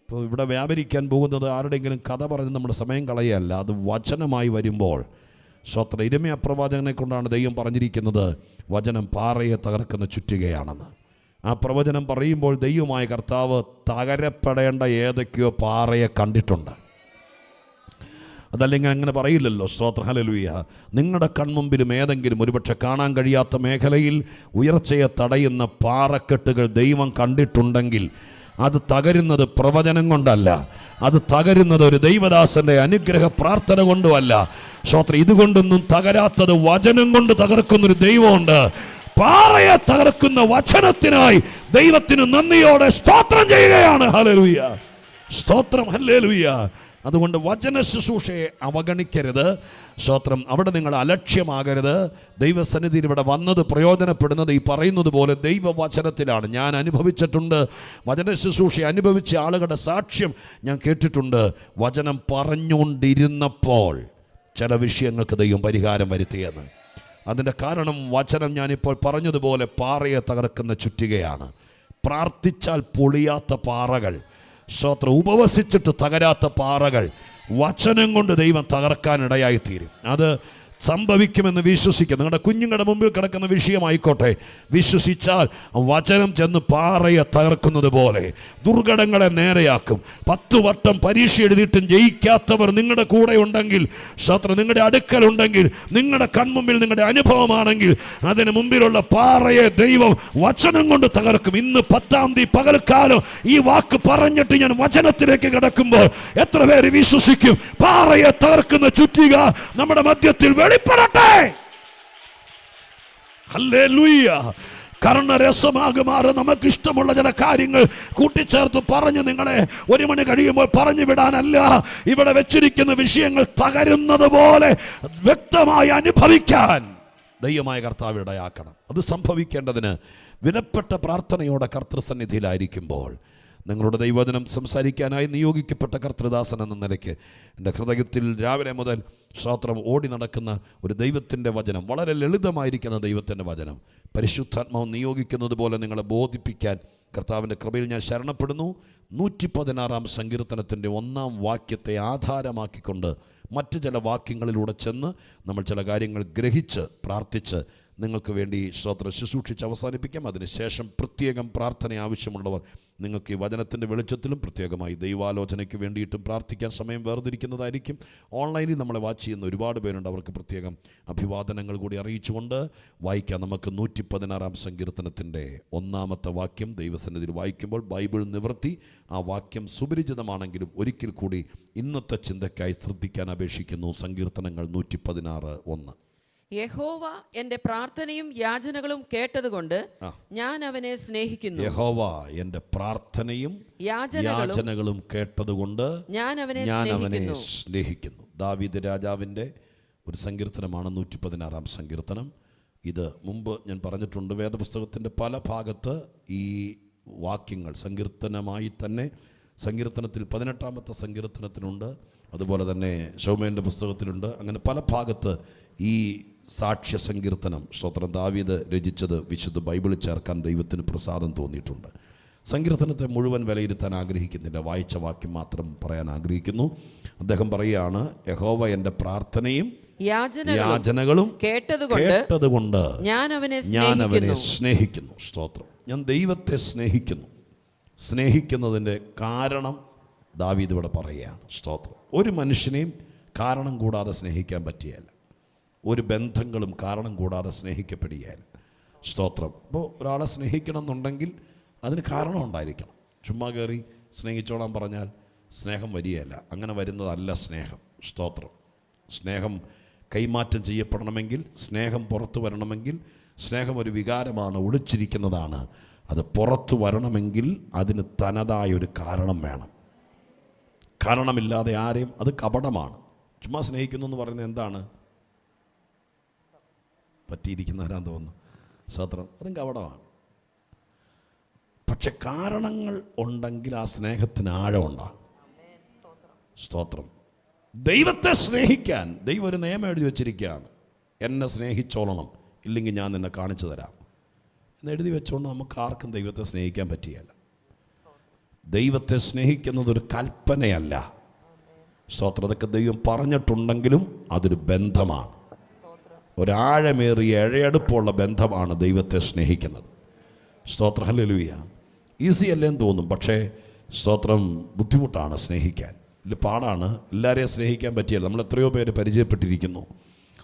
ഇപ്പോൾ ഇവിടെ വ്യാപരിക്കാൻ പോകുന്നത് ആരുടെയെങ്കിലും കഥ പറഞ്ഞ് നമ്മുടെ സമയം കളയല്ല, അത് വചനമായി വരുമ്പോൾ. സ്വത്ര ഇരമ്യാ പ്രവാചകനെ കൊണ്ടാണ് ദൈവം പറഞ്ഞിരിക്കുന്നത് വചനം പാറയെ തകർക്കുന്ന ചുറ്റികയാണെന്ന്. ആ പ്രവചനം പറയുമ്പോൾ ദൈവമായ കർത്താവ് തകരപ്പെടേണ്ട ഏതൊക്കെയോ പാറയെ കണ്ടിട്ടുണ്ട്. അതല്ലെങ്കിൽ അങ്ങനെ പറയില്ലല്ലോ. സ്തോത്ര ഹല്ലേലൂയ. നിങ്ങളുടെ കൺമുമ്പിലും ഏതെങ്കിലും ഒരുപക്ഷെ കാണാൻ കഴിയാത്ത മേഖലയിൽ ഉയർച്ചയെ തടയുന്ന പാറക്കെട്ടുകൾ ദൈവം കണ്ടിട്ടുണ്ടെങ്കിൽ അത് തകരുന്നത് പ്രവചനം കൊണ്ടല്ല, അത് തകരുന്നത് ഒരു ദൈവദാസന്റെ അനുഗ്രഹ പ്രാർത്ഥന കൊണ്ടുമല്ല. സ്തോത്രം, ഇതുകൊണ്ടൊന്നും തകരാത്തത് വചനം കൊണ്ട് തകർക്കുന്നൊരു ദൈവമുണ്ട്. പാറയെ തകർക്കുന്ന വചനത്തിനായി ദൈവത്തിന് നന്ദിയോടെ സ്തോത്രം ചെയ്യുകയാണ്. ഹല്ലേലൂയ, സ്തോത്രം, ഹല്ലേലൂയ. അതുകൊണ്ട് വചന ശുശ്രൂഷയെ അവഗണിക്കരുത്. സ്തോത്രം, അവിടെ നിങ്ങൾ അലക്ഷ്യമാകരുത്. ദൈവസന്നിധിയിൽ ഇവിടെ വന്നത് പ്രയോജനപ്പെടുന്നത് ഈ പറയുന്നത് പോലെ ദൈവവചനത്തിലാണ്. ഞാൻ അനുഭവിച്ചിട്ടുണ്ട്, വചന ശുശ്രൂഷ അനുഭവിച്ച ആളുകളുടെ സാക്ഷ്യം ഞാൻ കേട്ടിട്ടുണ്ട്. വചനം പറഞ്ഞുകൊണ്ടിരുന്നപ്പോൾ ചില വിഷയങ്ങൾക്ക് ദൈവം പരിഹാരം വരുത്തിയെന്ന്. അതിൻ്റെ കാരണം വചനം ഞാനിപ്പോൾ പറഞ്ഞതുപോലെ പാറയെ തകർക്കുന്ന ചുറ്റികയാണ്. പ്രാർത്ഥിച്ചാൽ പൊളിയാത്ത പാറകൾ, സ്തോത്രം, ഉപവസിച്ചിട്ട് തകരാത്ത പാറകൾ വചനം കൊണ്ട് ദൈവം തകർക്കാനിടയായിത്തീരും. അത് സംഭവിക്കുമെന്ന് വിശ്വസിക്കും. നിങ്ങളുടെ കുഞ്ഞുങ്ങളുടെ മുമ്പിൽ കിടക്കുന്ന വിഷയമായിക്കോട്ടെ, വിശ്വസിച്ചാൽ വചനം ചെന്ന് പാറയെ തകർക്കുന്നത് പോലെ ദുർഘടങ്ങളെ നേരെയാക്കും. 10 വട്ടം പരീക്ഷ എഴുതിയിട്ടും ജയിക്കാത്തവർ നിങ്ങളുടെ കൂടെ ഉണ്ടെങ്കിൽ, സ്തോത്രം, നിങ്ങളുടെ അടുക്കലുണ്ടെങ്കിൽ, നിങ്ങളുടെ കൺമുമ്പിൽ നിങ്ങളുടെ അനുഭവമാണെങ്കിൽ അതിന് മുമ്പിലുള്ള പാറയെ ദൈവം വചനം കൊണ്ട് തകർക്കും. ഇന്ന് 10-ാം തീയതി പകൽക്കാലം ഈ വാക്ക് പറഞ്ഞിട്ട് ഞാൻ വചനത്തിലേക്ക് കിടക്കുമ്പോൾ എത്ര പേര് വിശ്വസിക്കും പാറയെ തകർക്കുന്ന ചുറ്റിക നമ്മുടെ മധ്യത്തിൽ വെളിപ്പെടട്ടെ? ഹല്ലേലൂയ. കർണരസമാകുമാറ് നമുക്ക് ഇഷ്ടമുള്ള ചില കാര്യങ്ങൾ കൂട്ടിച്ചേർത്ത് പറഞ്ഞ് നിങ്ങളെ 1 മണി കഴിയുമ്പോൾ പറഞ്ഞു വിടാനല്ല, ഇവിടെ വെച്ചിരിക്കുന്ന വിഷയങ്ങൾ തകരുന്നത് പോലെ വ്യക്തമായി അനുഭവിക്കാൻ ദൈവമായ കർത്താവ് ഇടയാക്കണം. അത് സംഭവിക്കേണ്ടതിന് വിലപ്പെട്ട പ്രാർത്ഥനയോടെ കർത്തൃസന്നിധിയിലായിരിക്കുമ്പോൾ നിങ്ങളുടെ ദൈവവചനം സംസാരിക്കാനായി നിയോഗിക്കപ്പെട്ട കർത്തൃദാസൻ എന്ന നിലയ്ക്ക് എൻ്റെ ഹൃദയത്തിൽ രാവിലെ മുതൽ സ്തോത്രം ഓടി നടക്കുന്ന ഒരു ദൈവത്തിൻ്റെ വചനം, വളരെ ലളിതമായിരിക്കുന്ന ദൈവത്തിൻ്റെ വചനം, പരിശുദ്ധാത്മാവ് നിയോഗിക്കുന്നത് പോലെ നിങ്ങളെ ബോധിപ്പിക്കാൻ കർത്താവിൻ്റെ കൃപയിൽ ഞാൻ ശരണപ്പെടുന്നു. 116-ാം സങ്കീർത്തനത്തിൻ്റെ 1-ാം വാക്യത്തെ ആധാരമാക്കിക്കൊണ്ട് മറ്റ് ചില വാക്യങ്ങളിലൂടെ ചെന്ന് നമ്മൾ ചില കാര്യങ്ങൾ ഗ്രഹിച്ച് പ്രാർത്ഥിച്ച് നിങ്ങൾക്ക് വേണ്ടി സ്തോത്രം ശുശ്രൂഷിച്ച് അവസാനിപ്പിക്കാം. അതിനുശേഷം പ്രത്യേകം പ്രാർത്ഥന ആവശ്യമുള്ളവർ നിങ്ങൾക്ക് ഈ വചനത്തിൻ്റെ വെളിച്ചത്തിലും പ്രത്യേകമായി ദൈവാലോചനയ്ക്ക് വേണ്ടിയിട്ടും പ്രാർത്ഥിക്കാൻ സമയം വേർതിരിക്കുന്നതായിരിക്കും. ഓൺലൈനിൽ നമ്മളെ വാച്ച് ചെയ്യുന്ന ഒരുപാട് പേരുണ്ട്, അവർക്ക് പ്രത്യേകം അഭിവാദനങ്ങൾ കൂടി അറിയിച്ചുകൊണ്ട് വായിക്കാം. നമുക്ക് 116-ാം സങ്കീർത്തനത്തിൻ്റെ 1-ാമത്തെ വാക്യം ദൈവസന്നിധിയിൽ വായിക്കുമ്പോൾ ബൈബിൾ നിവർത്തി ആ വാക്യം സുപരിചിതമാണെങ്കിലും ഒരിക്കൽ കൂടി ഇന്നത്തെ ചിന്തയ്ക്കായി ശ്രദ്ധിക്കാൻ അപേക്ഷിക്കുന്നു. സങ്കീർത്തനങ്ങൾ 116:1. യഹോവ എന്റെ പ്രാർത്ഥനയും യാചനകളും കേട്ടതുകൊണ്ട് ഞാൻ അവനെ സ്നേഹിക്കുന്നു. യഹോവ എന്റെ പ്രാർത്ഥനയും യാചനകളും കേട്ടതുകൊണ്ട് ഞാൻ അവനെ സ്നേഹിക്കുന്നു. ദാവീദ് രാജാവിൻ്റെ ഒരു സങ്കീർത്തനമാണ് 116-ാം സങ്കീർത്തനം. ഇത് മുമ്പ് ഞാൻ പറഞ്ഞിട്ടുണ്ട്. വേദപുസ്തകത്തിൻ്റെ പല ഭാഗത്ത് ഈ വാക്യങ്ങൾ സങ്കീർത്തനമായി തന്നെ സങ്കീർത്തനത്തിൽ 18-ാമത്തെ സങ്കീർത്തനത്തിനുണ്ട്, അതുപോലെ തന്നെ ശൗമേൻ്റെ പുസ്തകത്തിലുണ്ട്. അങ്ങനെ പല ഭാഗത്ത് ഈ സാക്ഷ്യ സങ്കീർത്തനം സ്തോത്രം ദാവീദ് രചിച്ചത് വിശുദ്ധ ബൈബിളിൽ ചേർക്കാൻ ദൈവത്തിന് പ്രസാദം തോന്നിയിട്ടുണ്ട്. സങ്കീർത്തനത്തെ മുഴുവൻ വിലയിരുത്താൻ ആഗ്രഹിക്കുന്നില്ല, വായിച്ച വാക്യം മാത്രം പറയാൻ ആഗ്രഹിക്കുന്നു. അദ്ദേഹം പറയുകയാണ്, യഹോവ എൻ്റെ പ്രാർത്ഥനയും യാചനകളും കേട്ടതുകൊണ്ട് ഞാൻ അവനെ സ്നേഹിക്കുന്നു. സ്തോത്രം. ഞാൻ ദൈവത്തെ സ്നേഹിക്കുന്നു. സ്നേഹിക്കുന്നതിൻ്റെ കാരണം ദാവീദ് ഇവിടെ പറയുകയാണ്. സ്തോത്രം. ഒരു മനുഷ്യനെയും കാരണം കൂടാതെ സ്നേഹിക്കാൻ പറ്റിയല്ല, ഒരു ബന്ധങ്ങളും കാരണം കൂടാതെ സ്നേഹിക്കപ്പെടുകയില്ല. സ്തോത്രം. അപ്പോൾ ഒരാളെ സ്നേഹിക്കണം എന്നുണ്ടെങ്കിൽ അതിന് കാരണം ഉണ്ടായിരിക്കണം. ചുമ്മാ കയറി സ്നേഹിച്ചോളാൻ പറഞ്ഞാൽ സ്നേഹം വരികയല്ല. അങ്ങനെ വരുന്നതല്ല സ്നേഹം. സ്തോത്രം. സ്നേഹം കൈമാറ്റം ചെയ്യപ്പെടണമെങ്കിൽ, സ്നേഹം പുറത്തു വരണമെങ്കിൽ, സ്നേഹം ഒരു വികാരമാണ്, ഒളിച്ചിരിക്കുന്നതാണ്. അത് പുറത്തു വരണമെങ്കിൽ അതിന് തനതായൊരു കാരണം വേണം. കാരണമില്ലാതെ ആരെയും, അത് കപടമാണ്. ചുമ്മാ സ്നേഹിക്കുന്നു എന്ന് പറയുന്നത് എന്താണ്? പറ്റിയിരിക്കുന്നവരാന്ന് തോന്നുന്നു. സ്തോത്രം. അതും കപടമാണ്. പക്ഷെ കാരണങ്ങൾ ഉണ്ടെങ്കിൽ ആ സ്നേഹത്തിന് ആഴമുണ്ടാകും. സ്തോത്രം. ദൈവത്തെ സ്നേഹിക്കാൻ ദൈവം ഒരു നിയമം എഴുതി വച്ചിരിക്കുകയാണ്. എന്നെ സ്നേഹിച്ചോളണം, ഇല്ലെങ്കിൽ ഞാൻ നിന്നെ കാണിച്ചു തരാം എന്ന് എഴുതി വെച്ചുകൊണ്ട് നമുക്ക് ആർക്കും ദൈവത്തെ സ്നേഹിക്കാൻ പറ്റുകയില്ല. ദൈവത്തെ സ്നേഹിക്കുന്നത് ഒരു കൽപ്പനയല്ല. സ്തോത്രം. അതൊക്കെ ദൈവം പറഞ്ഞിട്ടുണ്ടെങ്കിലും അതൊരു ബന്ധമാണ്. ഒരാഴമേറിയ ഇഴയടുപ്പുള്ള ബന്ധമാണ് ദൈവത്തെ സ്നേഹിക്കുന്നത്. സ്തോത്രം. ഹല്ലേലൂയ. ഈസി അല്ലേന്ന് തോന്നും, പക്ഷേ സ്തോത്രം ബുദ്ധിമുട്ടാണ് സ്നേഹിക്കാൻ. വലിയ പാടാണ്. എല്ലാവരെയും സ്നേഹിക്കാൻ പറ്റിയല്ല. നമ്മൾ എത്രയോ പേര് പരിചയപ്പെട്ടിരിക്കുന്നു,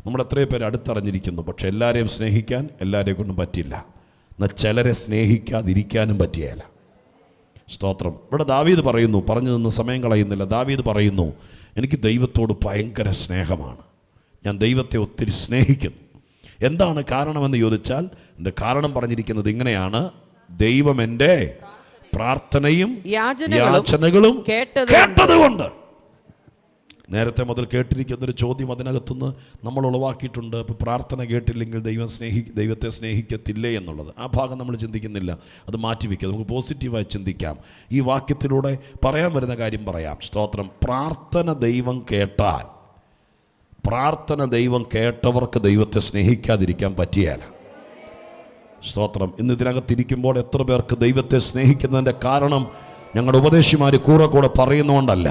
നമ്മൾ എത്രയോ പേര് അടുത്തറിഞ്ഞിരിക്കുന്നു. പക്ഷെ എല്ലാവരെയും സ്നേഹിക്കാൻ എല്ലാവരെയും കൊണ്ടും പറ്റില്ല. എന്നാൽ ചിലരെ സ്നേഹിക്കാതിരിക്കാനും പറ്റിയല്ല. സ്തോത്രം. ഇവിടെ ദാവീദ് പറയുന്നു, പറഞ്ഞു നിന്ന് സമയം കളയുന്നില്ല. ദാവീദ് പറയുന്നു, എനിക്ക് ദൈവത്തോട് ഭയങ്കര സ്നേഹമാണ്, ഞാൻ ദൈവത്തെ ഒത്തിരി സ്നേഹിക്കുന്നു. എന്താണ് കാരണമെന്ന് ചോദിച്ചാൽ എൻ്റെ കാരണം പറഞ്ഞിരിക്കുന്നത് ഇങ്ങനെയാണ്: ദൈവം എൻ്റെ പ്രാർത്ഥനയും യാചനകളും കേട്ടതുകൊണ്ട്. നേരത്തെ മുതൽ കേട്ടിരിക്കുന്നൊരു ചോദ്യം അതിനകത്തുനിന്ന് നമ്മൾ ഉളവാക്കിയിട്ടുണ്ട്. ഇപ്പോൾ പ്രാർത്ഥന കേട്ടില്ലെങ്കിൽ ദൈവത്തെ സ്നേഹിക്കത്തില്ലേ എന്നുള്ളത്. ആ ഭാഗം നമ്മൾ ചിന്തിക്കുന്നില്ല, അത് മാറ്റിവെക്കുക. നമുക്ക് പോസിറ്റീവായി ചിന്തിക്കാം. ഈ വാക്യത്തിലൂടെ പറയാൻ വരുന്ന കാര്യം പറയാം. സ്തോത്രം. പ്രാർത്ഥന ദൈവം കേട്ടാൽ, പ്രാർത്ഥന ദൈവം കേട്ടവർക്ക് ദൈവത്തെ സ്നേഹിക്കാതിരിക്കാൻ പറ്റിയാല. സ്തോത്രം. ഇന്ന് ഇതിനകത്തിരിക്കുമ്പോൾ എത്ര പേർക്ക് ദൈവത്തെ സ്നേഹിക്കുന്നതിൻ്റെ കാരണം ഞങ്ങളുടെ ഉപദേശിമാർ കൂടെ പറയുന്നതുകൊണ്ടല്ല,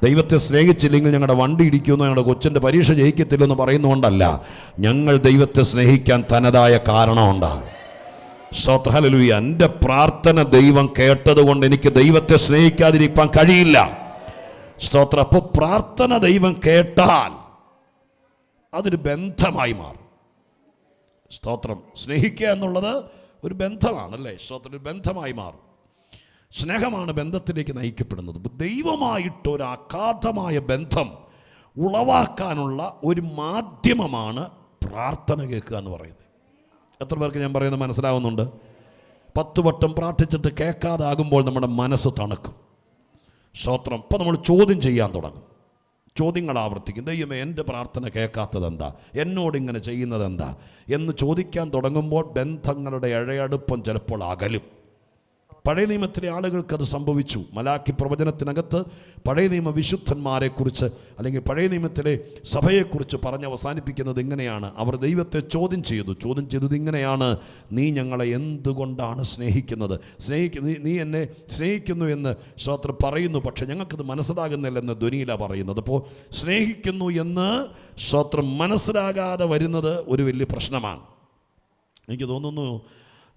ദൈവത്തെ സ്നേഹിച്ചില്ലെങ്കിൽ ഞങ്ങളുടെ വണ്ടി ഇടിക്കുമെന്നോ ഞങ്ങളുടെ കൊച്ചിൻ്റെ പരീക്ഷ ജയിക്കത്തില്ലെന്ന് പറയുന്നതുകൊണ്ടല്ല. ഞങ്ങൾ ദൈവത്തെ സ്നേഹിക്കാൻ തനതായ കാരണമുണ്ട്. സ്തോത്രം. ഹല്ലേലൂയ. എൻ്റെ പ്രാർത്ഥന ദൈവം കേട്ടതുകൊണ്ട് എനിക്ക് ദൈവത്തെ സ്നേഹിക്കാതിരിക്കാൻ കഴിയില്ല. സ്തോത്രം. അപ്പോൾ പ്രാർത്ഥന ദൈവം കേട്ടാൽ അതൊരു ബന്ധമായി മാറും. സ്തോത്രം. സ്നേഹിക്കുക എന്നുള്ളത് ഒരു ബന്ധമാണല്ലേ. സ്തോത്രം. ഒരു ബന്ധമായി മാറും. സ്നേഹമാണ് ബന്ധത്തിലേക്ക് നയിക്കപ്പെടുന്നത്. ദൈവമായിട്ടൊരു അഗാധമായ ബന്ധം ഉളവാക്കാനുള്ള ഒരു മാധ്യമമാണ് പ്രാർത്ഥന കേൾക്കുക എന്ന് പറയുന്നത്. എത്ര പേർക്ക് ഞാൻ പറയുന്നത് മനസ്സിലാവുന്നുണ്ട്? 10 വട്ടം പ്രാർത്ഥിച്ചിട്ട് കേൾക്കാതാകുമ്പോൾ നമ്മുടെ മനസ്സ് തണുക്കും. സ്തോത്രം. ഇപ്പം നമ്മൾ ചോദ്യം ചെയ്യാൻ തുടങ്ങും, ചോദ്യങ്ങൾ ആവർത്തിക്കും. ദൈവമേ, എൻ്റെ പ്രാർത്ഥന കേൾക്കാത്തത് എന്താ, എന്നോടിങ്ങനെ ചെയ്യുന്നത് എന്താ എന്ന് ചോദിക്കാൻ തുടങ്ങുമ്പോൾ ബന്ധങ്ങളുടെ ഇഴയടുപ്പം ചിലപ്പോൾ അകലും. പഴയ നിയമത്തിലെ ആളുകൾക്ക് അത് സംഭവിച്ചു. മലാക്കി പ്രവചനത്തിനകത്ത് പഴയ നിയമ വിശുദ്ധന്മാരെക്കുറിച്ച് അല്ലെങ്കിൽ പഴയ നിയമത്തിലെ സഭയെക്കുറിച്ച് പറഞ്ഞ് അവസാനിപ്പിക്കുന്നത് ഇങ്ങനെയാണ്. അവർ ദൈവത്തെ ചോദ്യം ചെയ്തത് ഇങ്ങനെയാണ്: നീ ഞങ്ങളെ എന്തുകൊണ്ടാണ് സ്നേഹിക്കുന്നത്? നീ എന്നെ സ്നേഹിക്കുന്നു എന്ന് സ്തോത്രം പറയുന്നു, പക്ഷെ ഞങ്ങൾക്കത് മനസ്സിലാകുന്നില്ലെന്ന് ധ്വനിയിലാണ് പറയുന്നത്. അപ്പോൾ സ്നേഹിക്കുന്നു എന്ന് സ്തോത്രം മനസ്സിലാകാതെ വരുന്നത് ഒരു വലിയ പ്രശ്നമാണ്. എനിക്ക് തോന്നുന്നു,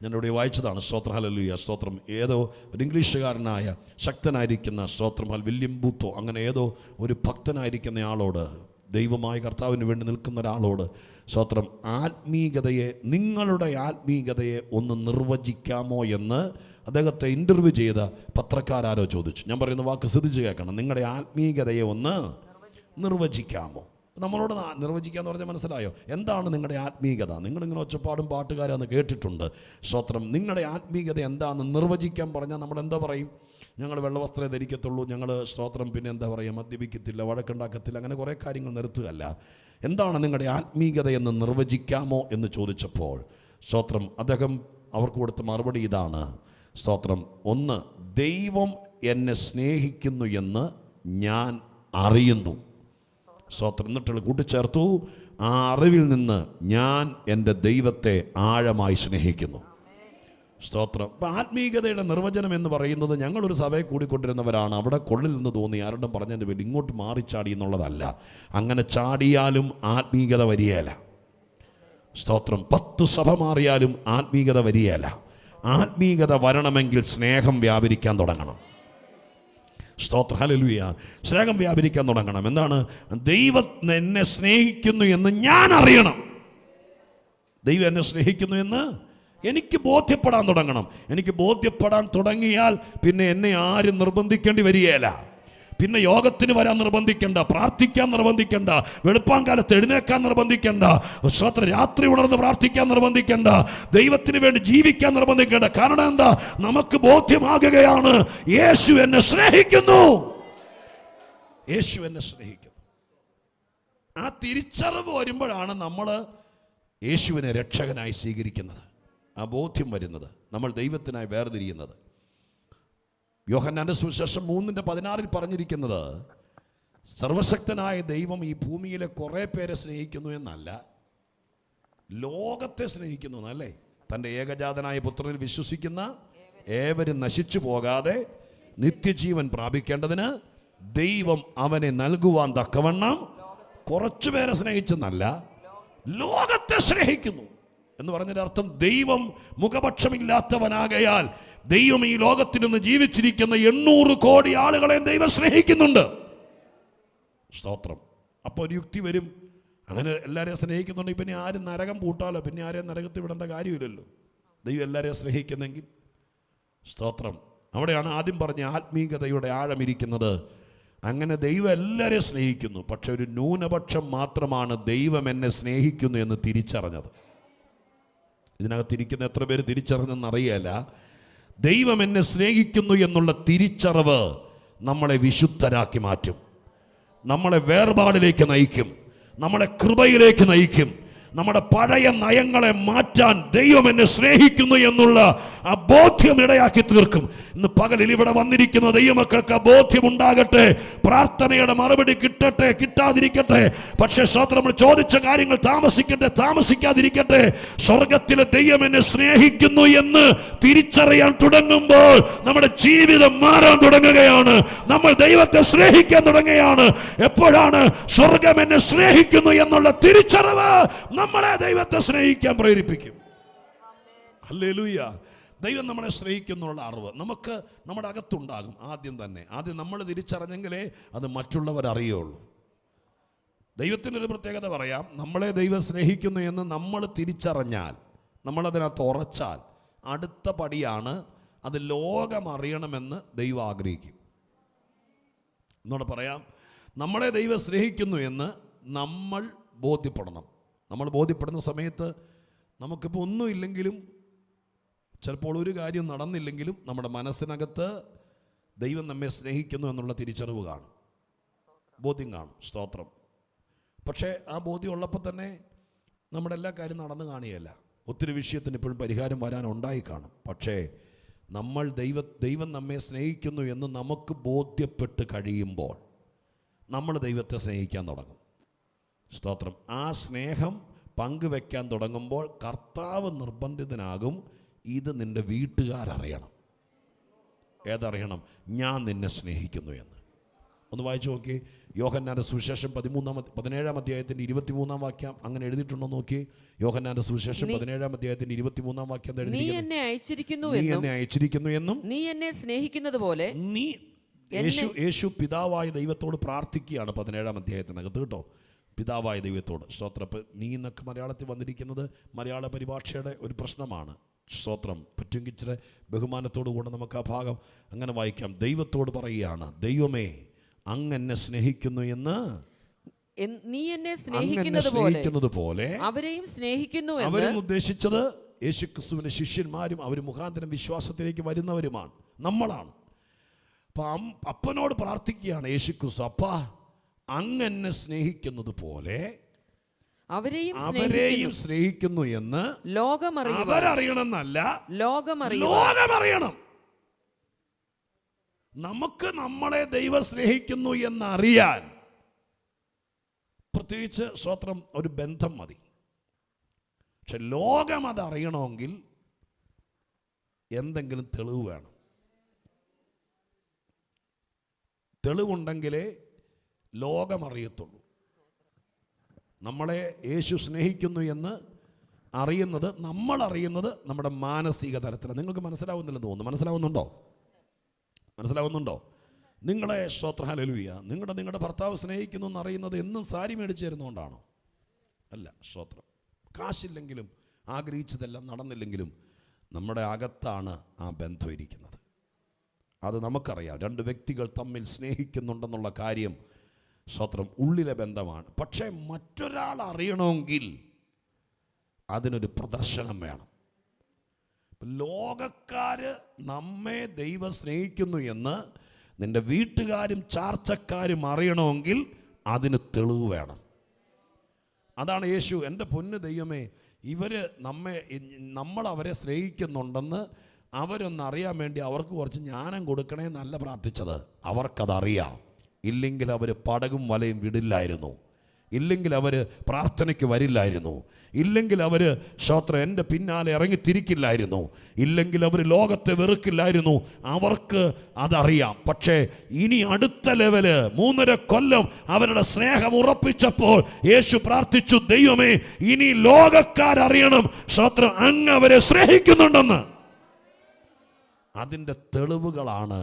ഞാനിവിടെ വായിച്ചതാണ്. സ്തോത്രം. ഹല്ലേലൂയ. സ്തോത്രം. ഏതോ ഒരു ഇംഗ്ലീഷുകാരനായ ശക്തനായിരിക്കുന്ന സ്തോത്രം വില്യം ബൂത്തോ, അങ്ങനെ ഏതോ ഒരു ഭക്തനായിരിക്കുന്ന ആളോട്, ദൈവമായ കർത്താവിന് വേണ്ടി നിൽക്കുന്ന ഒരാളോട് സ്തോത്രം നിങ്ങളുടെ ആത്മീകതയെ ഒന്ന് നിർവചിക്കാമോ എന്ന് അദ്ദേഹത്തെ ഇൻ്റർവ്യൂ ചെയ്ത പത്രക്കാരോ ചോദിച്ചു. ഞാൻ പറയുന്ന വാക്ക് ശ്രദ്ധിച്ച് കേൾക്കണം. നിങ്ങളുടെ ആത്മീകതയെ ഒന്ന് നിർവചിക്കാമോ? നമ്മളോട് നിർവചിക്കാന്ന് പറഞ്ഞാൽ മനസ്സിലായോ? എന്താണ് നിങ്ങളുടെ ആത്മീകത? നിങ്ങളിങ്ങനെ ഒച്ചപ്പാടും പാട്ടുകാരാന്ന് കേട്ടിട്ടുണ്ട്. സ്തോത്രം. നിങ്ങളുടെ ആത്മീകത എന്താണെന്ന് നിർവചിക്കാൻ പറഞ്ഞാൽ നമ്മൾ എന്താ പറയും? ഞങ്ങൾ വെള്ളവസ്ത്രേ ധരിക്കത്തുള്ളൂ, ഞങ്ങൾ സ്തോത്രം പിന്നെ എന്താ പറയുക, മദ്യപിക്കത്തില്ല, വഴക്കുണ്ടാക്കത്തില്ല, അങ്ങനെ കുറേ കാര്യങ്ങൾ നിർത്തുകയല്ല. എന്താണ് നിങ്ങളുടെ ആത്മീകത എന്ന് നിർവചിക്കാമോ എന്ന് ചോദിച്ചപ്പോൾ സ്തോത്രം അദ്ദേഹം അവർക്ക് കൊടുത്ത മറുപടി ഇതാണ്. സ്തോത്രം. 1, ദൈവം എന്നെ സ്നേഹിക്കുന്നു എന്ന് ഞാൻ അറിയുന്നു. സ്തോത്രം. എന്നിട്ടുള്ള കൂട്ടിച്ചേർത്തു, ആ അറിവിൽ നിന്ന് ഞാൻ എൻ്റെ ദൈവത്തെ ആഴമായി സ്നേഹിക്കുന്നു. സ്തോത്രം. അപ്പം ആത്മീയതയുടെ നിർവചനം എന്ന് പറയുന്നത്, ഞങ്ങളൊരു സഭയെ കൂടിക്കൊണ്ടിരുന്നവരാണ്, അവിടെ കൊള്ളില്ലെന്ന് തോന്നി ആരുടെ പറഞ്ഞതിൻ്റെ പേരിൽ ഇങ്ങോട്ട് മാറിച്ചാടി എന്നുള്ളതല്ല. അങ്ങനെ ചാടിയാലും ആത്മീയത വരികയില്ല. സ്തോത്രം. 10 സഭ മാറിയാലും ആത്മീയത വരികയില്ല. ആത്മീയത വരണമെങ്കിൽ സ്നേഹം വ്യാപരിക്കാൻ തുടങ്ങണം. സ്തോത്രം. ഹല്ലേലൂയ. സ്നേഹം വ്യാപരിക്കാൻ തുടങ്ങണം. എന്താണ്? ദൈവം എന്നെ സ്നേഹിക്കുന്നു എന്ന് ഞാൻ അറിയണം. ദൈവം എന്നെ സ്നേഹിക്കുന്നു എന്ന് എനിക്ക് ബോധ്യപ്പെടാൻ തുടങ്ങണം. എനിക്ക് ബോധ്യപ്പെടാൻ തുടങ്ങിയാൽ പിന്നെ എന്നെ ആരും നിർബന്ധിക്കേണ്ടി വരികയില്ല. പിന്നെ യോഗത്തിന് വരാൻ നിർബന്ധിക്കേണ്ട, പ്രാർത്ഥിക്കാൻ നിർബന്ധിക്കേണ്ട, വെളുപ്പാങ്കാലത്ത് എഴുന്നേക്കാൻ നിർബന്ധിക്കേണ്ട, രാത്രി ഉണർന്ന് പ്രാർത്ഥിക്കാൻ നിർബന്ധിക്കേണ്ട, ദൈവത്തിന് വേണ്ടി ജീവിക്കാൻ നിർബന്ധിക്കേണ്ട. കാരണം എന്താ? നമുക്ക് ബോധ്യമാകുകയാണ്, യേശു എന്നെ സ്നേഹിക്കുന്നു. യേശു എന്നെ സ്നേഹിക്കുന്നു. ആ തിരിച്ചറിവ് വരുമ്പോഴാണ് നമ്മൾ യേശുവിനെ രക്ഷകനായി സ്വീകരിക്കുന്നത്. ആ ബോധ്യം വരുന്നത്, നമ്മൾ ദൈവത്തിനായി വേർതിരിയുന്നത്. യോഹന്നാന്റെ സുവിശേഷം 3:16 പറഞ്ഞിരിക്കുന്നത്, സർവശക്തനായ ദൈവം ഈ ഭൂമിയിലെ കുറേ പേരെ സ്നേഹിക്കുന്നു എന്നല്ല, ലോകത്തെ സ്നേഹിക്കുന്നു എന്നല്ലേ. തൻ്റെ ഏകജാതനായ പുത്രനിൽ വിശ്വസിക്കുന്ന ഏവരും നശിച്ചു പോകാതെ നിത്യജീവൻ പ്രാപിക്കേണ്ടതിന് ദൈവം അവനെ നൽകുവാൻ തക്കവണ്ണം കുറച്ചുപേരെ സ്നേഹിച്ചെന്നല്ല, ലോകത്തെ സ്നേഹിക്കുന്നു എന്ന് പറഞ്ഞതിന്റെ അർത്ഥം ദൈവം മുഖപക്ഷമില്ലാത്തവനാകയാൽ ദൈവം ഈ ലോകത്തിൽ നിന്ന് ജീവിച്ചിരിക്കുന്ന 800 കോടി ആളുകളെ ദൈവം സ്നേഹിക്കുന്നുണ്ട്. സ്തോത്രം. അപ്പോൾ ഒരു യുക്തി വരും, അങ്ങനെ എല്ലാവരെയും സ്നേഹിക്കുന്നുണ്ടെങ്കിൽ പിന്നെ ആരും നരകം പൂട്ടാലോ, പിന്നെ ആരെയും നരകത്തിൽ വിടേണ്ട കാര്യമില്ലല്ലോ. ദൈവം എല്ലാവരെയും സ്നേഹിക്കുന്നെങ്കിൽ. സ്തോത്രം. അവിടെയാണ് ആദ്യം പറഞ്ഞ ആത്മീയതയുടെ ആഴമിരിക്കുന്നത്. അങ്ങനെ ദൈവം എല്ലാവരെയും സ്നേഹിക്കുന്നു, പക്ഷെ ഒരു ന്യൂനപക്ഷം മാത്രമാണ് ദൈവം എന്നെ സ്നേഹിക്കുന്നു എന്ന് തിരിച്ചറിഞ്ഞത്. ഇതിനകത്തിരിക്കുന്ന എത്ര പേര് തിരിച്ചറിഞ്ഞെന്നറിയല്ല. ദൈവം എന്നെ സ്നേഹിക്കുന്നു എന്നുള്ള തിരിച്ചറിവ് നമ്മളെ വിശുദ്ധരാക്കി മാറ്റും, നമ്മളെ വേർപാടിലേക്ക് നയിക്കും, നമ്മളെ കൃപയിലേക്ക് നയിക്കും. നമ്മുടെ പഴയ നയങ്ങളെ മാറ്റാൻ ദൈവം എന്നെ സ്നേഹിക്കുന്നു എന്നുള്ള ആ ബോധ്യം ഇടയാക്കി തീർക്കും. ഇന്ന് പകലിൽ ഇവിടെ വന്നിരിക്കുന്ന ദൈവമക്കൾക്ക് ആ ബോധ്യം ഉണ്ടാകട്ടെ. പ്രാർത്ഥനയുടെ മറുപടി കിട്ടട്ടെ, കിട്ടാതിരിക്കട്ടെ, പക്ഷേ നമ്മൾ ചോദിച്ച കാര്യങ്ങൾ താമസിക്കാതിരിക്കട്ടെ. സ്വർഗത്തിലെ ദൈവം എന്നെ സ്നേഹിക്കുന്നു എന്ന് തിരിച്ചറിയാൻ തുടങ്ങുമ്പോൾ നമ്മുടെ ജീവിതം മാറാൻ തുടങ്ങുകയാണ്. നമ്മൾ ദൈവത്തെ സ്നേഹിക്കാൻ തുടങ്ങുകയാണ്. എപ്പോഴാണ് സ്വർഗം എന്നെ സ്നേഹിക്കുന്നു എന്നുള്ള തിരിച്ചറിവ് നമ്മളെ ദൈവത്തെ സ്നേഹിക്കാൻ പ്രേരിപ്പിക്കും. ഹല്ലേലൂയ. ദൈവം നമ്മളെ സ്നേഹിക്കുന്നുള്ള അറിവ് നമുക്ക് നമ്മുടെ അകത്തുണ്ടാകും. ആദ്യം നമ്മൾ തിരിച്ചറിഞ്ഞെങ്കിലേ അത് മറ്റുള്ളവർ അറിയുള്ളൂ. ദൈവത്തിനൊരു പ്രത്യേകത പറയാം. നമ്മളെ ദൈവം സ്നേഹിക്കുന്നു എന്ന് നമ്മൾ തിരിച്ചറിഞ്ഞാൽ, നമ്മളതിനകത്ത് ഉറച്ചാൽ, അടുത്ത പടിയാണ് അത് ലോകം അറിയണമെന്ന് ദൈവം ആഗ്രഹിക്കും. എന്നോട് പറയാം, നമ്മളെ ദൈവം സ്നേഹിക്കുന്നു എന്ന് നമ്മൾ ബോധ്യപ്പെടണം. നമ്മൾ ബോധ്യപ്പെടുന്ന സമയത്ത് നമുക്കിപ്പോൾ ഒന്നുമില്ലെങ്കിലും, ചിലപ്പോൾ ഒരു കാര്യം നടന്നില്ലെങ്കിലും നമ്മുടെ മനസ്സിനകത്ത് ദൈവം നമ്മെ സ്നേഹിക്കുന്നു എന്നുള്ള തിരിച്ചറിവ് കാണും, ബോധ്യം കാണും. സ്തോത്രം. പക്ഷേ ആ ബോധ്യം ഉള്ളപ്പോൾ തന്നെ നമ്മുടെ എല്ലാ കാര്യം നടന്നു കാണുകയല്ല. ഒത്തിരി വിഷയത്തിന് ഇപ്പോഴും പരിഹാരം വരാനുണ്ടായി കാണും. പക്ഷേ ദൈവം നമ്മെ സ്നേഹിക്കുന്നു എന്ന് നമുക്ക് ബോധ്യപ്പെട്ട് കഴിയുമ്പോൾ നമ്മൾ ദൈവത്തെ സ്നേഹിക്കാൻ തുടങ്ങും. സ്തോത്രം. ആ സ്നേഹം പങ്കുവെക്കാൻ തുടങ്ങുമ്പോൾ കർത്താവ് നിർബന്ധിതനാകും, ഇത് നിൻ്റെ വീട്ടുകാരറിയണം. ഏതറിയണം? ഞാൻ നിന്നെ സ്നേഹിക്കുന്നു എന്ന്. ഒന്ന് വായിച്ചു നോക്കി. യോഹന്നാന്റെ സുവിശേഷം 17-ാം അധ്യായത്തിൻ്റെ 23-ാം വാക്യം അങ്ങനെ എഴുതിയിട്ടുണ്ടോ നോക്കി. യോഹന്നാന്റെ സുവിശേഷം 17-ാം അധ്യായത്തിന്റെ 23-ാം വാക്യം നീ എന്നെ അയച്ചിരിക്കുന്നു എന്നും നീ എന്നെ സ്നേഹിക്കുന്നത് പോലെ യേശു പിതാവായ ദൈവത്തോട് പ്രാർത്ഥിക്കുകയാണ് 17-ാം അധ്യായത്തിനകത്ത് കേട്ടോ. പിതാവായ ദൈവത്തോട്. സ്തോത്രം. നീ എന്നൊക്കെ മലയാളത്തിൽ വന്നിരിക്കുന്നത് മലയാള പരിഭാഷയുടെ ഒരു പ്രശ്നമാണ്. സ്തോത്രം. പറ്റുമെങ്കിൽ ഇച്ചിരി ബഹുമാനത്തോടു കൂടെ നമുക്ക് ആ ഭാഗം അങ്ങനെ വായിക്കാം. ദൈവത്തോട് പറയുകയാണ്, ദൈവമേ അങ്ങ് എന്നെ സ്നേഹിക്കുന്നു എന്ന് നീ എന്നെ സ്നേഹിക്കുന്നത് പോലെ അവരെയും സ്നേഹിക്കുന്നു. അവരെന്ന് ഉദ്ദേശിച്ചത് യേശുക്രിസ്തുവിന്റെ ശിഷ്യന്മാരും അവർ മുഖാന്തരം വിശ്വാസത്തിലേക്ക് വരുന്നവരുമാണ്, നമ്മളാണ്. അപ്പം അപ്പനോട് പ്രാർത്ഥിക്കുകയാണ് യേശുക്രിസ്തു, അപ്പാ അങ്ങ് എന്നെ സ്നേഹിക്കുന്നത് പോലെ അവരെയും സ്നേഹിക്കുന്നു എന്ന് അവരറിയണമെന്നല്ല, ലോകമറിയണം. നമുക്ക് നമ്മളെ ദൈവം സ്നേഹിക്കുന്നു എന്നറിയാൻ പ്രത്യേകിച്ച് സ്തോത്രം ഒരു ബന്ധം മതി. പക്ഷെ ലോകം അതറിയണമെങ്കിൽ എന്തെങ്കിലും തെളിവ് വേണം. തെളിവുണ്ടെങ്കിലേ ലോകമറിയത്തുള്ളൂ. നമ്മളെ യേശു സ്നേഹിക്കുന്നു എന്ന് അറിയുന്നത്, നമ്മളറിയുന്നത് നമ്മുടെ മാനസിക തലത്തിലാണ്. നിങ്ങൾക്ക് മനസ്സിലാവുന്നില്ലെന്ന് തോന്നുന്നു. മനസ്സിലാവുന്നുണ്ടോ? നിങ്ങളെ സ്തോത്ര ഹല്ലേലൂയ നിങ്ങളുടെ ഭർത്താവ് സ്നേഹിക്കുന്നു എന്നറിയുന്നത് എന്നും സാരി മേടിച്ചു തരുന്നതുകൊണ്ടാണോ? അല്ല. സ്തോത്രം. കാശില്ലെങ്കിലും ആഗ്രഹിച്ചതെല്ലാം നടന്നില്ലെങ്കിലും നമ്മുടെ അകത്താണ് ആ ബന്ധം ഇരിക്കുന്നത്. അത് നമുക്കറിയാം. രണ്ട് വ്യക്തികൾ തമ്മിൽ സ്നേഹിക്കുന്നുണ്ടെന്നുള്ള കാര്യം സ്തോത്രം ഉള്ളിലെ ബന്ധമാണ്. പക്ഷേ മറ്റൊരാൾ അറിയണമെങ്കിൽ അതിനൊരു പ്രദർശനം വേണം. ലോകക്കാര് നമ്മെ ദൈവം സ്നേഹിക്കുന്നു എന്ന് നിന്റെ വീട്ടുകാരും ചാർച്ചക്കാരും അറിയണമെങ്കിൽ അതിന് തെളിവ് വേണം. അതാണ് യേശു, എൻ്റെ പൊന്നു ദൈവമേ നമ്മൾ അവരെ സ്നേഹിക്കുന്നുണ്ടെന്ന് അവരൊന്നറിയാൻ വേണ്ടി അവർക്ക് കുറച്ച് ജ്ഞാനം കൊടുക്കണേ എന്നല്ല പ്രാർത്ഥിച്ചത്. അവർക്കതറിയാം. ഇല്ലെങ്കിൽ അവർ പടകും വലയും വിടില്ലായിരുന്നു. ഇല്ലെങ്കിൽ അവർ പ്രാർത്ഥനയ്ക്ക് വരില്ലായിരുന്നു, ഇല്ലെങ്കിൽ അവർ സ്തോത്രം എൻ്റെ പിന്നാലെ ഇറങ്ങി തിരിക്കില്ലായിരുന്നു, ഇല്ലെങ്കിൽ അവർ ലോകത്തെ വെറുക്കില്ലായിരുന്നു. അവർക്ക് അതറിയാം. പക്ഷേ ഇനി അടുത്ത ലെവല് 3.5 കൊല്ലം അവരുടെ സ്നേഹം ഉറപ്പിച്ചപ്പോൾ യേശു പ്രാർത്ഥിച്ചു, ദൈവമേ ഇനി ലോകക്കാരറിയണം സ്തോത്രം അങ്ങ് അവരെ സ്നേഹിക്കുന്നുണ്ടെന്ന്. അതിൻ്റെ തെളിവുകളാണ്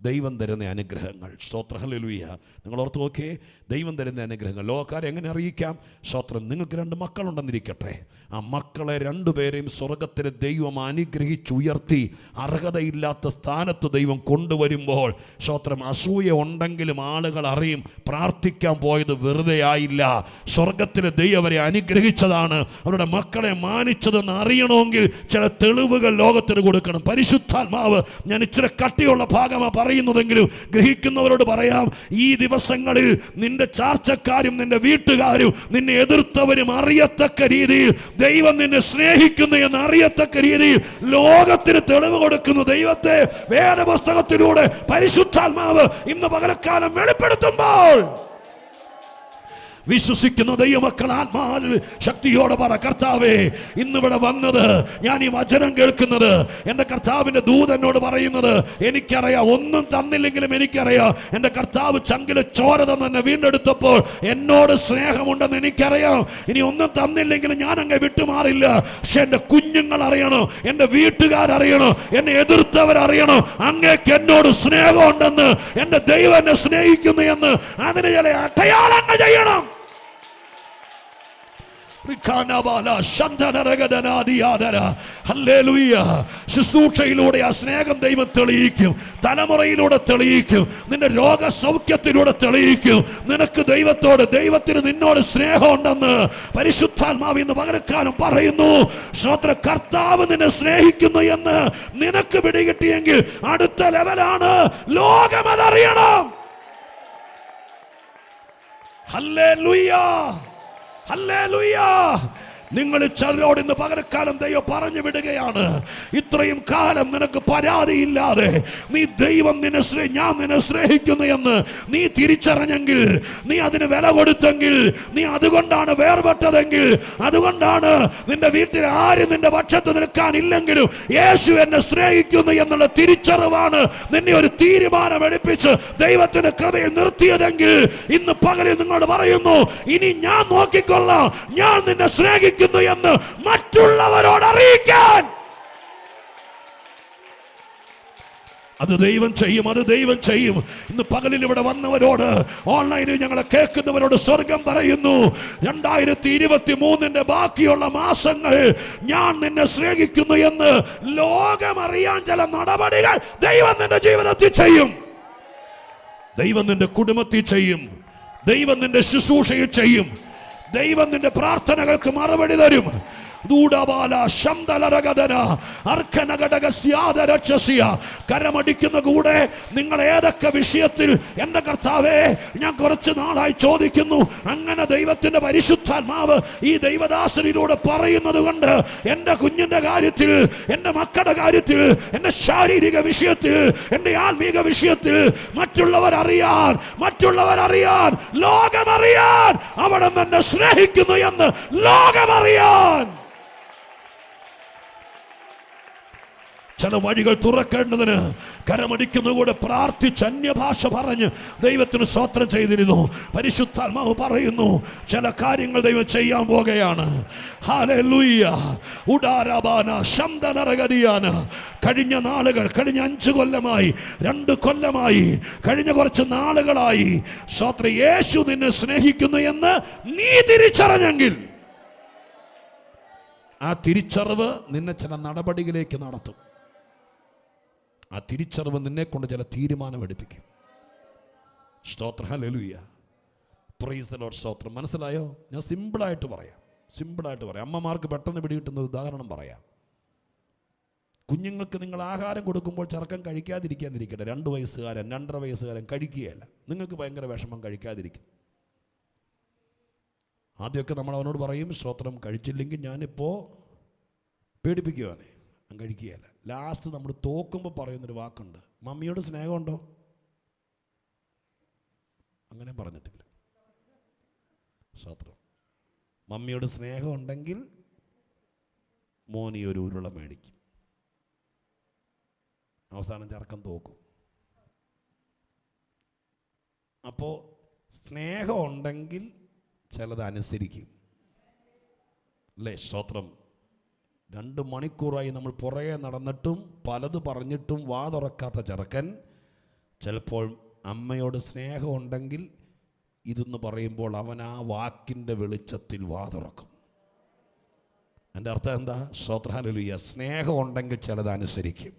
ദൈവം തരുന്ന അനുഗ്രഹങ്ങൾ. സ്തോത്രം, ഹല്ലേലൂയ. നിങ്ങൾ ഓർത്ത് നോക്കിയേ, ദൈവം തരുന്ന അനുഗ്രഹങ്ങൾ ലോകക്കാരെ എങ്ങനെ അറിയിക്കാം? സ്തോത്രം, നിങ്ങൾക്ക് 2 മക്കളുണ്ടെന്നിരിക്കട്ടെ. ആ മക്കളെ 2 പേരെയും സ്വർഗത്തിലെ ദൈവം അനുഗ്രഹിച്ചുയർത്തി അർഹതയില്ലാത്ത സ്ഥാനത്ത് ദൈവം കൊണ്ടുവരുമ്പോൾ സ്തോത്രം, അസൂയ ഉണ്ടെങ്കിലും ആളുകൾ അറിയും പ്രാർത്ഥിക്കാൻ പോയത് വെറുതെ ആയില്ല. സ്വർഗത്തിലെ ദൈവം അവരെ അനുഗ്രഹിച്ചതാണ്, അവരുടെ മക്കളെ മാനിച്ചതെന്ന് അറിയണമെങ്കിൽ ചില തെളിവുകൾ ലോകത്തിന് കൊടുക്കണം. പരിശുദ്ധാത്മാവ്, ഞാൻ ഇച്ചിരി കട്ടിയുള്ള ഭാഗമാണ് പറയുന്നതെങ്കിലും ഗ്രഹിക്കുന്നവരോട് പറയാം, ഈ ദിവസങ്ങളിൽ നിന്റെ ചാർച്ചക്കാരും നിന്റെ വീട്ടുകാരും നിന്നെ എതിർത്തവരും അറിയത്തക്ക രീതിയിൽ ദൈവം നിന്നെ സ്നേഹിക്കുന്നു എന്ന് അറിയത്തക്ക രീതിയിൽ ലോകത്തിന് തെളിവ് കൊടുക്കുന്ന ദൈവത്തെ വേദപുസ്തകത്തിലൂടെ പരിശുദ്ധാത്മാവ് ഇന്ന് പകൽക്കാലം വെളിപ്പെടുത്തുമ്പോൾ വിശ്വസിക്കുന്ന ദൈവമക്കൾ ആത്മാവിൽ ശക്തിയോടെ പറ, കർത്താവേ ഇന്നിവിടെ വന്നത്, ഞാൻ ഈ വചനം കേൾക്കുന്നത്, എൻ്റെ കർത്താവിൻ്റെ ദൂതനോട് പറയുന്നത് എനിക്കറിയാം. ഒന്നും തന്നില്ലെങ്കിലും എനിക്കറിയാം എൻ്റെ കർത്താവ് ചങ്കിലെ ചോര തന്നെ വീണ്ടെടുത്തപ്പോൾ എന്നോട് സ്നേഹമുണ്ടെന്ന് എനിക്കറിയാം. ഇനി ഒന്നും തന്നില്ലെങ്കിലും ഞാൻ അങ്ങ് വിട്ടുമാറില്ല. പക്ഷെ എൻ്റെ കുഞ്ഞുങ്ങൾ അറിയണം, എൻ്റെ വീട്ടുകാരറിയണം, എന്നെ എതിർത്തവരറിയണം അങ്ങേക്ക് എന്നോട് സ്നേഹമുണ്ടെന്ന്, എൻ്റെ ദൈവം എന്നെ സ്നേഹിക്കുന്നു എന്ന്. അതിന് ചില അടയാളങ്ങൾ ചെയ്യണം. ശുശ്രൂഷയിലൂടെ ആ സ്നേഹം ദൈവം തെളിയിക്കും, തലമുറയിലൂടെ തെളിയിക്കും, നിന്റെ രോഗസൗഖ്യത്തിലൂടെ തെളിയിക്കും. നിനക്ക് ദൈവത്തോട്, ദൈവത്തിന് നിന്നോട് സ്നേഹമുണ്ടെന്ന് പരിശുദ്ധാത്മാവ് ഇന്ന് പകൽക്കാലം പറയുന്നു. സ്തോത്രം, കർത്താവ് നിന്നെ സ്നേഹിക്കുന്നു എന്ന് നിനക്ക് പിടികിട്ടിയെങ്കിൽ അടുത്ത ലെവലാണ്. ലോകം അതറിയണം. Hallelujah, hallelujah. നിങ്ങൾ ചിലരോട് ഇന്ന് പകൽക്കാലം ദൈവം പറഞ്ഞു വിടുകയാണ്, ഇത്രയും കാലം നിനക്ക് പരാതിയില്ലാതെ നീ ദൈവം ഞാൻ നിന്നെ സ്നേഹിക്കുന്നു എന്ന് നീ തിരിച്ചറിഞ്ഞെങ്കിൽ, നീ അതിന് വില കൊടുത്തെങ്കിൽ, നീ അതുകൊണ്ടാണ് വേർപെട്ടതെങ്കിൽ, അതുകൊണ്ടാണ് നിന്റെ വീട്ടിൽ ആരും നിന്റെ പക്ഷത്ത് നിൽക്കാനില്ലെങ്കിലും യേശു എന്നെ സ്നേഹിക്കുന്നു എന്നുള്ള തിരിച്ചറിവാണ് നിന്നെ ഒരു തീരുമാനം എടുപ്പിച്ച് ദൈവത്തിന്റെ കൃപയിൽ നിർത്തിയതെങ്കിൽ, ഇന്ന് പകലിൽ നിങ്ങളോട് പറയുന്നു, ഇനി ഞാൻ നോക്കിക്കൊള്ളാം, ഞാൻ നിന്നെ സ്നേഹിക്കുന്നു എന്ന് മറ്റുള്ളവരോട് അറിയിക്കാൻ. അത് ദൈവം ചെയ്യും, അത് ദൈവം ചെയ്യും. ഇന്ന് പകലിൽ ഇവിടെ വന്നവരോട്, ഓൺലൈനിൽ ഞങ്ങളെ കേൾക്കുന്നവരോട് സ്വർഗം പറയുന്നു, 2023 ബാക്കിയുള്ള മാസങ്ങൾ ഞാൻ നിന്നെ സ്നേഹിക്കുന്നു എന്ന് ലോകമറിയാൻ ചില നടപടികൾ ദൈവം നിന്റെ ജീവിതത്തിൽ ചെയ്യും. ദൈവം നിന്റെ കുടുംബത്തിൽ ചെയ്യും, ദൈവം നിന്റെ ശുശ്രൂഷയിൽ ചെയ്യും, ദൈവം നിന്റെ പ്രാർത്ഥനകൾക്ക് മറുപടി തരും. കരമടിക്കുന്ന കൂടെ നിങ്ങൾ ഏതൊക്കെ വിഷയത്തിൽ എൻ്റെ കർത്താവേ ഞാൻ കുറച്ച് നാളായി ചോദിക്കുന്നു, അങ്ങനെ ദൈവത്തിന്റെ പരിശുദ്ധാത്മാവ് ഈ ദൈവദാസനിലൂടെ പറയുന്നത് കൊണ്ട് എൻ്റെ കുഞ്ഞിൻ്റെ കാര്യത്തിൽ, എൻ്റെ മക്കളുടെ കാര്യത്തിൽ, എൻ്റെ ശാരീരിക വിഷയത്തിൽ, എൻ്റെ ആത്മീക വിഷയത്തിൽ മറ്റുള്ളവരറിയാൻ, ലോകമറിയാൻ, അവിടെ തന്നെ സ്നേഹിക്കുന്നു എന്ന് ലോകമറിയാൻ ചില വഴികൾ തുറക്കേണ്ടതിന് കരമടിക്കുന്നകൂടെ പ്രാർത്ഥിച്ച് അന്യഭാഷ പറഞ്ഞ് ദൈവത്തിന് സ്തോത്രം ചെയ്തിരുന്നു. പരിശുദ്ധാത്മാവ് പറയുന്നു, ചില കാര്യങ്ങൾ ദൈവം ചെയ്യാൻ പോകുകയാണ്. ഹല്ലേലൂയ. ഉഡാരബാന ശംദനരഗദിയാന. കഴിഞ്ഞ നാളുകൾ, കഴിഞ്ഞ 5 കൊല്ലമായി, 2 കൊല്ലമായി, കഴിഞ്ഞ കുറച്ച് നാളുകളായി സ്തോത്രം, യേശു നിന്നെ സ്നേഹിക്കുന്നു എന്ന് നീ തിരിച്ചറിഞ്ഞെങ്കിൽ ആ തിരിച്ചറിവ് നിന്നെ ചില നടപടികളിലേക്ക് നടത്തും. ആ തിരിച്ചറിവ് നിന്നെ കൊണ്ട് ചില തീരുമാനമെടുപ്പിക്കും. സ്തോത്രം, ഹല്ലേലൂയ, പ്രൈസ് ദി ലോർഡ്. സ്തോത്രം. മനസ്സിലായോ? ഞാൻ സിമ്പിളായിട്ട് പറയാം. അമ്മമാർക്ക് പെട്ടെന്ന് പിടികിട്ടുന്ന ഉദാഹരണം പറയാം. കുഞ്ഞുങ്ങൾക്ക് നിങ്ങൾ ആഹാരം കൊടുക്കുമ്പോൾ ചെറുക്കൻ കഴിക്കാതിരിക്കാതിരിക്കട്ടെ. 2 വയസ്സുകാരൻ 2.5 വയസ്സുകാരൻ കഴിക്കുകയല്ല, നിങ്ങൾക്ക് ഭയങ്കര വിഷമം കഴിക്കാതിരിക്കും. ആദ്യമൊക്കെ നമ്മൾ അവനോട് പറയും, സ്തോത്രം, കഴിച്ചില്ലെങ്കിൽ ഞാനിപ്പോൾ പേടിപ്പിക്കുവാനേ, ഞാൻ കഴിക്കുകയല്ല. ലാസ്റ്റ് നമ്മൾ തോക്കുമ്പോൾ പറയുന്നൊരു വാക്കുണ്ട്, മമ്മിയോട് സ്നേഹമുണ്ടോ? അങ്ങനെ പറഞ്ഞിട്ടില്ല. സ്തോത്രം. മമ്മിയോട് സ്നേഹം ഉണ്ടെങ്കിൽ മോനി ഒരു ഉരുള മേടിക്കും, അവസാനം ചെറുക്കം തോക്കും. അപ്പോൾ സ്നേഹം ഉണ്ടെങ്കിൽ ചിലത് അനുസരിക്കും അല്ലേ? സ്തോത്രം. 2 മണിക്കൂറായി നമ്മൾ പുറകെ നടന്നിട്ടും പലത് പറഞ്ഞിട്ടും വാ തുറക്കാത്ത ചെറുക്കൻ ചിലപ്പോൾ അമ്മയോട് സ്നേഹമുണ്ടെങ്കിൽ ഇതെന്ന് പറയുമ്പോൾ അവൻ ആ വാക്കിൻ്റെ വെളിച്ചത്തിൽ വാ തുറക്കും. എൻ്റെ അർത്ഥം എന്താ? സ്തോത്രം, ഹല്ലേലൂയ. സ്നേഹം ഉണ്ടെങ്കിൽ ചിലത് അനുസരിക്കും.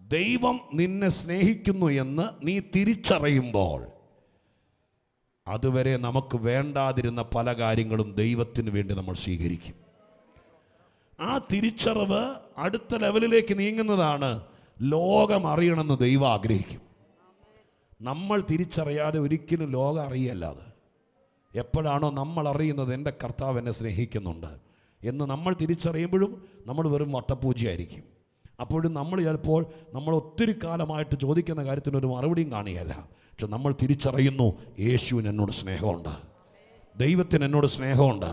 ദൈവം നിന്നെ സ്നേഹിക്കുന്നു എന്ന് നീ തിരിച്ചറിയുമ്പോൾ അതുവരെ നമുക്ക് വേണ്ടാതിരുന്ന പല കാര്യങ്ങളും ദൈവത്തിന് വേണ്ടി നമ്മൾ സ്വീകരിക്കും. ആ തിരിച്ചറിവ് അടുത്ത ലെവലിലേക്ക് നീങ്ങുന്നതാണ്. ലോകം അറിയണമെന്ന് ദൈവം ആഗ്രഹിക്കും. നമ്മൾ തിരിച്ചറിയാതെ ഒരിക്കലും ലോകം അറിയല്ലാതെ. എപ്പോഴാണോ നമ്മൾ അറിയുന്നത് എൻ്റെ കർത്താവ് എന്നെ സ്നേഹിക്കുന്നുണ്ട് എന്ന് നമ്മൾ തിരിച്ചറിയുമ്പോഴും നമ്മൾ വെറും വട്ടപ്പൂജയായിരിക്കും. അപ്പോഴും നമ്മൾ ചിലപ്പോൾ നമ്മൾ ഒത്തിരി കാലമായിട്ട് ചോദിക്കുന്ന കാര്യത്തിനൊരു മറുപടിയും കാണുകയല്ല. പക്ഷെ നമ്മൾ തിരിച്ചറിയുന്നു, യേശുവിന് എന്നോട് സ്നേഹമുണ്ട്, ദൈവത്തിന് എന്നോട് സ്നേഹമുണ്ട്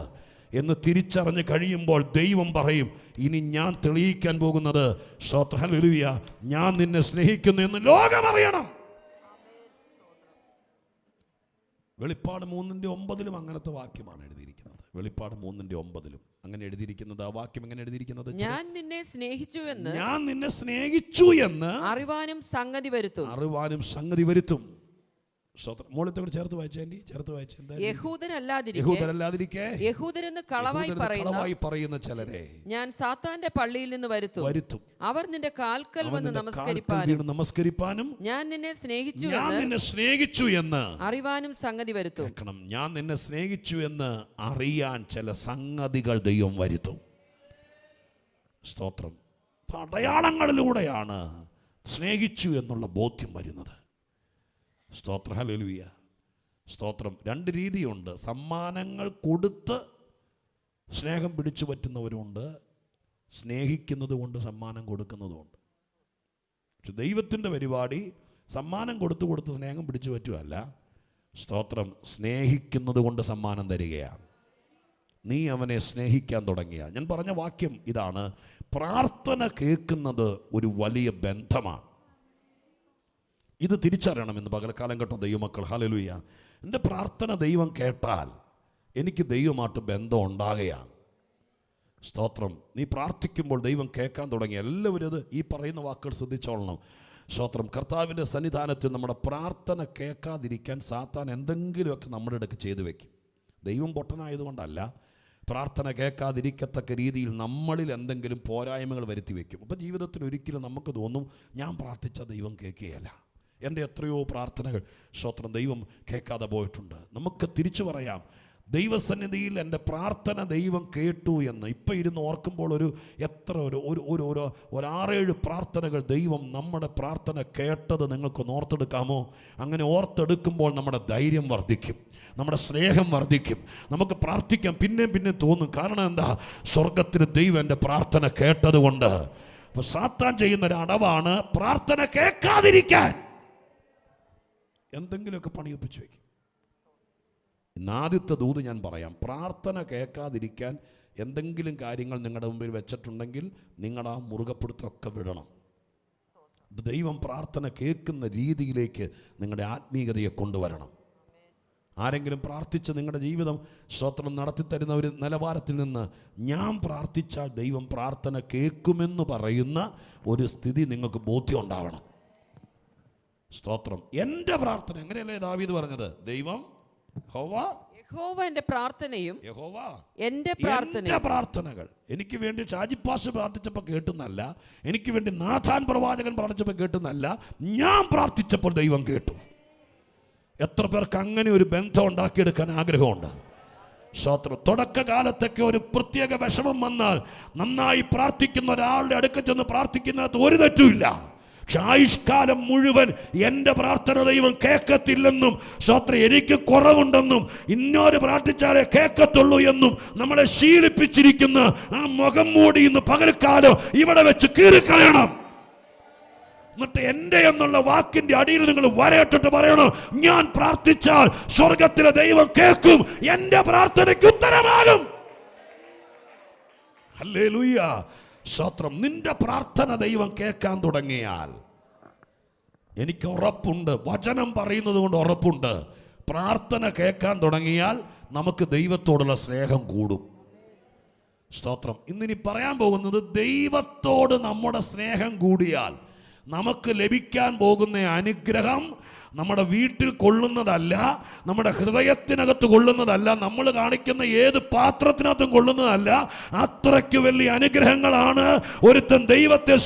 എന്ന് തിരിച്ചറിഞ്ഞ് കഴിയുമ്പോൾ ദൈവം പറയും, ഇനി ഞാൻ തെളിയിക്കാൻ പോകുന്നത്, സ്തോത്രം, ഹല്ലേലൂയ, ഞാൻ നിന്നെ സ്നേഹിക്കുന്നു എന്ന് ലോകം അറിയണം. വെളിപ്പാട് 3:9 അങ്ങനത്തെ വാക്യമാണ് എഴുതിയിരിക്കുന്നത്. വെളിപ്പാട് 3:9 അങ്ങനെ എഴുതിയിരിക്കുന്നത്. ആ വാക്യം എങ്ങനെ എഴുതിയിരിക്കുന്നത്? ഞാൻ നിന്നെ സ്നേഹിച്ചു എന്ന് അറിവാനും സംഗതി വരുത്തും. മോളത്തോട് ചേർത്ത് വായിച്ചേ. യഹൂദരല്ലാതിരിക്കെ യഹൂദരെന്ന് കളവായി പറയുന്ന ചിലരെ ഞാൻ സാത്താന്റെ പള്ളിയിൽ നിന്ന് വരുത്തും. അവർ നിന്റെ കാൽക്കൽ വന്ന് നമസ്കരിപ്പാനും ഞാൻ നിന്നെ സ്നേഹിച്ചു എന്ന് അറിവാനും സംഗതി വരുത്തും. ഞാൻ നിന്നെ സ്നേഹിച്ചു എന്ന് അറിയാൻ ചില സംഗതികൾ ദൈവം വരുത്തും. സ്തോത്രം. അടയാളങ്ങളിലൂടെയാണ് സ്നേഹിച്ചു എന്നുള്ള ബോധ്യം വരുന്നത്. സ്തോത്രം, ഹല്ലേലൂയ. സ്തോത്രം. 2 രീതിയുണ്ട്. സമ്മാനങ്ങൾ കൊടുത്ത് സ്നേഹം പിടിച്ചു പറ്റുന്നവരുണ്ട്, സ്നേഹിക്കുന്നത് കൊണ്ട് സമ്മാനം കൊടുക്കുന്നതുമുണ്ട്. പക്ഷെ ദൈവത്തിൻ്റെ പരിപാടി സമ്മാനം കൊടുത്ത് സ്നേഹം പിടിച്ചു പറ്റുമല്ല. സ്തോത്രം. സ്നേഹിക്കുന്നത് കൊണ്ട് സമ്മാനം തരികയാണ്. നീ അവനെ സ്നേഹിക്കാൻ തുടങ്ങിയാൽ. ഞാൻ പറഞ്ഞ വാക്യം ഇതാണ്, പ്രാർത്ഥന കേൾക്കുന്നത് ഒരു വലിയ ബന്ധമാണ്. ഇത് തിരിച്ചറിയണമെന്ന് പകൽക്കാലം കേട്ട ദൈവമക്കൾ, ഹല്ലേലൂയ. എൻ്റെ പ്രാർത്ഥന ദൈവം കേട്ടാൽ എനിക്ക് ദൈവമായിട്ട് ബന്ധം ഉണ്ടാകുകയാണ്. സ്തോത്രം. നീ പ്രാർത്ഥിക്കുമ്പോൾ ദൈവം കേൾക്കാൻ തുടങ്ങി. എല്ലാവരും ഇത് ഈ പറയുന്ന വാക്കുകൾ ശ്രദ്ധിച്ചോളണം. സ്തോത്രം. കർത്താവിൻ്റെ സന്നിധാനത്തിൽ നമ്മുടെ പ്രാർത്ഥന കേൾക്കാതിരിക്കാൻ സാത്താൻ എന്തെങ്കിലുമൊക്കെ നമ്മുടെ ഇടയ്ക്ക് ചെയ്തു വെക്കും. ദൈവം പൊട്ടനായതുകൊണ്ടല്ല, പ്രാർത്ഥന കേൾക്കാതിരിക്കത്തക്ക രീതിയിൽ നമ്മളിൽ എന്തെങ്കിലും പോരായ്മകൾ വരുത്തി വയ്ക്കും. അപ്പോൾ ജീവിതത്തിൽ ഒരിക്കലും നമുക്ക് തോന്നും, ഞാൻ പ്രാർത്ഥിച്ച ദൈവം കേൾക്കുകയല്ല. എൻ്റെ എത്രയോ പ്രാർത്ഥനകൾ സ്തോത്രം ദൈവം കേൾക്കാതെ പോയിട്ടുണ്ട്. നമുക്ക് തിരിച്ചു പറയാം, ദൈവസന്നിധിയിൽ എൻ്റെ പ്രാർത്ഥന ദൈവം കേട്ടു എന്ന് ഇപ്പം ഇരുന്ന് ഓർക്കുമ്പോൾ ഒരു 6-7 പ്രാർത്ഥനകൾ ദൈവം നമ്മുടെ പ്രാർത്ഥന കേട്ടത് നിങ്ങൾക്കൊന്ന് ഓർത്തെടുക്കാമോ? അങ്ങനെ ഓർത്തെടുക്കുമ്പോൾ നമ്മുടെ ധൈര്യം വർദ്ധിക്കും, നമ്മുടെ സ്നേഹം വർദ്ധിക്കും, നമുക്ക് പ്രാർത്ഥിക്കാം പിന്നെ തോന്നും. കാരണം എന്താ? സ്വർഗത്തിന് ദൈവം എൻ്റെ പ്രാർത്ഥന കേട്ടതുകൊണ്ട്. അപ്പോൾ സാത്താൻ ചെയ്യുന്നൊരു അടവാണ് പ്രാർത്ഥന കേൾക്കാതിരിക്കാൻ എന്തെങ്കിലുമൊക്കെ പണിയൊപ്പിച്ച് വയ്ക്കും. ആദ്യത്തെ ദൂത് ഞാൻ പറയാം, പ്രാർത്ഥന കേൾക്കാതിരിക്കാൻ എന്തെങ്കിലും കാര്യങ്ങൾ നിങ്ങളുടെ മുമ്പിൽ വെച്ചിട്ടുണ്ടെങ്കിൽ നിങ്ങൾ ആ മുറുകപ്പെടുത്തൊക്കെ വിടണം. ദൈവം പ്രാർത്ഥന കേൾക്കുന്ന രീതിയിലേക്ക് നിങ്ങളുടെ ആത്മീയതയെ കൊണ്ടുവരണം. ആരെങ്കിലും പ്രാർത്ഥിച്ച് നിങ്ങളുടെ ജീവിതം സ്തോത്രം നടത്തിത്തരുന്ന ഒരു നിലവാരത്തിൽ നിന്ന് ഞാൻ പ്രാർത്ഥിച്ചാൽ ദൈവം പ്രാർത്ഥന കേൾക്കുമെന്ന് പറയുന്ന ഒരു സ്ഥിതി നിങ്ങൾക്ക് ബോധ്യം ഉണ്ടാവണം. സ്തോത്രം. എൻ്റെ പ്രാർത്ഥന എങ്ങനെയല്ലേ ദാവീദ് പറഞ്ഞത്? ദൈവം യഹോവ എൻ്റെ പ്രാർത്ഥനയും യഹോവ എൻ്റെ പ്രാർത്ഥനകൾ. എനിക്ക് വേണ്ടി ഷാജിപ്പാസ് പ്രാർത്ഥിച്ചപ്പോൾ കേട്ടുന്നല്ല, എനിക്ക് വേണ്ടി നാഥാൻ പ്രവാചകൻ പ്രാർത്ഥിച്ചപ്പോൾ കേട്ടുന്നല്ല, ഞാൻ പ്രാർത്ഥിച്ചപ്പോൾ ദൈവം കേട്ടു. എത്ര പേർക്ക് അങ്ങനെ ഒരു ബന്ധം ഉണ്ടാക്കിയെടുക്കാൻ ആഗ്രഹമുണ്ട്? സ്തോത്രം. തുടക്കകാലത്തൊക്കെ ഒരു പ്രത്യേക വിഷമം വന്നാൽ നന്നായി പ്രാർത്ഥിക്കുന്ന ഒരാളുടെ അടുക്കൽ ചെന്ന് പ്രാർത്ഥിക്കുന്നതിനകത്ത് ഒരു തെറ്റുമില്ല. പക്ഷെ ആയുഷ്കാലം മുഴുവൻ എൻ്റെ പ്രാർത്ഥന ദൈവം കേൾക്കത്തില്ലെന്നും സ്തോത്രം എനിക്ക് കുറവുണ്ടെന്നും ഇന്നോര് പ്രാർത്ഥിച്ചാലേ കേൾക്കത്തുള്ളൂ എന്നും നമ്മളെ ശീലിപ്പിച്ചിരിക്കുന്ന ആ മുഖം മൂടി ഇന്ന് പകൽക്കാലം ഇവിടെ വെച്ച് കീറിക്കളയണം. എന്നിട്ട് എൻ്റെ എന്നുള്ള വാക്കിന്റെ അടിയിൽ നിങ്ങൾ വരയിട്ടിട്ട് പറയണം, ഞാൻ പ്രാർത്ഥിച്ചാൽ സ്വർഗത്തിലെ ദൈവം കേൾക്കും, എൻ്റെ പ്രാർത്ഥനയ്ക്ക് ഉത്തരമാകും. ഹല്ലേലൂയ, സ്തോത്രം. നിന്റെ പ്രാർത്ഥന ദൈവം കേൾക്കാൻ തുടങ്ങിയാൽ, എനിക്ക് ഉറപ്പുണ്ട്, വചനം പറയുന്നത് കൊണ്ട് ഉറപ്പുണ്ട്, പ്രാർത്ഥന കേൾക്കാൻ തുടങ്ങിയാൽ നമുക്ക് ദൈവത്തോടുള്ള സ്നേഹം കൂടും. സ്തോത്രം. ഇന്നിനി പറയാൻ പോകുന്നത്, ദൈവത്തോട് നമ്മുടെ സ്നേഹം കൂടിയാൽ നമുക്ക് ലഭിക്കാൻ പോകുന്ന അനുഗ്രഹം നമ്മുടെ വീട്ടിൽ കൊള്ളുന്നതല്ല, നമ്മുടെ ഹൃദയത്തിനകത്ത് കൊള്ളുന്നതല്ല, നമ്മൾ കാണിക്കുന്ന ഏത് പാത്രത്തിനകത്തും കൊള്ളുന്നതല്ല. അത്രയ്ക്ക് വലിയ അനുഗ്രഹങ്ങളാണ് ഒരുത്തൻ ദൈവത്തെ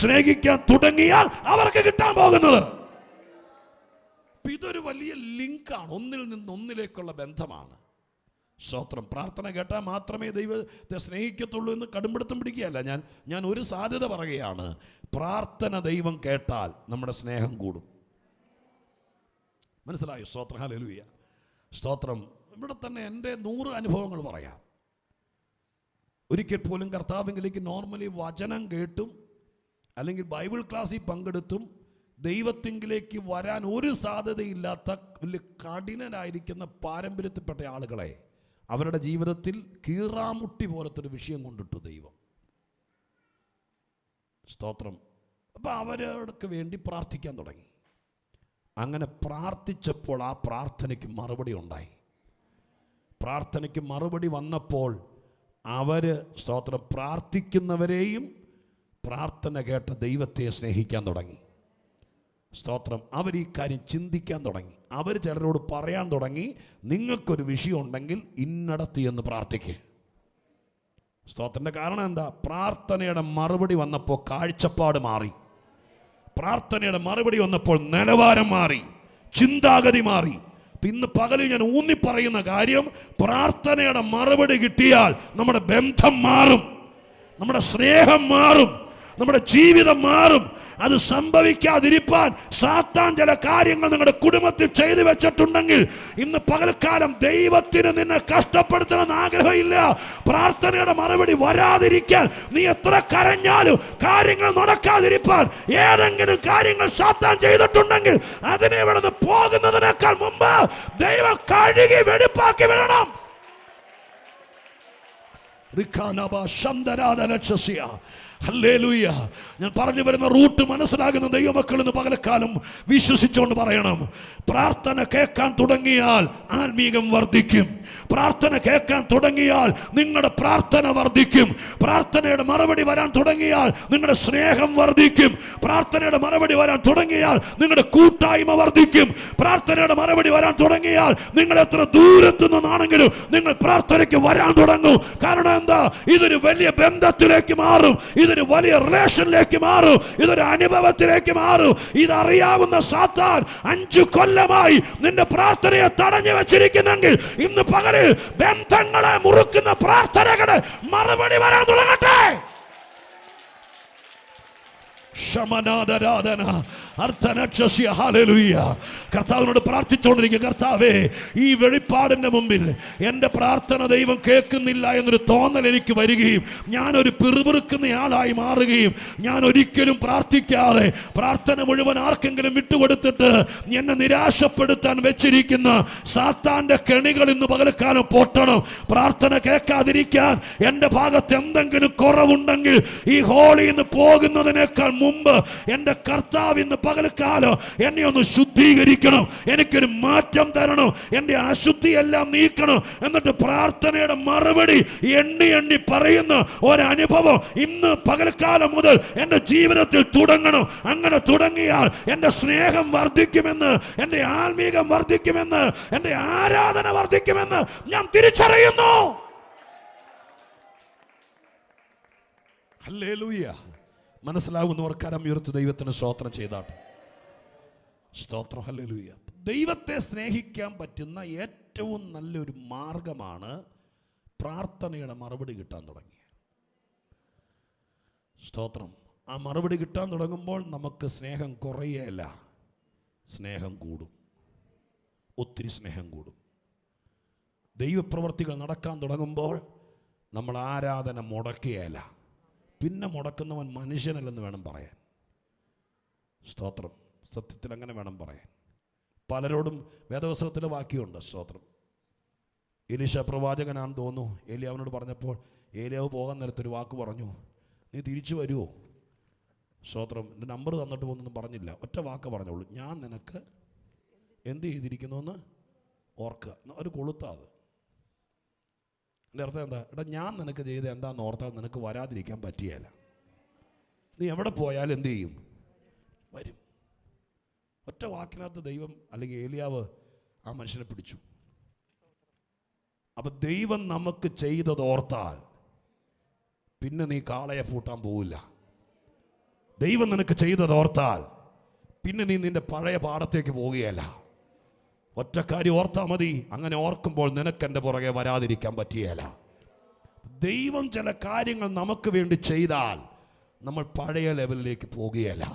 സ്നേഹിക്കാൻ തുടങ്ങിയാൽ അവർക്ക് കിട്ടാൻ പോകുന്നത്. ഇതൊരു വലിയ ലിങ്കാണ്, ഒന്നിൽ നിന്ന് ഒന്നിലേക്കുള്ള ബന്ധമാണ്. സ്തോത്രം. പ്രാർത്ഥന കേട്ടാൽ മാത്രമേ ദൈവത്തെ സ്നേഹിക്കത്തുള്ളൂ എന്ന് കടുംപിടുത്തം പിടിക്കുകയല്ല. ഞാൻ ഒരു സാധ്യത പറയുകയാണ്. പ്രാർത്ഥന ദൈവം കേട്ടാൽ നമ്മുടെ സ്നേഹം കൂടും. മനസ്സിലായോ? സ്തോത്രം. ഹല്ലേലൂയ, സ്തോത്രം. ഇവിടെ തന്നെ എൻ്റെ 100 അനുഭവങ്ങൾ പറയാം. ഒരിക്കൽ പോലും കർത്താവിലേക്ക് നോർമലി വചനം കേട്ടും അല്ലെങ്കിൽ ബൈബിൾ ക്ലാസ്സിൽ പങ്കെടുത്തും ദൈവത്തിങ്കിലേക്ക് വരാൻ ഒരു സാധ്യതയില്ലാത്ത വലിയ കഠിനനായിരിക്കുന്ന പാരമ്പര്യത്തിൽപ്പെട്ട ആളുകളെ അവരുടെ ജീവിതത്തിൽ കീറാമുട്ടി പോലത്തെ ഒരു വിഷയം കൊണ്ടിട്ടു ദൈവം. സ്തോത്രം. അപ്പം അവർക്ക് വേണ്ടി പ്രാർത്ഥിക്കാൻ തുടങ്ങി. അങ്ങനെ പ്രാർത്ഥിച്ചപ്പോൾ ആ പ്രാർത്ഥനയ്ക്ക് മറുപടി ഉണ്ടായി. പ്രാർത്ഥനയ്ക്ക് മറുപടി വന്നപ്പോൾ അവർ, സ്തോത്രം, പ്രാർത്ഥിക്കുന്നവരെയും പ്രാർത്ഥന കേട്ട ദൈവത്തെ സ്നേഹിക്കാൻ തുടങ്ങി. സ്തോത്രം. അവർ ഈ കാര്യം ചിന്തിക്കാൻ തുടങ്ങി. അവർ ചിലരോട് പറയാൻ തുടങ്ങി, നിങ്ങൾക്കൊരു വിഷയം ഉണ്ടെങ്കിൽ ഇന്നടത്ത് എന്ന് പ്രാർത്ഥിക്കുക. സ്തോത്രത്തിൻ്റെ കാരണം എന്താ? പ്രാർത്ഥനയുടെ മറുപടി വന്നപ്പോൾ കാഴ്ചപ്പാട് മാറി. പ്രാർത്ഥനയുടെ മറുപടി വന്നപ്പോൾ നിലവാരം മാറി, ചിന്താഗതി മാറി. ഇന്ന് പകലിൽ ഞാൻ ഊന്നിപ്പറയുന്ന കാര്യം, പ്രാർത്ഥനയുടെ മറുപടി കിട്ടിയാൽ നമ്മുടെ ബന്ധം മാറും, നമ്മുടെ സ്നേഹം മാറും, നമ്മുടെ ജീവിതം മാറും. അത് സംഭവിക്കാതിരിക്കാൻ സാത്താൻ ചില കാര്യങ്ങൾ നിങ്ങളുടെ കുടുംബത്തിൽ ചെയ്തു വെച്ചിട്ടുണ്ടെങ്കിൽ ഇന്ന് പകൽക്കാലം ദൈവത്തിന് നിന്നെ കഷ്ടപ്പെടുത്തണമെന്ന് ആഗ്രഹമില്ല. പ്രാർത്ഥനയുടെ മറുപടി വരാതിരിക്കാൻ നീ എത്ര കരഞ്ഞാലും കാര്യങ്ങൾ നടക്കാതിരിക്കാൻ ഏതെങ്കിലും കാര്യങ്ങൾ സാത്താൻ ചെയ്തിട്ടുണ്ടെങ്കിൽ അതിനെ ഇവിടെ പോകുന്നതിനേക്കാൾ മുമ്പ് ദൈവം കഴുകി വെടിപ്പാക്കി വിടണം. ഹല്ലേലൂയ. ഞാൻ പറഞ്ഞു വരുന്ന റൂട്ട് മനസ്സിലാകുന്ന ദൈവമക്കൾ ഇന്ന് പകൽക്കാലം വിശ്വസിച്ചുകൊണ്ട് പറയണം, പ്രാർത്ഥന കേൾക്കാൻ തുടങ്ങിയാൽ ആത്മീകം വർദ്ധിക്കും. പ്രാർത്ഥന കേൾക്കാൻ തുടങ്ങിയാൽ നിങ്ങളുടെ പ്രാർത്ഥന വർദ്ധിക്കും. പ്രാർത്ഥനയുടെ മറുപടി വരാൻ തുടങ്ങിയാൽ നിങ്ങളുടെ സ്നേഹം വർദ്ധിക്കും. പ്രാർത്ഥനയുടെ മറുപടി വരാൻ തുടങ്ങിയാൽ നിങ്ങളുടെ കൂട്ടായ്മ വർദ്ധിക്കും. പ്രാർത്ഥനയുടെ മറുപടി വരാൻ തുടങ്ങിയാൽ നിങ്ങൾ എത്ര ദൂരത്തു നിന്നാണെങ്കിലും നിങ്ങൾ പ്രാർത്ഥനയ്ക്ക് വരാൻ തുടങ്ങും. കാരണം എന്താ? ഇതൊരു വലിയ ബന്ധത്തിലേക്ക് മാറും, ഇതൊരു വലിയ റിലേഷനിലേക്ക് മാറും, ഇതൊരു അനുഭവത്തിലേക്ക് മാറും. ഇതറിയാവുന്ന സാത്താൻ 5 കൊല്ലമായി നിന്റെ പ്രാർത്ഥനയെ തടഞ്ഞു വെച്ചിരിക്കുന്നെങ്കിൽ ഇന്ന് പകലിൽ ബന്ധങ്ങളെ മുറുക്കുന്ന പ്രാർത്ഥനകളെ മറുപടി വരാൻ തുടങ്ങട്ടെ. കർത്താവിനോട് പ്രാർത്ഥിച്ചുകൊണ്ടിരിക്കുക, കർത്താവേ, ഈ വെളിപ്പാടിന്റെ മുമ്പിൽ എൻ്റെ പ്രാർത്ഥന ദൈവം കേൾക്കുന്നില്ല എന്നൊരു തോന്നൽ എനിക്ക് വരികയും ഞാനൊരു പിറുപിറുക്കുന്ന ആളായി മാറുകയും ഞാൻ ഒരിക്കലും പ്രാർത്ഥിക്കാതെ പ്രാർത്ഥന മുഴുവൻ ആർക്കെങ്കിലും വിട്ടുകൊടുത്തിട്ട് എന്നെ നിരാശപ്പെടുത്താൻ വെച്ചിരിക്കുന്ന സാത്താന്റെ കെണികൾ ഇന്ന് പകൽക്കാലം പൊട്ടണം. പ്രാർത്ഥന കേൾക്കാതിരിക്കാൻ എൻ്റെ ഭാഗത്ത് എന്തെങ്കിലും കുറവുണ്ടെങ്കിൽ ഈ ഹോളിൽ നിന്ന് പോകുന്നതിനേക്കാൾ മുമ്പ് എൻ്റെ കർത്താവ് ഇന്ന് പകൽക്കാലം എന്നെ ഒന്ന് ശുദ്ധീകരിക്കണം, എനിക്കൊരു മാറ്റം തരണം, എൻ്റെ അശുദ്ധിയെല്ലാം നീക്കണം. എന്നിട്ട് പ്രാർത്ഥനയുടെ മറുപടി എണ്ണി എണ്ണി പറയുന്ന ഒരനുഭവം ഇന്ന് പകൽക്കാലം മുതൽ എൻ്റെ ജീവിതത്തിൽ തുടങ്ങണം. അങ്ങനെ തുടങ്ങിയാൽ എൻ്റെ സ്നേഹം വർദ്ധിക്കുമെന്ന്, എൻ്റെ ആത്മീകം വർദ്ധിക്കുമെന്ന്, എൻ്റെ ആരാധന വർദ്ധിക്കുമെന്ന് ഞാൻ തിരിച്ചറിയുന്നു. ഹല്ലേലൂയ. മനസ്സിലാകുന്നവർ കരം ഉയർത്തി ദൈവത്തിന് സ്തോത്രം ചെയ്താട്ടെ. സ്തോത്രം. ഹല്ലേലൂയ. ദൈവത്തെ സ്നേഹിക്കാൻ പറ്റുന്ന ഏറ്റവും നല്ലൊരു മാർഗമാണ് പ്രാർത്ഥനയുടെ മറുപടി കിട്ടാൻ തുടങ്ങിയ. സ്തോത്രം. ആ മറുപടി കിട്ടാൻ തുടങ്ങുമ്പോൾ നമുക്ക് സ്നേഹം കുറയല്ല, സ്നേഹം കൂടും, ഒത്തിരി സ്നേഹം കൂടും. ദൈവപ്രവർത്തികൾ നടക്കാൻ തുടങ്ങുമ്പോൾ നമ്മൾ ആരാധന മുടക്കുകയല്ല. പിന്നെ മുടക്കുന്നവൻ മനുഷ്യനല്ലെന്ന് വേണം പറയാൻ. സ്തോത്രം. സത്യത്തിൽ അങ്ങനെ വേണം പറയാൻ. പലരോടും വേദവസ്ത്രത്തിൻ്റെ വാക്യമുണ്ട്. സ്തോത്രം. എലീശ പ്രവാചകനാണെന്ന് തോന്നുന്നു. ഏലിയാവിനോട് പറഞ്ഞപ്പോൾ ഏലിയാവ് പോകാൻ നേരത്തൊരു വാക്ക് പറഞ്ഞു, നീ തിരിച്ചു വരുമോ? സ്തോത്രം. എൻ്റെ നമ്പർ തന്നിട്ട് പോകുന്നൊന്നും പറഞ്ഞില്ല, ഒറ്റ വാക്ക് പറഞ്ഞോളൂ, ഞാൻ നിനക്ക് എന്ത് ചെയ്തിരിക്കുന്നു എന്ന് ഓർക്കുക. ഒരു കൊളുത്താത്. എൻ്റെ അർത്ഥം എന്താ? എടാ, ഞാൻ നിനക്ക് ചെയ്ത് എന്താണെന്ന് ഓർത്താൽ നിനക്ക് വരാതിരിക്കാൻ പറ്റിയല്ല. നീ എവിടെ പോയാലും എന്തു ചെയ്യും? വരും. ഒറ്റ വാക്കിനകത്ത് ദൈവം അല്ലെങ്കിൽ ഏലിയാവ് ആ മനുഷ്യനെ പിടിച്ചു. അപ്പം ദൈവം നമുക്ക് ചെയ്തത് ഓർത്താൽ പിന്നെ നീ കാളയെ പൂട്ടാൻ പോവില്ല. ദൈവം നിനക്ക് ചെയ്തത് ഓർത്താൽ പിന്നെ നീ നിന്റെ പഴയ പാടത്തേക്ക് പോവുകയല്ല. ഒറ്റ കാര്യം ഓർത്താൽ മതി, അങ്ങനെ ഓർക്കുമ്പോൾ നിനക്കെൻ്റെ പുറകെ വരാതിരിക്കാൻ പറ്റിയല്ല. ദൈവം ചില കാര്യങ്ങൾ നമുക്ക് വേണ്ടി ചെയ്താൽ നമ്മൾ പഴയ ലെവലിലേക്ക് പോകുകയല്ല.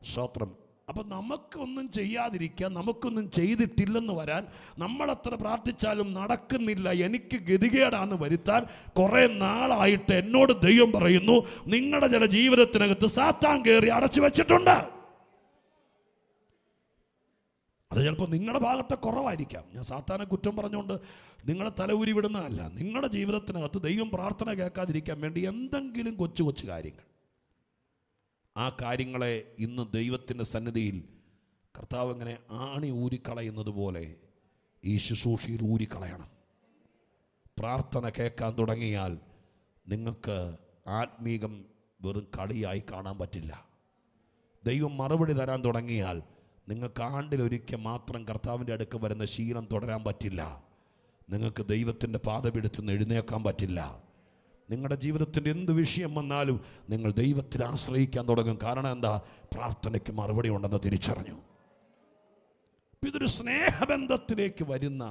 സ്തോത്രം. അപ്പം നമുക്കൊന്നും ചെയ്യാതിരിക്കാൻ, നമുക്കൊന്നും ചെയ്തിട്ടില്ലെന്ന് വരാൻ, നമ്മളത്ര പ്രാർത്ഥിച്ചാലും നടക്കുന്നില്ല, എനിക്ക് ഗതികേടാന്ന് വരുത്താൻ കുറേ നാളായിട്ട് എന്നോട് ദൈവം പറയുന്നു, നിങ്ങളുടെ ചില ജീവിതത്തിനകത്ത് സാത്താൻ കയറി അടച്ചു വെച്ചിട്ടുണ്ട്. അത് ചിലപ്പോൾ നിങ്ങളുടെ ഭാഗത്തെ കുറവായിരിക്കാം. ഞാൻ സാത്താനെ കുറ്റം പറഞ്ഞുകൊണ്ട് നിങ്ങളെ തല ഊരി വിടുന്നതല്ല. നിങ്ങളുടെ ജീവിതത്തിനകത്ത് ദൈവം പ്രാർത്ഥന കേൾക്കാതിരിക്കാൻ വേണ്ടി എന്തെങ്കിലും കൊച്ചു കൊച്ചു കാര്യങ്ങൾ, ആ കാര്യങ്ങളെ ഇന്ന് ദൈവത്തിൻ്റെ സന്നിധിയിൽ കർത്താവ് ഇങ്ങനെ ആണി ഊരിക്കളയുന്നത് പോലെ ഈ ശുശ്രൂഷയിൽ ഊരിക്കളയണം. പ്രാർത്ഥന കേൾക്കാൻ തുടങ്ങിയാൽ നിങ്ങൾക്ക് ആത്മീകം വെറും കളിയായി കാണാൻ പറ്റില്ല. ദൈവം മറുപടി തരാൻ തുടങ്ങിയാൽ നിങ്ങൾക്ക് ആണ്ടിലൊരിക്കൽ മാത്രം കർത്താവിൻ്റെ അടുക്ക് വരുന്ന ശീലം തുടരാൻ പറ്റില്ല. നിങ്ങൾക്ക് ദൈവത്തിൻ്റെ പാദപീഠത്തിൽ നിന്ന് എഴുന്നേൽക്കാൻ പറ്റില്ല. നിങ്ങളുടെ ജീവിതത്തിൻ്റെ എന്ത് വിഷയം വന്നാലും നിങ്ങൾ ദൈവത്തിൽ ആശ്രയിക്കാൻ തുടങ്ങും. കാരണം എന്താ? പ്രാർത്ഥനയ്ക്ക് മറുപടി ഉണ്ടെന്ന് തിരിച്ചറിഞ്ഞു. ഇതൊരു സ്നേഹബന്ധത്തിലേക്ക് വരുന്ന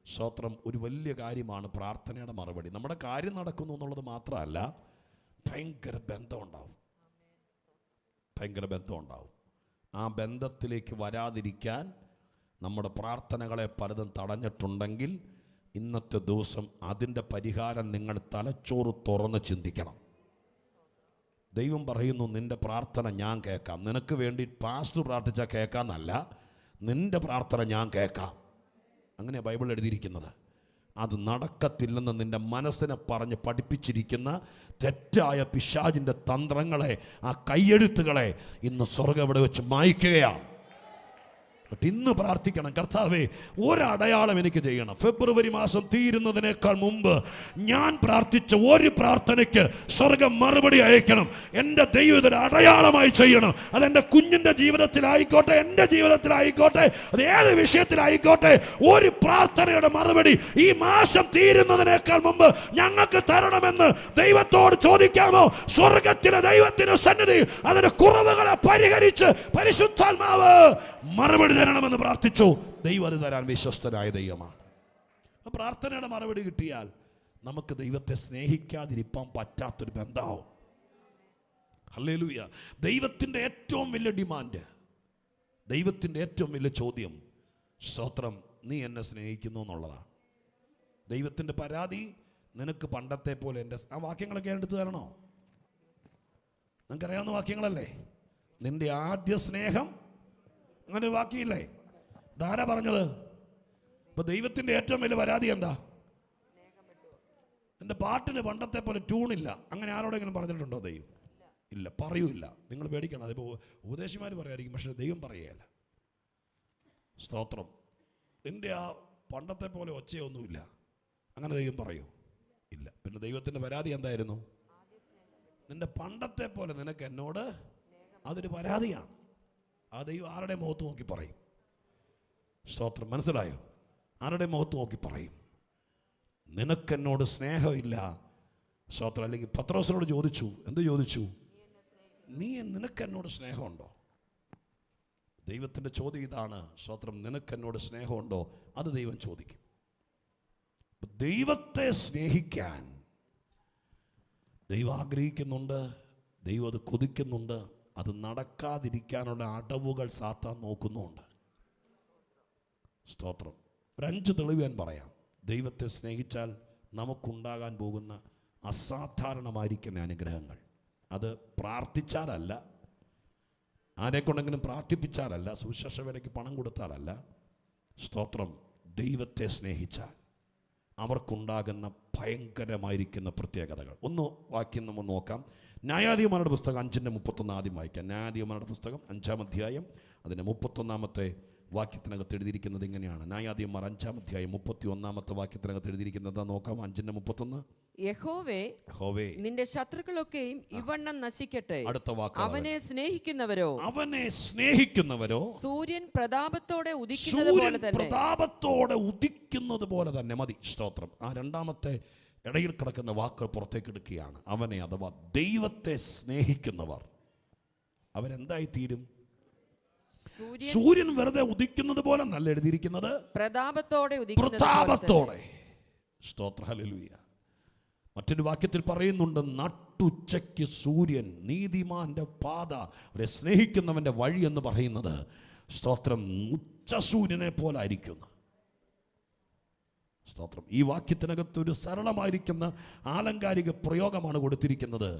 സ്തോത്രം ഒരു വലിയ കാര്യമാണ് പ്രാർത്ഥനയുടെ മറുപടി. നമ്മുടെ കാര്യം നടക്കുന്നു എന്നുള്ളത് മാത്രമല്ല, ഭയങ്കര ബന്ധമുണ്ടാവും. ഭയങ്കര ബന്ധമുണ്ടാവും. ആ ബന്ധത്തിലേക്ക് വരാതിരിക്കാൻ നമ്മുടെ പ്രാർത്ഥനകളെ പലതും തടഞ്ഞിട്ടുണ്ടെങ്കിൽ ഇന്നത്തെ ദിവസം അതിൻ്റെ പരിഹാരം നിങ്ങൾ തലച്ചോറ് തുറന്ന് ചിന്തിക്കണം. ദൈവം പറയുന്നു, നിൻ്റെ പ്രാർത്ഥന ഞാൻ കേൾക്കാം. നിനക്ക് വേണ്ടി പാസ്റ്റർ പ്രാർത്ഥിച്ചാൽ കേൾക്കാമെന്നല്ല, നിൻ്റെ പ്രാർത്ഥന ഞാൻ കേൾക്കാം. അങ്ങനെയാണ് ബൈബിൾ എഴുതിയിരിക്കുന്നത്. അത് നടക്കത്തില്ലെന്ന് നിൻ്റെ മനസ്സിനെ പറഞ്ഞ് പഠിപ്പിച്ചിരിക്കുന്ന തെറ്റായ പിശാചിൻ്റെ തന്ത്രങ്ങളെ, ആ കയ്യെഴുത്തുകളെ ഇന്ന് സ്വർഗ്ഗം ഇവിടെ വെച്ച് മായ്ക്കുകയാണ്. ഇന്ന് പ്രാർത്ഥിക്കണം, കർത്താവേ ഒരടയാളം എനിക്ക് ചെയ്യണം. ഫെബ്രുവരി മാസം തീരുന്നതിനേക്കാൾ മുമ്പ് ഞാൻ പ്രാർത്ഥിച്ച ഒരു പ്രാർത്ഥനയ്ക്ക് സ്വർഗം മറുപടി അയക്കണം. എൻ്റെ ദൈവം ഇതൊരു അടയാളമായി ചെയ്യണം. അതെൻ്റെ കുഞ്ഞിൻ്റെ ജീവിതത്തിലായിക്കോട്ടെ, എൻ്റെ ജീവിതത്തിലായിക്കോട്ടെ, അത് ഏത് വിഷയത്തിലായിക്കോട്ടെ, ഒരു പ്രാർത്ഥനയുടെ മറുപടി ഈ മാസം തീരുന്നതിനേക്കാൾ മുമ്പ് ഞങ്ങൾക്ക് തരണമെന്ന് ദൈവത്തോട് ചോദിക്കാമോ? സ്വർഗത്തിലെ ദൈവത്തിന് സന്നിധി അതിന്റെ കുറവുകളെ പരിഹരിച്ച് പരിശുദ്ധാത്മാവ് മറുപടി തരണമെന്ന് പ്രാർത്ഥിച്ചു. ദൈവം അത് തരാൻ വിശ്വസ്തനായ ദൈവമാണ്. പ്രാർത്ഥനയുടെ മറുപടി കിട്ടിയാൽ നമുക്ക് ദൈവത്തെ സ്നേഹിക്കാതിരിക്കാൻ പറ്റാത്തൊരു ബന്ധമാവും. ഹല്ലേലൂയ. ദൈവത്തിൻ്റെ ഏറ്റവും വലിയ ഡിമാൻഡ്, ദൈവത്തിൻ്റെ ഏറ്റവും വലിയ ചോദ്യം, സ്തോത്രം, നീ എന്നെ സ്നേഹിക്കുന്നു എന്നുള്ളതാണ്. ദൈവത്തിൻ്റെ പരാതി, നിനക്ക് പണ്ടത്തെ പോലെ എൻ്റെ ആ വാക്യങ്ങളൊക്കെ എടുത്തു തരണോ? നിങ്ങൾക്കറിയാവുന്ന വാക്യങ്ങളല്ലേ? നിന്റെ ആദ്യ സ്നേഹം, അങ്ങനെ ഒരു വാക്യമില്ലേ? ഇതാരാ പറഞ്ഞത്? ഇപ്പൊ ദൈവത്തിന്റെ ഏറ്റവും വലിയ പരാതി എന്താ? എൻ്റെ പാട്ടിന് പണ്ടത്തെ പോലെ ട്യൂണില്ല. അങ്ങനെ ആരോടെങ്കിലും പറഞ്ഞിട്ടുണ്ടോ ദൈവം? ഇല്ല, പറയൂല്ല. നിങ്ങൾ പേടിക്കണം. അതിപ്പോൾ ഉപദേശിമാർ പറയായിരിക്കും, പക്ഷെ ദൈവം പറയുകയല്ല. സ്തോത്രം. എൻ്റെ ആ പണ്ടത്തെ പോലെ ഒച്ചയൊന്നുമില്ല, അങ്ങനെ ദൈവം പറയൂ? ഇല്ല. പിന്നെ ദൈവത്തിൻ്റെ പരാതി എന്തായിരുന്നു? നിന്റെ പണ്ടത്തെ പോലെ നിനക്ക് എന്നോട്, അതൊരു പരാതിയാണ്. ആ ദൈവം ആരുടെ മുഖത്ത് നോക്കി പറയും? സ്തോത്രം. മനസ്സിലായോ? ആരുടെ മുഖത്ത് നോക്കി പറയും? നിനക്കെന്നോട് സ്നേഹമില്ല. സ്തോത്രം. അല്ലെങ്കിൽ പത്രോസിനോട് ചോദിച്ചു, എന്ത് ചോദിച്ചു? നിനക്കെന്നോട് സ്നേഹമുണ്ടോ? ദൈവത്തിൻ്റെ ചോദ്യം ഇതാണ്. സ്തോത്രം. നിനക്കെന്നോട് സ്നേഹമുണ്ടോ? അത് ദൈവം ചോദിക്കും. ദൈവത്തെ സ്നേഹിക്കാൻ ദൈവം ആഗ്രഹിക്കുന്നുണ്ട്, ദൈവം അത് കൊതിക്കുന്നുണ്ട്. അത് നടക്കാതിരിക്കാനുള്ള അടവുകൾ സാത്താൻ നോക്കുന്നുണ്ട്. സ്തോത്രം. ഒരു 5 തെളിവ് ഞാൻ പറയാം. ദൈവത്തെ സ്നേഹിച്ചാൽ നമുക്കുണ്ടാകാൻ പോകുന്ന അസാധാരണമായിരിക്കുന്ന അനുഗ്രഹങ്ങൾ. അത് പ്രാർത്ഥിച്ചാലല്ല, ആരെക്കൊണ്ടെങ്കിലും പ്രാർത്ഥിപ്പിച്ചാലല്ല, സുവിശേഷ വേലയ്ക്ക് പണം കൊടുത്താലല്ല. സ്തോത്രം. ദൈവത്തെ സ്നേഹിച്ചാൽ അവർക്കുണ്ടാകുന്ന ഭയങ്കരമായിരിക്കുന്ന പ്രത്യേകതകൾ. ഒന്ന് വാക്യം നമ്മൾ നോക്കാം. ന്യായാധിപന്മാരുടെ പുസ്തകം 5:31 ആദ്യം വായിക്കാം. ന്യായാധിപന്മാരുടെ പുസ്തകം 5-ാം അധ്യായം അതിൻ്റെ 31-ാമത്തെ വാക്യത്തിനകത്ത് എഴുതിയിരിക്കുന്നത് ഇങ്ങനെയാണ്. ന്യായാധിപന്മാർ 5-ാം അധ്യായം 31-ാമത്തെ വാക്യത്തിനകത്ത് എഴുതിയിരിക്കുന്നത് നോക്കാം. 5:31. യഹോവേ, നിന്റെ ശത്രുക്കളൊക്കെയും ഇവണ്ണം നശിക്കട്ടെ. അടുത്ത വാക്ക്, അവനെ സ്നേഹിക്കുന്നവരോ സൂര്യൻ പ്രതാപത്തോടെ ഉദിക്കുന്നത് പോലെ തന്നെ മതി. സ്തോത്രം. ആ രണ്ടാമത്തെ ഇടയിൽ കിടക്കുന്ന വാക്കുകൾ പുറത്തേക്ക് എടുക്കുകയാണ്. അവനെ അഥവാ ദൈവത്തെ സ്നേഹിക്കുന്നവർ അവരെന്തായി തീരും? സൂര്യൻ വെറുതെ ഉദിക്കുന്നത് പോലെ നല്ല എഴുതിയിരിക്കുന്നത്, പ്രതാപത്തോടെ. സ്തോത്ര. ഹല്ലേലൂയ. മറ്റൊരു വാക്യത്തിൽ പറയുന്നുണ്ട്, നട്ടുച്ചയ്ക്ക് സൂര്യൻ നീതിമാന്റെ പാത, അവരെ സ്നേഹിക്കുന്നവന്റെ വഴി എന്ന് പറയുന്നത് സ്തോത്രം ഉച്ച സൂര്യനെ പോലെ ആയിരിക്കുന്നു. സ്തോത്രം. ഈ വാക്യത്തിനകത്ത് ഒരു സരളമായിരിക്കുന്ന ആലങ്കാരിക പ്രയോഗമാണ് കൊടുത്തിരിക്കുന്നത്.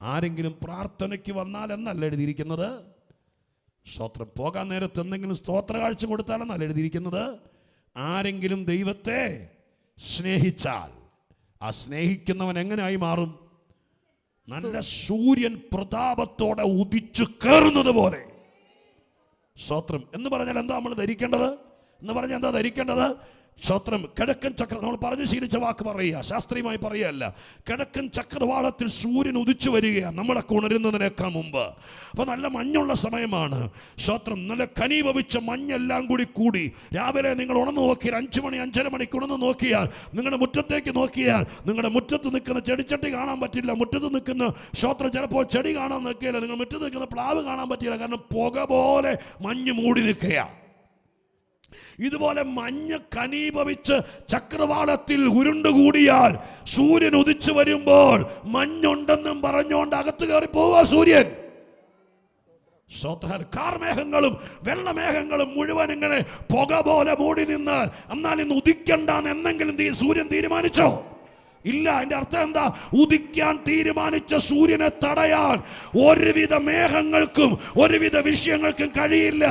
ആരെങ്കിലും പ്രാർത്ഥനയ്ക്ക് വന്നാൽ എന്നല്ല എഴുതിയിരിക്കുന്നത്. സ്തോത്രം. പോകാൻ നേരത്ത് എന്തെങ്കിലും സ്തോത്ര കാഴ്ച കൊടുത്താലെന്നല്ല എഴുതിയിരിക്കുന്നത്. ആരെങ്കിലും ദൈവത്തെ സ്നേഹിച്ചാൽ ആ സ്നേഹിക്കുന്നവൻ എങ്ങനെയായി മാറും? നല്ല സൂര്യൻ പ്രതാപത്തോടെ ഉദിച്ചു കയറുന്നത് പോലെ. സ്തോത്രം. എന്ന് പറഞ്ഞാൽ എന്താ നമ്മൾ ധരിക്കേണ്ടത്? സ്തോത്രം. കിഴക്കൻ ചക്ര, നമ്മൾ പറഞ്ഞു ശീലിച്ച വാക്ക് പറയുക, ശാസ്ത്രീയമായി പറയുകയല്ല. കിഴക്കൻ ചക്രവാളത്തിൽ സൂര്യൻ ഉദിച്ചു വരികയാണ് നമ്മളൊക്കെ ഉണരുന്നതിനേക്കാൾ മുമ്പ്. അപ്പോൾ നല്ല മഞ്ഞുള്ള സമയമാണ്. സ്തോത്രം. നല്ല കനിവവിച്ച മഞ്ഞെല്ലാം കൂടി രാവിലെ നിങ്ങൾ ഉണർന്നു നോക്കിയാൽ 5 മണി 5:30 മണിക്ക് ഉണർന്നു നോക്കിയാൽ നിങ്ങളുടെ മുറ്റത്തേക്ക് നോക്കിയാൽ നിങ്ങളുടെ മുറ്റത്ത് നിൽക്കുന്ന ചെടിച്ചട്ടി കാണാൻ പറ്റില്ല. മുറ്റത്ത് നിൽക്കുന്ന സ്തോത്രം ചിലപ്പോൾ ചെടി കാണാൻ നിൽക്കില്ല. നിങ്ങൾ മുറ്റത്ത് നിൽക്കുന്ന പ്ലാവ് കാണാൻ പറ്റില്ല. കാരണം പുക പോലെ മഞ്ഞ് മൂടി നിൽക്കുകയാണ്. ഇതുപോലെ മഞ്ഞ് കനീഭവിച്ച് ചക്രവാളത്തിൽ ഉരുണ്ടുകൂടിയാൽ സൂര്യൻ ഉദിച്ചു വരുമ്പോൾ മഞ്ഞുണ്ടെന്നും പറഞ്ഞുകൊണ്ട് അകത്ത് കയറി പോവുക സൂര്യൻ. കാർമേഘങ്ങളും വെള്ളമേഘങ്ങളും മുഴുവൻ ഇങ്ങനെ പുക പോലെ മൂടി നിന്നാൽ എന്നാൽ ഇന്ന് ഉദിക്കണ്ടെന്ന് എന്തെങ്കിലും സൂര്യൻ തീരുമാനിച്ചോ? ഇല്ല. അതിന്റെ അർത്ഥം എന്താ? ഉദിക്കാൻ തീരുമാനിച്ച സൂര്യനെ തടയാൻ ഒരുവിധ മേഘങ്ങൾക്കും ഒരുവിധ വിഷയങ്ങൾക്കും കഴിയില്ല.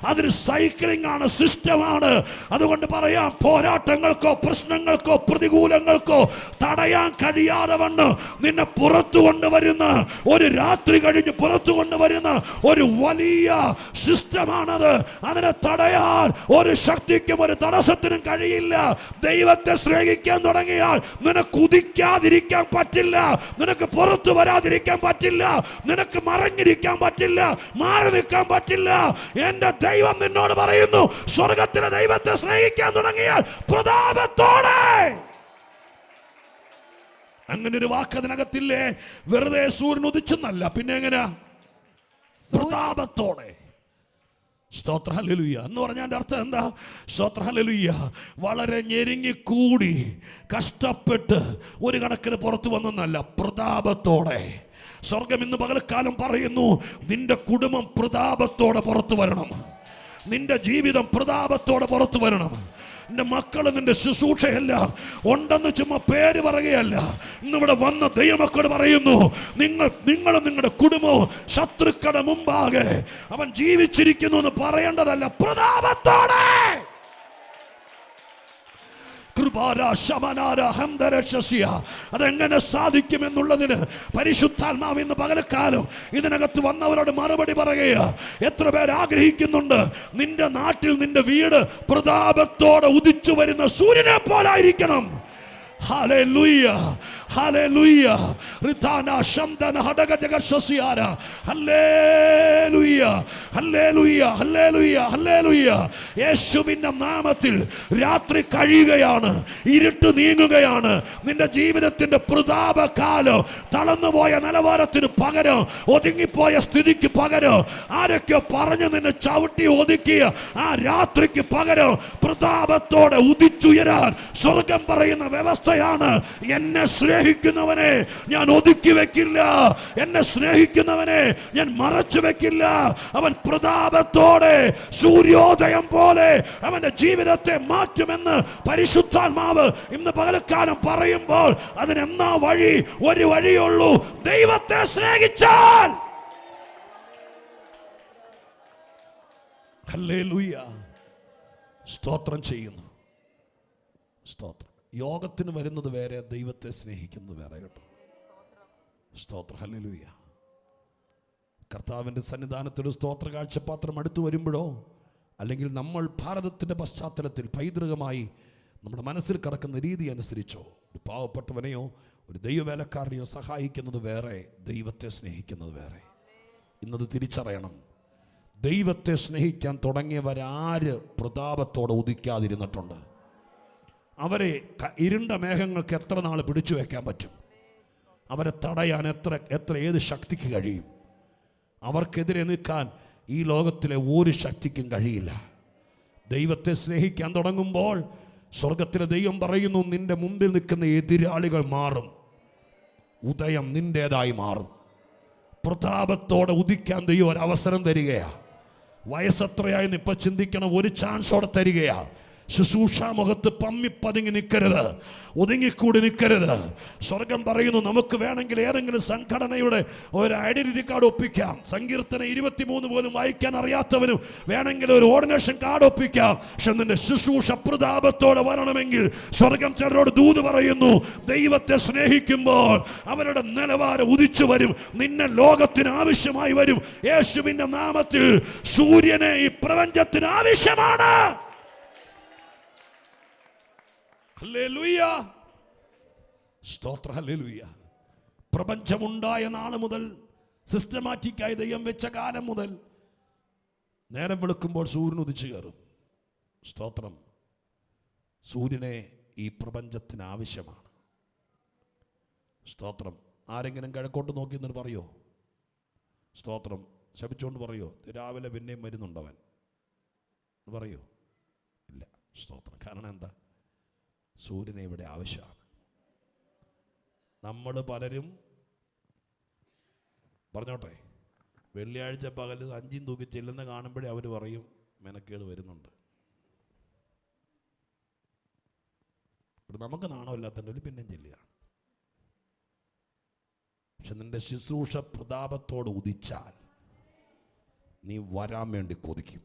അതൊരു സൈക്ലിംഗ് ആണ്, സിസ്റ്റമാണ്. അതുകൊണ്ട് പറയാം, പോരാട്ടങ്ങൾക്കോ പ്രശ്നങ്ങൾക്കോ പ്രതികൂലങ്ങൾക്കോ തടയാൻ കഴിയാതെ വണ്ണം നിന്നെ പുറത്തു കൊണ്ടുവരുന്ന, ഒരു രാത്രി കഴിഞ്ഞ് പുറത്തു കൊണ്ടുവരുന്ന ഒരു വലിയ സിസ്റ്റമാണത്. അതിനെ തടയാൻ ഒരു ശക്തിക്കും ഒരു തടസ്സത്തിനും കഴിയില്ല. ദൈവത്തെ സ്നേഹിക്കാൻ തുടങ്ങിയാൽ നിനക്ക് ഉദിക്കാതിരിക്കാൻ പറ്റില്ല. നിനക്ക് പുറത്തു വരാതിരിക്കാൻ പറ്റില്ല. നിനക്ക് മറഞ്ഞിരിക്കാൻ പറ്റില്ല. മാറി നിൽക്കാൻ പറ്റില്ല. എന്റെ ദൈവം നിന്നോട് പറയുന്നു, സ്വർഗത്തിലെ ദൈവത്തെ സ്നേഹിക്കാൻ തുടങ്ങിയാൽ പ്രതാപത്തോടെ. അങ്ങനെ ഒരു വാക്ക് അതിനകത്തില്ലേ? വെറുതെ സൂര്യൻ ഉദിച്ചെന്നല്ല, പിന്നെ എങ്ങനെയാ? പ്രതാപത്തോടെ. സ്തോത്ര. ഹല്ലേലൂയ എന്ന് പറഞ്ഞാൽ അർത്ഥം എന്താ? സ്തോത്ര. ഹല്ലേലൂയ. വളരെ ഞെരുങ്ങിക്കൂടി കഷ്ടപ്പെട്ട് ഒരു കണക്കിന് പുറത്തു വന്നെന്നല്ല, പ്രതാപത്തോടെ. സ്വർഗം ഇന്ന് പകൽക്കാലം പറയുന്നു, നിന്റെ കുടുംബം പ്രതാപത്തോടെ പുറത്തു വരണം. നിന്റെ ജീവിതം പ്രതാപത്തോടെ പുറത്തു വരണം. നിന്റെ മക്കള്, നിന്റെ ശുശ്രൂഷയല്ല ഉണ്ടെന്ന് ചുമ്മാ പേര് പറയുകയല്ല. ഇന്നിവിടെ വന്ന ദൈവമക്കളോട് പറയുന്നു, നിങ്ങളും നിങ്ങളുടെ കുടുംബവും ശത്രുക്കളുടെ മുമ്പാകെ അവൻ ജീവിച്ചിരിക്കുന്നു എന്ന് പറയേണ്ടതല്ല, പ്രതാപത്തോടെ. അതെങ്ങനെ സാധിക്കുമെന്നുള്ളതിന് പരിശുദ്ധാത്മാവ് ഇന്ന് പകൽക്കാലം ഇതിനകത്ത് വന്നവരോട് മറുപടി പറയുക. എത്ര പേർ ആഗ്രഹിക്കുന്നുണ്ട് നിന്റെ നാട്ടിൽ നിന്റെ വീട് പ്രതാപത്തോടെ ഉദിച്ചു വരുന്ന സൂര്യനെ പോലായിരിക്കണം? Hallelujah, hallelujah. റിതാന ശംദന ഹടഗജഗശസിയാര. Hallelujah, hallelujah, hallelujah, hallelujah. യേശുവിന്റെ നാമത്തിൽ രാത്രി കഴിയുകയാണ്, ഇരുട്ട് നീങ്ങുകയാണ്. നിന്റെ ജീവിതത്തിന്റെ പ്രതാപകാലം തളർന്നുപോയ നിലവാരത്തിന് പകരം, ഒതുങ്ങിപ്പോയ സ്ഥിതിക്ക് പകരം, ആരൊക്കെ പറഞ്ഞു നിന്നെ ചവിട്ടി ഒതുക്കിയ ആ രാത്രിക്ക് പകരം പ്രതാപത്തോടെ ഉദിച്ചുയരാൻ സ്വർഗം പറയുന്ന വ്യവസ്ഥയാണ്. എന്നെ സ്നേഹിക്കുന്നവനെ ഞാൻ ഒതുക്കി വെക്കില്ല. എന്നെ സ്നേഹിക്കുന്നവനെ ഞാൻ മറച്ചു വെക്കില്ല. അവൻ പ്രതാപത്തോടെ സൂര്യോദയം പോലെ അവന്റെ ജീവിതത്തെ മാറ്റുമെന്ന് പരിശുദ്ധാത്മാവ് ഇന്ന് പകൽക്കാലം പറയുമ്പോൾ അതിനെന്നാ വഴി? ഒരു വഴിയുള്ളൂ, ദൈവത്തെ സ്നേഹിച്ചാൽ. ഹല്ലേലൂയ. സ്തോത്രം ചെയ്യുന്നു. സ്തോത്രം. യോഗത്തിന് വരുന്നത് വേറെ, ദൈവത്തെ സ്നേഹിക്കുന്നത് വേറെ കേട്ടോ. സ്തോത്രം. ഹല്ലേലൂയ. കർത്താവിൻ്റെ സന്നിധാനത്തിൽ സ്തോത്ര കാഴ്ചപാത്രം അടുത്തു വരുമ്പോഴോ, അല്ലെങ്കിൽ നമ്മൾ ഭാരതത്തിൻ്റെ പശ്ചാത്തലത്തിൽ പൈതൃകമായി നമ്മുടെ മനസ്സിൽ കിടക്കുന്ന രീതി അനുസരിച്ചോ, ഒരു പാവപ്പെട്ടവനെയോ ഒരു ദൈവവേലക്കാരനെയോ സഹായിക്കുന്നത് വേറെ, ദൈവത്തെ സ്നേഹിക്കുന്നത് വേറെ. ഇന്നത് തിരിച്ചറിയണം. ദൈവത്തെ സ്നേഹിക്കാൻ തുടങ്ങിയവരാര് പ്രതാപത്തോടെ ഉദിക്കാതിരുന്നിട്ടുണ്ട്? അവരെ ഇരുണ്ട മേഘങ്ങൾക്ക് എത്ര നാൾ പിടിച്ചു വയ്ക്കാൻ പറ്റും? അവരെ തടയാൻ ഏത് ശക്തിക്ക് കഴിയും? അവർക്കെതിരെ നിൽക്കാൻ ഈ ലോകത്തിലെ ഒരു ശക്തിക്കും കഴിയില്ല. ദൈവത്തെ സ്നേഹിക്കാൻ തുടങ്ങുമ്പോൾ സ്വർഗത്തിലെ ദൈവം പറയുന്നു, നിന്റെ മുമ്പിൽ നിൽക്കുന്ന എതിരാളികൾ മാറും, ഉദയം നിന്റേതായി മാറും. പ്രതാപത്തോടെ ഉദിക്കാൻ ദൈവം ഒരവസരം തരികയാ. വയസ്സെത്രയായെന്ന് ഇപ്പം ചിന്തിക്കണം, ഒരു ചാൻസോടെ തരികയാ. ശുശ്രൂഷാ മുഖത്ത് പമ്മിപ്പതുങ്ങി നിൽക്കരുത്, ഒതുങ്ങിക്കൂടി നിൽക്കരുത്. സ്വർഗം പറയുന്നു, നമുക്ക് വേണമെങ്കിൽ ഏതെങ്കിലും സംഘടനയുടെ ഒരു ഐഡന്റിറ്റി കാർഡ് ഒപ്പിക്കാം. സങ്കീർത്തനം 23 പോലും വായിക്കാൻ അറിയാത്തവനും വേണമെങ്കിൽ ഒരു ഓർഡിനേഷൻ കാർഡ് ഒപ്പിക്കാം. പക്ഷെ നിന്റെ ശുശ്രൂഷ പ്രതാപത്തോടെ വരണമെങ്കിൽ സ്വർഗം ചിലരോട് ദൂത് പറയുന്നു, ദൈവത്തെ സ്നേഹിക്കുമ്പോൾ അവരുടെ നിലവാരം ഉദിച്ചു വരും. നിന്നെ ലോകത്തിന് ആവശ്യമായി വരും. യേശുവിന്റെ നാമത്തിൽ സൂര്യനെ ഈ പ്രപഞ്ചത്തിന് ആവശ്യമാണ്. ഹല്ലേലൂയ. സ്തോത്രം. ഹല്ലേലൂയ. പ്രപഞ്ചമുണ്ടായ നാള് മുതൽ, സിസ്റ്റമാറ്റിക്കായി ദൈവം വെച്ച കാലം മുതൽ, നേരം വെളുക്കുമ്പോൾ സൂര്യൻ ഉദിച്ചു കയറും. സ്തോത്രം. സൂര്യനെ ഈ പ്രപഞ്ചത്തിന് ആവശ്യമാണ്. സ്തോത്രം. ആരെങ്കിലും കിഴക്കോട്ട് നോക്കി എന്ന് പറയോ? സ്തോത്രം. ശപിച്ചുകൊണ്ട് പറയോ രാവിലെ പിന്നെയും വരുന്നുണ്ടവൻ പറയോ? ഇല്ല. സ്തോത്രം. കാരണം എന്താ? സൂര്യനെ ഇവിടെ ആവശ്യമാണ്. നമ്മൾ പലരും പറഞ്ഞോട്ടെ, വെള്ളിയാഴ്ച പകൽ 5 തൂക്കി ചെല്ലുന്ന കാണുമ്പോഴേ അവർ പറയും മെനക്കേട് വരുന്നുണ്ട്. നമുക്ക് നാണമില്ലാത്തതിൻ്റെ പിന്നെയും ചെല്ലുകയാണ്. പക്ഷെ നിന്റെ ശുശ്രൂഷ പ്രതാപത്തോട് ഉദിച്ചാൽ നീ വരാൻ വേണ്ടി കൊതിക്കും.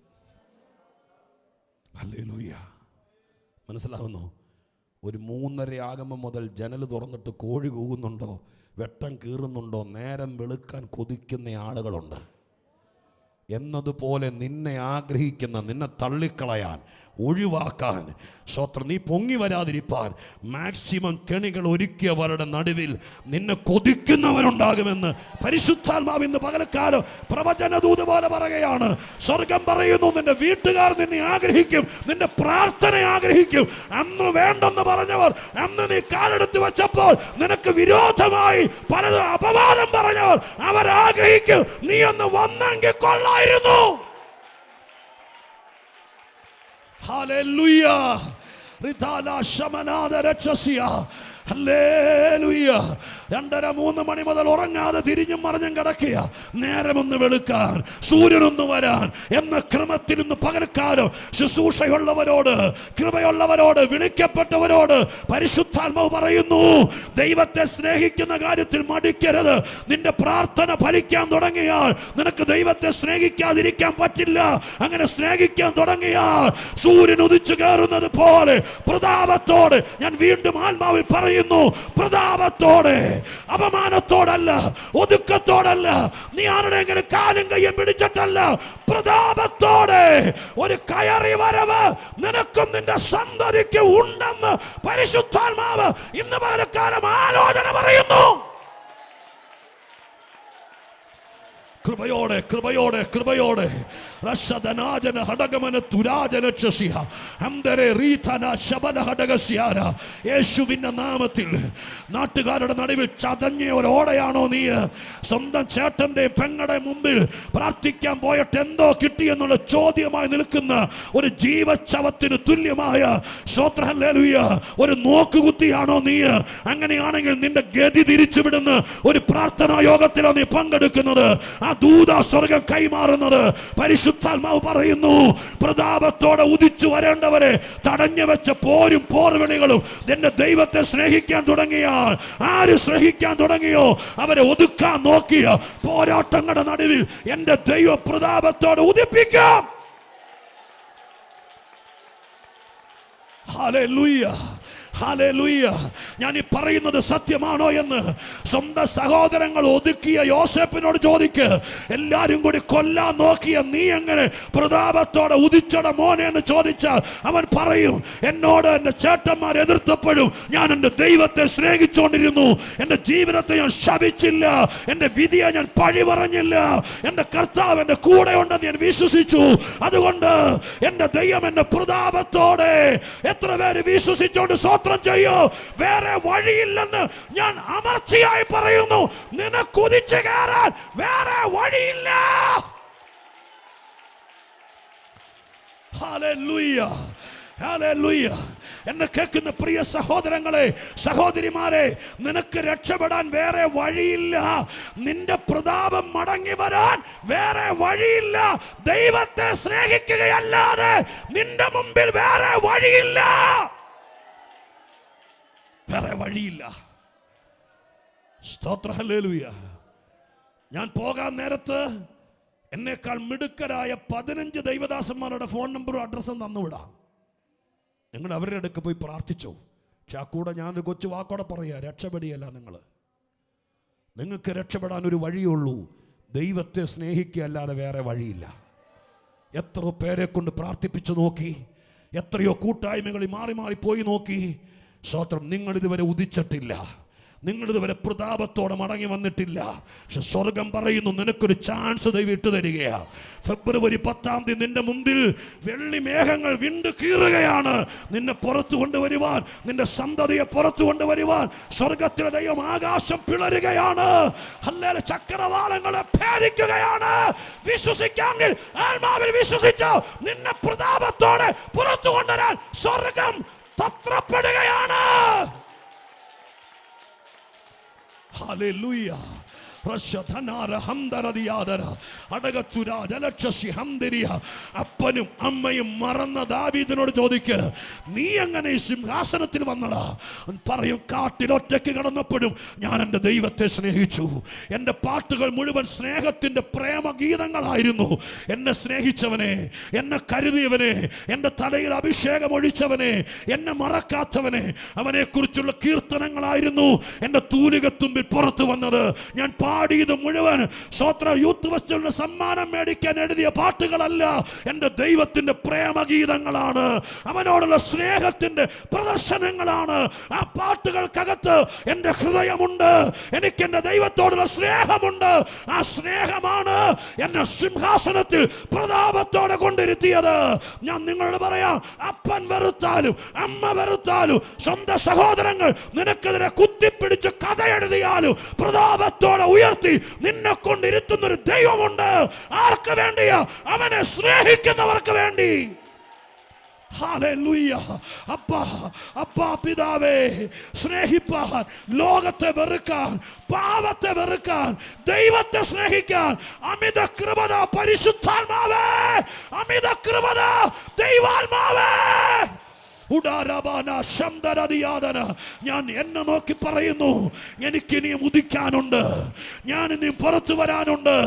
ഹല്ലേലൂയ. മനസ്സിലാകുന്നു? ഒരു 3:30 ആകുമ്പോൾ മുതൽ ജനൽ തുറന്നിട്ട് കോഴി കൂകുന്നുണ്ടോ, വെട്ടം കീറുന്നുണ്ടോ, നേരം വെളുക്കാൻ കൊതിക്കുന്ന ആളുകളുണ്ട്. എന്നതുപോലെ നിന്നെ ആഗ്രഹിക്കുന്ന, നിന്നെ തള്ളിക്കളയാൻ, ഒഴിവാക്കാൻ, സ്വത്രം നീ പൊങ്ങി വരാതിരിപ്പാൻ മാക്സിമം കെണികൾ ഒരുക്കിയവരുടെ നടുവിൽ നിന്നെ കൊതിക്കുന്നവരുണ്ടാകുമെന്ന് പരിശുദ്ധാത്മാവ് ഇന്ന് പകൽക്കാലം പ്രവചനദൂത് പോലെ പറയുകയാണ്. സ്വർഗം പറയുന്നു, നിന്റെ വീട്ടുകാർ നിന്നെ ആഗ്രഹിക്കും, നിന്റെ പ്രാർത്ഥന ആഗ്രഹിക്കും. അന്ന് വേണ്ടെന്ന് പറഞ്ഞവർ, അന്ന് നീ കാലെടുത്ത് വെച്ചപ്പോൾ നിനക്ക് വിരോധമായി പലതും അപവാദം പറഞ്ഞവർ, അവരാഗ്രഹിക്കും നീ ഒന്ന് വന്നെങ്കിൽ കൊള്ളായിരുന്നു. ഹല്ലേലൂയ. റിതാല ശമനാദ രക്ഷസിയ. ഹല്ലേലൂയ. 2:30-3 മണി മുതൽ ഉറങ്ങാതെ തിരിഞ്ഞും മറിഞ്ഞും കിടക്കുക. നേരമൊന്ന് വെളുക്കാൻ, സൂര്യനൊന്ന് വരാൻ എന്ന ക്രമത്തിൽ ഇന്ന് പകൽക്കാലം ശുശ്രൂഷയുള്ളവരോട്, കൃപയുള്ളവരോട്, വിളിക്കപ്പെട്ടവരോട് പരിശുദ്ധാത്മാവ് പറയുന്നു, ദൈവത്തെ സ്നേഹിക്കുന്ന കാര്യത്തിൽ മടിക്കരുത്. നിന്റെ പ്രാർത്ഥന ഫലിക്കാൻ തുടങ്ങിയാൽ നിനക്ക് ദൈവത്തെ സ്നേഹിക്കാതിരിക്കാൻ പറ്റില്ല. അങ്ങനെ സ്നേഹിക്കാൻ തുടങ്ങിയാൽ സൂര്യൻ ഉദിച്ചു കയറുന്നത് പോലെ പ്രതാപത്തോടെ, ഞാൻ വീണ്ടും ആത്മാവിൽ പറയുന്നു, പ്രതാപത്തോടെ, അപമാനത്തോടല്ല, ഒതുക്കത്തോടല്ല, നീ ആരുടെയെങ്കിലും കാലും കയ്യും പിടിച്ചിട്ടല്ല, പ്രതാപത്തോടെ ഒരു കയറി വരവ് നിനക്കും നിന്റെ സന്തതിക്ക് ഉണ്ടെന്ന് പരിശുദ്ധാത്മാവ് ഇന്ന് പകൽക്കാലം ആലോചന പറയുന്നു. കൃപയോടെ, കൃപയോടെ, കൃപയോടെ. യേശുവിന്റെ നാമത്തിൽ നാട്ടുകാരുടെ നടുവിൽ ചതഞ്ഞ ഒരോടെയാണോ നീ? സ്വന്തം ചേട്ടന്റെ പെങ്ങളുടെ മുമ്പിൽ പ്രാർത്ഥിക്കാൻ പോയിട്ട് എന്തോ കിട്ടിയെന്നുള്ള ചോദ്യമായി നിൽക്കുന്ന ഒരു ജീവച്ചവത്തിന് തുല്യമായ ഒരു നോക്കുകുത്തിയാണോ നീ? അങ്ങനെയാണെങ്കിൽ നിന്റെ ഗതി തിരിച്ചുവിടുന്ന ഒരു പ്രാർത്ഥനാ യോഗത്തിലോ നീ പങ്കെടുക്കുന്നത്? ആ ദൂത സ്വർഗം കൈമാറുന്നത് പരിശുദ്ധാത്മാവ് പറയുന്നു, പ്രതാപത്തോടെ ഉദിച്ചു വരേണ്ടവരെ തടഞ്ഞു വെച്ച പോരും പോർവിളികളും നിന്റെ ദൈവത്തെ സ്നേഹിക്കാൻ തുടങ്ങിയാൽ, ആര് സ്നേഹിക്കാൻ തുടങ്ങിയോ അവരെ ഒതുക്കാൻ നോക്കിയ പോരാട്ടങ്ങളുടെ നടുവിൽ എന്റെ ദൈവ പ്രതാപത്തോടെ ഉദിപ്പിക്കാം. Hallelujah, hallelujah. ഞാൻ ഈ പറയുന്നത് സത്യമാണോ എന്ന് സ്വന്തം സഹോദരങ്ങൾ ഒതുക്കിയ യോസേപ്പിനോട് ചോദിക്ക്. എല്ലാരും കൂടി കൊല്ലാൻ നോക്കിയ നീ എങ്ങനെ പ്രതാപത്തോടെ ഉദിച്ചട മോനെ എന്ന് ചോദിച്ചാൽ അവൻ പറയും, എന്നോട് എന്റെ ചേട്ടന്മാർ എതിർത്തപ്പോഴും ഞാൻ എന്റെ ദൈവത്തെ സ്നേഹിച്ചുകൊണ്ടിരുന്നു. എന്റെ ജീവിതത്തെ ഞാൻ ശപിച്ചില്ല, എന്റെ വിധിയെ ഞാൻ പഴി പറഞ്ഞില്ല. എന്റെ കർത്താവ് എന്റെ കൂടെ ഉണ്ടെന്ന് ഞാൻ വിശ്വസിച്ചു. അതുകൊണ്ട് എന്റെ ദൈവം എന്റെ പ്രതാപത്തോടെ. എത്ര പേര് വിശ്വസിച്ചോണ്ട് സ്വത്രം ചെയ്യോ? വേറെ വഴിയില്ലെന്ന് ഞാൻ അമർച്ചയായി പറയുന്നു. നിനക്ക് കുതിച്ചു കയറാൻ വേറെ വഴിയില്ല. Hallelujah, hallelujah. എന്നെ കേൾക്കുന്ന പ്രിയ സഹോദരങ്ങളെ, സഹോദരിമാരെ, നിനക്ക് രക്ഷപ്പെടാൻ വേറെ വഴിയില്ല. നിന്റെ പ്രതാപം മടങ്ങി വരാൻ വേറെ വഴിയില്ല. ദൈവത്തെ സ്നേഹിക്കുകയല്ലാതെ നിന്റെ മുമ്പിൽ വേറെ വഴിയില്ല. വേറെ വഴിയില്ല. സ്തോത്രം, ഹല്ലേലൂയ. ഞാൻ പോകാൻ നേരത്ത് എന്നേക്കാൾ മിടുക്കരായ 15 ദൈവദാസന്മാരുടെ ഫോൺ നമ്പറും അഡ്രസ്സും തന്നുവിടാം. നിങ്ങൾ അവരുടെ അടുക്ക് പോയി പ്രാർത്ഥിച്ചോ. പക്ഷെ ആ കൂടെ ഞാനൊരു കൊച്ചു വാക്കോടെ പറയാ, രക്ഷപ്പെടിയല്ല. നിങ്ങൾക്ക് രക്ഷപ്പെടാൻ ഒരു വഴിയുള്ളൂ. ദൈവത്തെ സ്നേഹിക്കുക അല്ലാതെ വേറെ വഴിയില്ല. എത്ര പേരെ കൊണ്ട് പ്രാർത്ഥിപ്പിച്ചു നോക്കി, എത്രയോ കൂട്ടായ്മകളിൽ മാറി മാറി പോയി നോക്കി. സ്തോത്രം, നിങ്ങൾ ഇതുവരെ ഉദിച്ചിട്ടില്ല, നിങ്ങളിതുവരെ പ്രതാപത്തോടെ മടങ്ങി വന്നിട്ടില്ല. പക്ഷെ സ്വർഗം പറയുന്നു, നിനക്കൊരു ചാൻസ് ദൈവം ഇട്ടു തരികയാ. ഫെബ്രുവരി 10-ാം തീയതി നിന്റെ മുമ്പിൽ വെള്ളി മേഘങ്ങൾ വിണ്ടു കീറുകയാണ്. നിന്നെ പുറത്തു കൊണ്ടുവരുവാൻ, നിന്റെ സന്തതിയെ പുറത്തു കൊണ്ടുവരുവാൻ സ്വർഗത്തിലെ ദൈവം ആകാശം പിളരുകയാണ്. ഹല്ലേലൂയ. ചക്രവാളങ്ങളെ ഭേദിക്കുകയാണ്. വിശ്വസിക്കാമെങ്കിൽ ആത്മാവിൽ വിശ്വസിച്ചോ. നിന്നെ പ്രതാപത്തോടെ പുറത്തു കൊണ്ടുവരാൻ സ്വർഗം തത്രപ്പെടുകയാണ്. ഹല്ലേലൂയ. അപ്പനും അമ്മയും മറന്ന ദാവീദിനോട് ചോദിക്ക്, നീ എങ്ങനെ സിംഹാസനത്തിൽ വന്നടാ? പറയും, കാട്ടിൽ ഒറ്റയ്ക്ക് കിടന്നപ്പോഴും ഞാൻ എൻ്റെ ദൈവത്തെ സ്നേഹിച്ചു. എൻ്റെ പാട്ടുകൾ മുഴുവൻ സ്നേഹത്തിൻ്റെ പ്രേമഗീതങ്ങളായിരുന്നു. എന്നെ സ്നേഹിച്ചവനെ, എന്നെ കരുതിയവനെ, എൻ്റെ തലയിൽ അഭിഷേകം ഒഴിച്ചവനെ, എന്നെ മറക്കാത്തവനെ, അവനെ കുറിച്ചുള്ള കീർത്തനങ്ങളായിരുന്നു എൻ്റെ തൂലികത്തുമ്പിൽ പുറത്തു വന്നത്. ഞാൻ പാടിയത് മുഴുവൻ സ്വത്ര യൂത്ത് ഫെസ്റ്റിവലിന് സമ്മാനം മേടിക്കാൻ എഴുതിയ പാട്ടുകളല്ല, എൻ്റെ ദൈവത്തിന്റെ പ്രേമഗീതങ്ങളാണ്, അവനോടുള്ള സ്നേഹത്തിന്റെ പ്രദർശനങ്ങളാണ്. ആ പാട്ടുകൾക്കകത്ത് എൻ്റെ ഹൃദയമുണ്ട്, എനിക്ക് എൻ്റെ ദൈവത്തോടുള്ള സ്നേഹമുണ്ട്. ആ സ്നേഹമാണ് എന്നെ സിംഹാസനത്തിൽ പ്രതാപത്തോടെ കൊണ്ടിരുത്തിയത്. ഞാൻ നിങ്ങളോട് പറയാം, അപ്പൻ വെറുത്താലും അമ്മ വെറുത്താലും സ്വന്തം സഹോദരങ്ങൾ നിനക്കെതിരെ കുത്തിപ്പിടിച്ച് കഥ എഴുതിയാലും പ്രതാപത്തോടെ ഉയർത്തി നിന്നെ കൊണ്ടിരുത്തുന്ന ഒരു ദൈവമുണ്ട്. ആർക്ക് വേണ്ടിയാ? അവനെ സ്നേഹിക്കുന്നവർക്ക് വേണ്ടി. ഹല്ലേലൂയ. അപ്പാ പിതാവേ, സ്നേഹിപ്പാൻ, ലോകത്തെ വെറുക്കാൻ, പാവത്തെ വെറുക്കാൻ, ദൈവത്തെ സ്നേഹിക്കാൻ അമിത കൃപത പരിശുദ്ധാത്മാവേ, അമിത കൃപത ദൈവാത്മാവേ. ഞാൻ എന്നെ നോക്കി പറയുന്നു, എനിക്കിനിയും ഉദിക്കാനുണ്ട്, ഞാൻ ഇനിയും പുറത്തു വരാനുണ്ട്.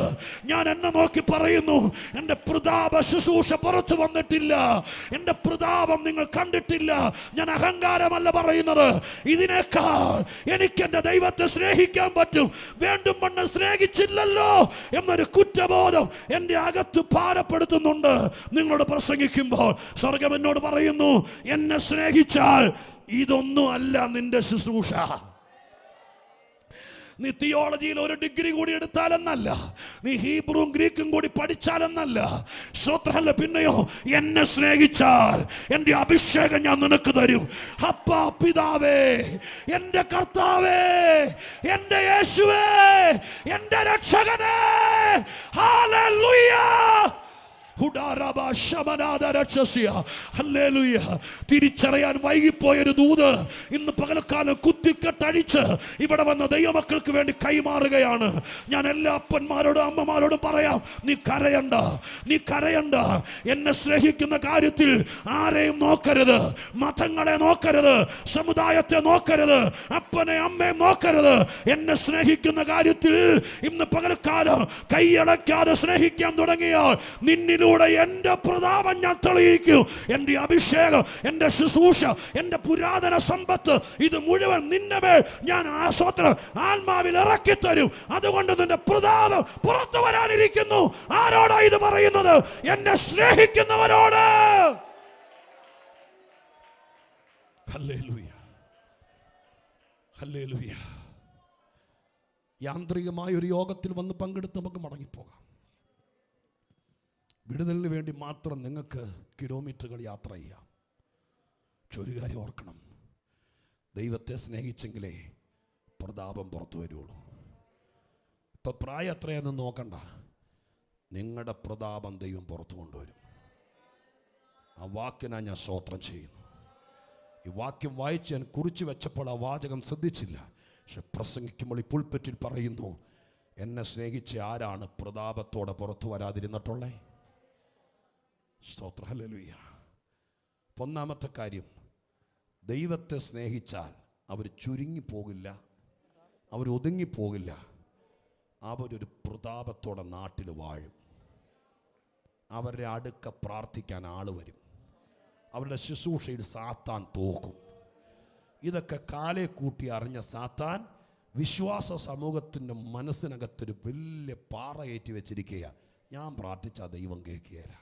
ഞാൻ എന്നെ നോക്കി പറയുന്നു, എൻ്റെ പ്രതാപ ശുശ്രൂഷ പുറത്തു വന്നിട്ടില്ല, എൻ്റെ പ്രതാപം നിങ്ങൾ കണ്ടിട്ടില്ല. ഞാൻ അഹങ്കാരമല്ല പറയുന്നത്. ഇതിനേക്കാൾ എനിക്ക് എൻ്റെ ദൈവത്തെ സ്നേഹിക്കാൻ പറ്റും. വേണ്ടും വണ്ണം സ്നേഹിച്ചില്ലല്ലോ എന്നൊരു കുറ്റബോധം എൻ്റെ അകത്ത് ഭാരപ്പെടുത്തുന്നുണ്ട്. നിങ്ങളോട് പ്രസംഗിക്കുമ്പോൾ സ്വർഗം എന്നോട് പറയുന്നു, എന്നെ സ്നേഹിച്ചാൽ ഇതൊന്നും അല്ല നിന്റെ ശുശ്രൂഷ. നീ തിയോളജിയിൽ ഒരു ഡിഗ്രി കൂടി എടുത്താലെന്നല്ല, നീ ഹീബ്രുവും ഗ്രീക്കും കൂടി പഠിച്ചാലെന്നല്ല. സ്വത്രല്ല, പിന്നെയോ എന്നെ സ്നേഹിച്ചാൽ എൻ്റെ അഭിഷേകം ഞാൻ നിനക്ക് തരും. അപ്പാ പിതാവേ, എൻ്റെ കർത്താവേ, എൻ്റെ യേശുവേ, എൻ്റെ രക്ഷകനേ, ഹല്ലേലൂയ. തിരിച്ചറിയാൻ വൈകിപ്പോയൊരു ദൂത് ഇന്ന് പകൽക്കാലം കുത്തിക്കെട്ടഴിച്ച് ഇവിടെ വന്ന ദൈവമക്കൾക്ക് വേണ്ടി കൈമാറുകയാണ്. ഞാൻ എല്ലാ അപ്പന്മാരോടും അമ്മമാരോടും പറയാം, നീ കരയണ്ട, നീ കരയണ്ട. എന്നെ സ്നേഹിക്കുന്ന കാര്യത്തിൽ ആരെയും നോക്കരുത്, മതങ്ങളെ നോക്കരുത്, സമുദായത്തെ നോക്കരുത്, അപ്പനെ അമ്മയെ നോക്കരുത്. എന്നെ സ്നേഹിക്കുന്ന കാര്യത്തിൽ ഇന്ന് പകൽക്കാലം കൈയടക്കാതെ സ്നേഹിക്കാൻ തുടങ്ങിയാൽ നിന്നിൽ ഇതിലൂടെ എൻ്റെ പ്രതാപം ഞാൻ തെളിയിക്കും. എൻ്റെ അഭിഷേകം, എൻ്റെ ശുശ്രൂഷ, എൻ്റെ പുരാതന സമ്പത്ത് ഇത് മുഴുവൻ നിന്നെ മേൽ ഞാൻ ആത്മാവിൽ ഇറക്കി തരും. അതുകൊണ്ട് നിന്റെ പ്രതാപം പുറത്തു വരാനിരിക്കുന്നു. ആരോടാ ഇത് പറയുന്നത്? എന്നെ സ്നേഹിക്കുന്നവരോട്. Hallelujah, hallelujah. യാന്ത്രികമായ ഒരു യോഗത്തിൽ വന്ന് പങ്കെടുത്ത് നമുക്ക് മടങ്ങിപ്പോകാം. വിടുതലിന് വേണ്ടി മാത്രം നിങ്ങൾക്ക് കിലോമീറ്ററുകൾ യാത്ര ചെയ്യാം. പക്ഷെ ഒരു കാര്യം ഓർക്കണം, ദൈവത്തെ സ്നേഹിച്ചെങ്കിലേ പ്രതാപം പുറത്തു വരുള്ളൂ. ഇപ്പം പ്രായം എത്രയാണെന്ന് നോക്കണ്ട, നിങ്ങളുടെ പ്രതാപം ദൈവം പുറത്തു കൊണ്ടുവരും. ആ വാക്കിനാ ഞാൻ സ്തോത്രം ചെയ്യുന്നു. ഈ വാക്യം വായിച്ച് ഞാൻ കുറിച്ച് വെച്ചപ്പോൾ ആ വാചകം ശ്രദ്ധിച്ചില്ല. പക്ഷെ പ്രസംഗിക്കുമ്പോൾ ഈ പുൽപ്പറ്റിൽ പറയുന്നു, എന്നെ സ്നേഹിച്ച ആരാണ് പ്രതാപത്തോടെ പുറത്തു വരാതിരുന്നിട്ടുള്ളേ? സ്തോത്രം, ഹല്ലേലൂയ. ഒന്നാമത്തെ കാര്യം, ദൈവത്തെ സ്നേഹിച്ചാൽ അവർ ചുരുങ്ങിപ്പോകില്ല, അവർ ഒതുങ്ങിപ്പോകില്ല. അവരൊരു പ്രതാപത്തോടെ നാട്ടിൽ വാഴും. അവരുടെ അടുക്ക പ്രാർത്ഥിക്കാൻ ആൾ വരും. അവരുടെ ശുശ്രൂഷയിൽ സാത്താൻ തോക്കും. ഇതൊക്കെ കാലേ കൂട്ടി അറിഞ്ഞ സാത്താൻ വിശ്വാസ സമൂഹത്തിൻ്റെ മനസ്സിനകത്തൊരു വലിയ പാറ ഏറ്റി വെച്ചിരിക്കുക. ഞാൻ പ്രാർത്ഥിച്ചാൽ ദൈവം കേൾക്കുകയില്ല.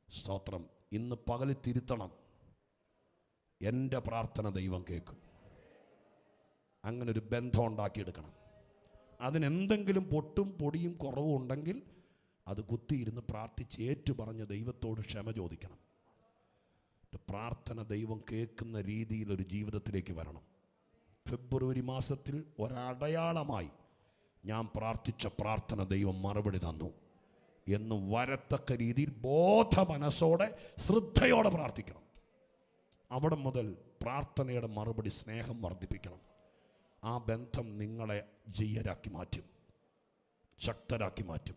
സ്തോത്രം. ഇന്ന് പകലിൽ തിരുത്തണം. എൻ്റെ പ്രാർത്ഥന ദൈവം കേൾക്കും. അങ്ങനെ ഒരു ബന്ധം ഉണ്ടാക്കിയെടുക്കണം. അതിനെന്തെങ്കിലും പൊട്ടും പൊടിയും കുറവും ഉണ്ടെങ്കിൽ അത് കുത്തിയിരുന്ന് പ്രാർത്ഥിച്ച് ഏറ്റു പറഞ്ഞ് ദൈവത്തോട് ക്ഷമ ചോദിക്കണം. പ്രാർത്ഥന ദൈവം കേൾക്കുന്ന രീതിയിലൊരു ജീവിതത്തിലേക്ക് വരണം. ഫെബ്രുവരി മാസത്തിൽ ഒരടയാളമായി ഞാൻ പ്രാർത്ഥിച്ച പ്രാർത്ഥന ദൈവം മറുപടി തന്നു എന്ന് വരത്തക്ക രീതിയിൽ ബോധ മനസ്സോടെ ശ്രദ്ധയോടെ പ്രാർത്ഥിക്കണം. അവിടെ മുതൽ പ്രാർത്ഥനയുടെ മറുപടി സ്നേഹം വർദ്ധിപ്പിക്കണം. ആ ബന്ധം നിങ്ങളെ ജയരാക്കി മാറ്റും, ശക്തരാക്കി മാറ്റും.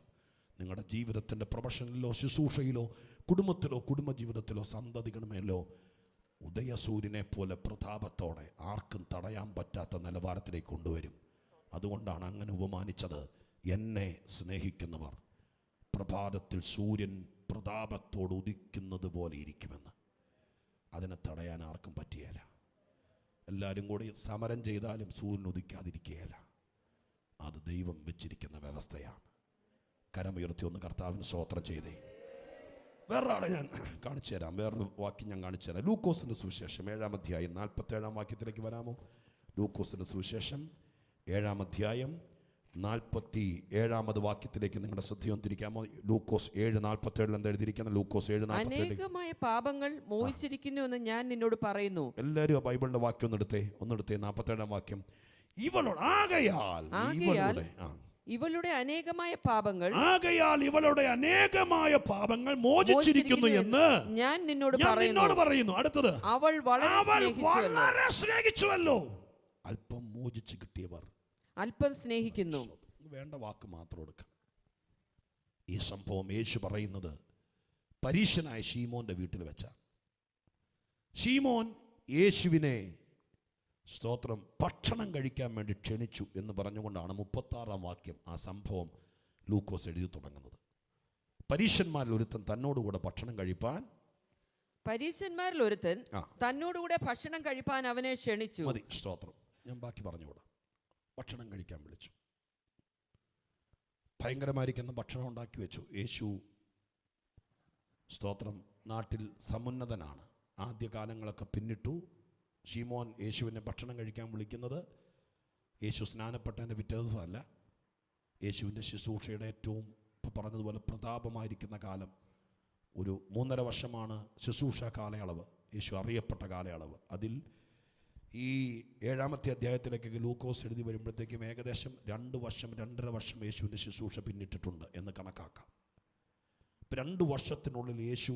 നിങ്ങളുടെ ജീവിതത്തിൻ്റെ പ്രൊഫഷനിലോ ശുശ്രൂഷയിലോ കുടുംബത്തിലോ കുടുംബജീവിതത്തിലോ സന്തതികളുമേലോ ഉദയസൂര്യനെ പോലെ പ്രതാപത്തോടെ ആർക്കും തടയാൻ പറ്റാത്ത നിലവാരത്തിലേക്ക് കൊണ്ടുവരും. അതുകൊണ്ടാണ് അങ്ങനെ ഉപമാനിച്ചത്. എന്നെ സ്നേഹിക്കുന്നവർ പ്രഭാതത്തിൽ സൂര്യൻ പ്രതാപത്തോട് ഉദിക്കുന്നത് പോലെ ഇരിക്കുമെന്ന്. അതിനെ തടയാൻ ആർക്കും പറ്റിയല്ല. എല്ലാവരും കൂടി സമരം ചെയ്താലും സൂര്യൻ ഉദിക്കാതിരിക്കുകയില്ല. അത് ദൈവം വെച്ചിരിക്കുന്ന വ്യവസ്ഥയാണ്. കരമുയർത്തി ഒന്ന് കർത്താവിന് സ്തോത്രം ചെയ്തേ. വേറൊരാളെ ഞാൻ കാണിച്ചു തരാം. വേറൊരു വാക്യം ഞാൻ കാണിച്ചു തരാം. ലൂക്കോസിൻ്റെ സുവിശേഷം 7-ാം അധ്യായം 47-ാം വാക്യത്തിലേക്ക് വരാമോ? ലൂക്കോസിൻ്റെ സുവിശേഷം 7-ാം അധ്യായം 47-ാമത് വാക്യത്തിലേക്ക് നിങ്ങളുടെ ശ്രദ്ധയും തിരിക്കാമോ? ലൂക്കോസ് 7:47 എന്താ എഴുതിയിരിക്കുന്നത്? ലൂക്കോസ് 7:47. അനേകമായ പാപങ്ങൾ മോചിച്ചിരിക്കുന്നു എന്ന് ഞാൻ നിന്നോട് പറയുന്നു. എല്ലാവരും ആ ബൈബിളിന്റെ വാക്യം ഒന്നെടുത്തേ. 47-ാം വാക്യം. ഇവളുടെ ഇവളുടെ അനേകമായ പാപങ്ങൾ മോചിച്ചിരിക്കുന്നു എന്ന് ഞാൻ നിന്നോട് പറയുന്നു. അടുത്തത്, അവൾ വളരെ സ്നേഹിച്ചുവല്ലോ. അല്പം മോചിച്ച് കിട്ടിയവർ അല്പം സ്നേഹിക്കുന്നു. വേണ്ട വാക്ക് മാത്രം എടുക്കാം. ഈ സംഭവം യേശു പറയുന്നത് പരീശനായ ശീമോന്റെ വീട്ടിൽ വെച്ച. ശീമോൻ യേശുവിനെ സ്തോത്രം ഭക്ഷണം കഴിക്കാൻ വേണ്ടി ക്ഷണിച്ചു എന്ന് പറഞ്ഞുകൊണ്ടാണ് 36-ാം വാക്യം ആ സംഭവം ലൂക്കോസ് എഴുതി തുടങ്ങുന്നത്. പരീശന്മാരിൽ ഒരുത്തൻ തന്നോടുകൂടെ ഭക്ഷണം കഴിപ്പാൻ തന്നോടുകൂടെ ഭക്ഷണം കഴിപ്പാൻ അവനെ ക്ഷണിച്ചു. മതി, സ്തോത്രം. ഞാൻ ബാക്കി പറഞ്ഞുകൂടാ. ഭക്ഷണം കഴിക്കാൻ വിളിച്ചു. ഭയങ്കരമായിരിക്കുന്ന ഭക്ഷണം ഉണ്ടാക്കി വെച്ചു. യേശു സ്തോത്രം നാട്ടിൽ സമുന്നതനാണ്. ആദ്യകാലങ്ങളൊക്കെ പിന്നിട്ടു. ശീമോൻ യേശുവിനെ ഭക്ഷണം കഴിക്കാൻ വിളിക്കുന്നത് യേശു സ്നാനപ്പെട്ടതിൻ്റെ പിറ്റേ ദിവസമല്ല, യേശുവിൻ്റെ ശുശ്രൂഷയുടെ ഏറ്റവും ഇപ്പോൾ പറഞ്ഞതുപോലെ പ്രതാപമായിരിക്കുന്ന കാലം. ഒരു 3.5 വർഷമാണ് ശുശ്രൂഷ കാലയളവ്, യേശു അറിയപ്പെട്ട കാലയളവ്. അതിൽ ഈ 7-ാമത്തെ അധ്യായത്തിലേക്ക് ലൂക്കോസ് എഴുതി വരുമ്പോഴത്തേക്കും ഏകദേശം 2 വർഷം 2.5 വർഷം യേശുവിൻ്റെ ശുശ്രൂഷ പിന്നിട്ടിട്ടുണ്ട് എന്ന് കണക്കാക്കാം. 2 വർഷത്തിനുള്ളിൽ യേശു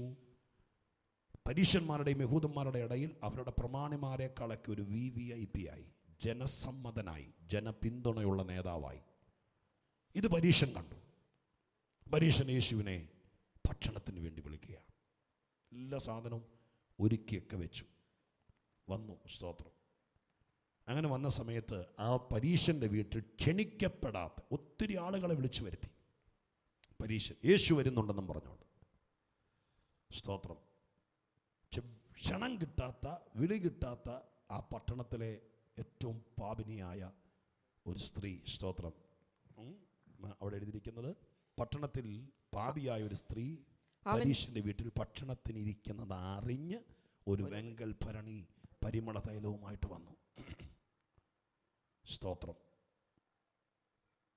പരീശന്മാരുടെയും യഹൂദന്മാരുടെ ഇടയിൽ അവരുടെ പ്രമാണിമാരെക്കാളൊക്കെ ഒരു VVIP ആയി, ജനസമ്മതനായി, ജനപിന്തുണയുള്ള നേതാവായി. ഇത് പരീശൻ കണ്ടു. പരീശൻ യേശുവിനെ ഭക്ഷണത്തിന് വേണ്ടി വിളിക്കുക. എല്ലാ സാധനവും ഒരുക്കിയൊക്കെ വെച്ചു. വന്നു, സ്തോത്രം. അങ്ങനെ വന്ന സമയത്ത് ആ പരീശൻ്റെ വീട്ടിൽ ക്ഷണിക്കപ്പെടാത്ത ഒത്തിരി ആളുകളെ വിളിച്ചു വരുത്തി. പരീശൻ യേശു വരുന്നുണ്ടെന്നും പറഞ്ഞോണ്ട്. സ്തോത്രം. ക്ഷണം കിട്ടാത്ത, വിളി കിട്ടാത്ത ആ പട്ടണത്തിലെ ഏറ്റവും പാപിനിയായ ഒരു സ്ത്രീ. സ്തോത്രം. അവിടെ എഴുതിയിരിക്കുന്നത്, പട്ടണത്തിൽ പാപിയായ ഒരു സ്ത്രീ പരീശന്റെ വീട്ടിൽ ഭക്ഷണത്തിനിരിക്കുന്നത് അറിഞ്ഞ് ഒരു വെങ്കൽ ഭരണി പരിമള തൈലവുമായിട്ട് വന്നു. സ്തോത്രം.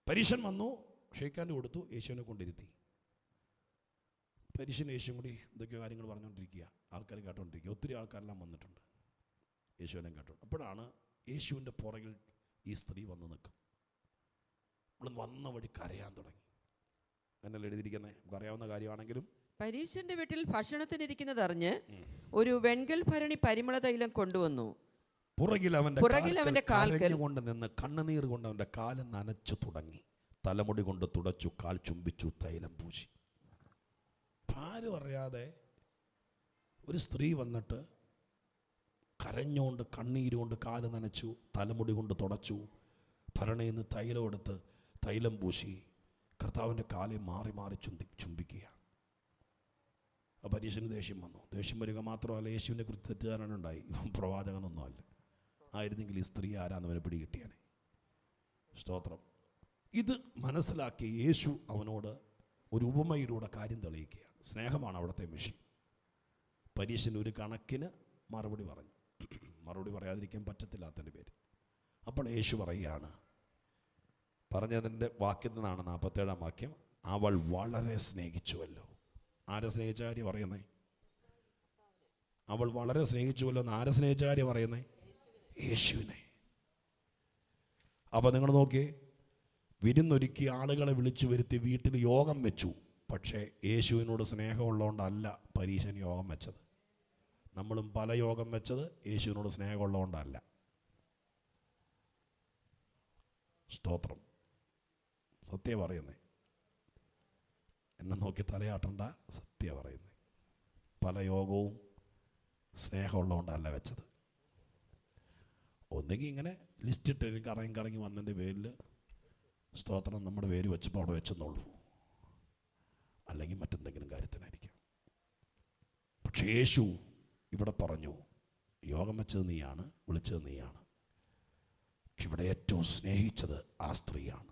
പരീശൻ വന്നു, ഷെയ്ക്കാൻ്റെ കൊടുത്തു, യേശുവിനെ കൊണ്ടിരുത്തി. പരീശനും യേശുവും കൂടി എന്തൊക്കെയോ കാര്യങ്ങൾ പറഞ്ഞുകൊണ്ടിരിക്കുക, ആൾക്കാർ കേട്ടോണ്ടിരിക്കുക. ഒത്തിരി ആൾക്കാരെല്ലാം വന്നിട്ടുണ്ട്, യേശുവിനെയും കേട്ടോ. അപ്പോഴാണ് യേശുവിൻ്റെ പുറകിൽ ഈ സ്ത്രീ വന്ന് നിൽക്കും. നമ്മൾ വന്ന വഴി കരയാൻ തുടങ്ങി. എന്നല്ല എഴുതിയിരിക്കുന്നത്, നമുക്ക് അറിയാവുന്ന കാര്യമാണെങ്കിലും. പരീശന്റെ വീട്ടിൽ ഭക്ഷണത്തിനിരിക്കുന്നത് അറിഞ്ഞ് ഒരു വെൺകൽ ഭരണി പരിമള തൈലം കൊണ്ടുവന്നു. പുറകിൽ അവന്റെ കാൽക്കൽ കൊണ്ട് നിന്ന് കണ്ണുനീർ കൊണ്ട് അവന്റെ കാല് നനച്ചു തുടങ്ങി. തലമുടി കൊണ്ട് തുടച്ചു, കാൽ ചുംബിച്ചു, തൈലം പൂശി. ആരും അറിയാതെ ഒരു സ്ത്രീ വന്നിട്ട് കരഞ്ഞുകൊണ്ട് കണ്ണീരുകൊണ്ട് കാല് നനച്ചു, തലമുടി കൊണ്ട് തുടച്ചു, ഭരണിയിൽ നിന്ന് തൈലം എടുത്ത് തൈലം പൂശി കർത്താവിൻ്റെ കാലെ മാറി മാറി ചുംബിക്കുക. ആ പരീശന് ദേഷ്യം വന്നു. ദേഷ്യം വരിക മാത്രമല്ല, യേശുവിനെ കുറിച്ച് തെറ്റിദ്ധാരണ ഉണ്ടായി. ഇവൻ പ്രവാചകനൊന്നുമല്ല. ആയിരുന്നെങ്കിൽ ഈ സ്ത്രീ ആരാന്നവനെ പിടികിട്ടിയാനെ. സ്തോത്രം. ഇത് മനസ്സിലാക്കി യേശു അവനോട് ഒരു ഉപമയിലൂടെ കാര്യം തെളിയിക്കുകയാണ്. സ്നേഹമാണ് അവിടുത്തെ മിഷൻ. പരീശന് ഒരു കണക്കിന് മറുപടി പറഞ്ഞു. മറുപടി പറയാതിരിക്കാൻ പറ്റത്തില്ലാത്തതിൻ്റെ പേര്. അപ്പോൾ യേശു പറയുകയാണ്, പറഞ്ഞതിൻ്റെ വാക്യത്തിൽ നിന്നാണ് 47-ാം വാക്യം, അവൾ വളരെ സ്നേഹിച്ചുവല്ലോ. ആരെ സ്നേഹിച്ച കാര്യം പറയുന്നേ? അവൾ വളരെ സ്നേഹിച്ചുവല്ലോ എന്ന് ആരെ സ്നേഹിച്ച കാര്യം പറയുന്നേ? യേശുവിനെ. അപ്പോൾ നിങ്ങൾ നോക്കിയേ, വിരുന്നൊരുക്കി ആളുകളെ വിളിച്ചു വരുത്തി വീട്ടിൽ യോഗം വെച്ചു. പക്ഷേ യേശുവിനോട് സ്നേഹമുള്ളതുകൊണ്ടല്ല പരീശൻ യോഗം വെച്ചത്. നമ്മളും പല യോഗം വെച്ചത് യേശുവിനോട് സ്നേഹമുള്ളതുകൊണ്ടല്ല. സ്തോത്രം. സത്യം പറയുന്നേ, എന്നെ നോക്കി തലയാട്ടണ്ട, സത്യം പറയുന്നേ. പല യോഗവും സ്നേഹമുള്ളതുകൊണ്ടല്ല വെച്ചത്. ഒന്നുകിൽ ഇങ്ങനെ ലിസ്റ്റിട്ട് കറങ്ങി വന്നതിൻ്റെ പേരിൽ സ്തോത്രം നമ്മുടെ പേര് വെച്ചപ്പോൾ അവിടെ വെച്ചെന്നുള്ളൂ, അല്ലെങ്കിൽ മറ്റെന്തെങ്കിലും കാര്യത്തിനായിരിക്കും. പക്ഷേ യേശു ഇവിടെ പറഞ്ഞു, യോഗം വെച്ചത് നീയാണ്, വിളിച്ചത് നീയാണ്. പക്ഷെ ഇവിടെ ഏറ്റവും സ്നേഹിച്ചത് ആ സ്ത്രീയാണ്.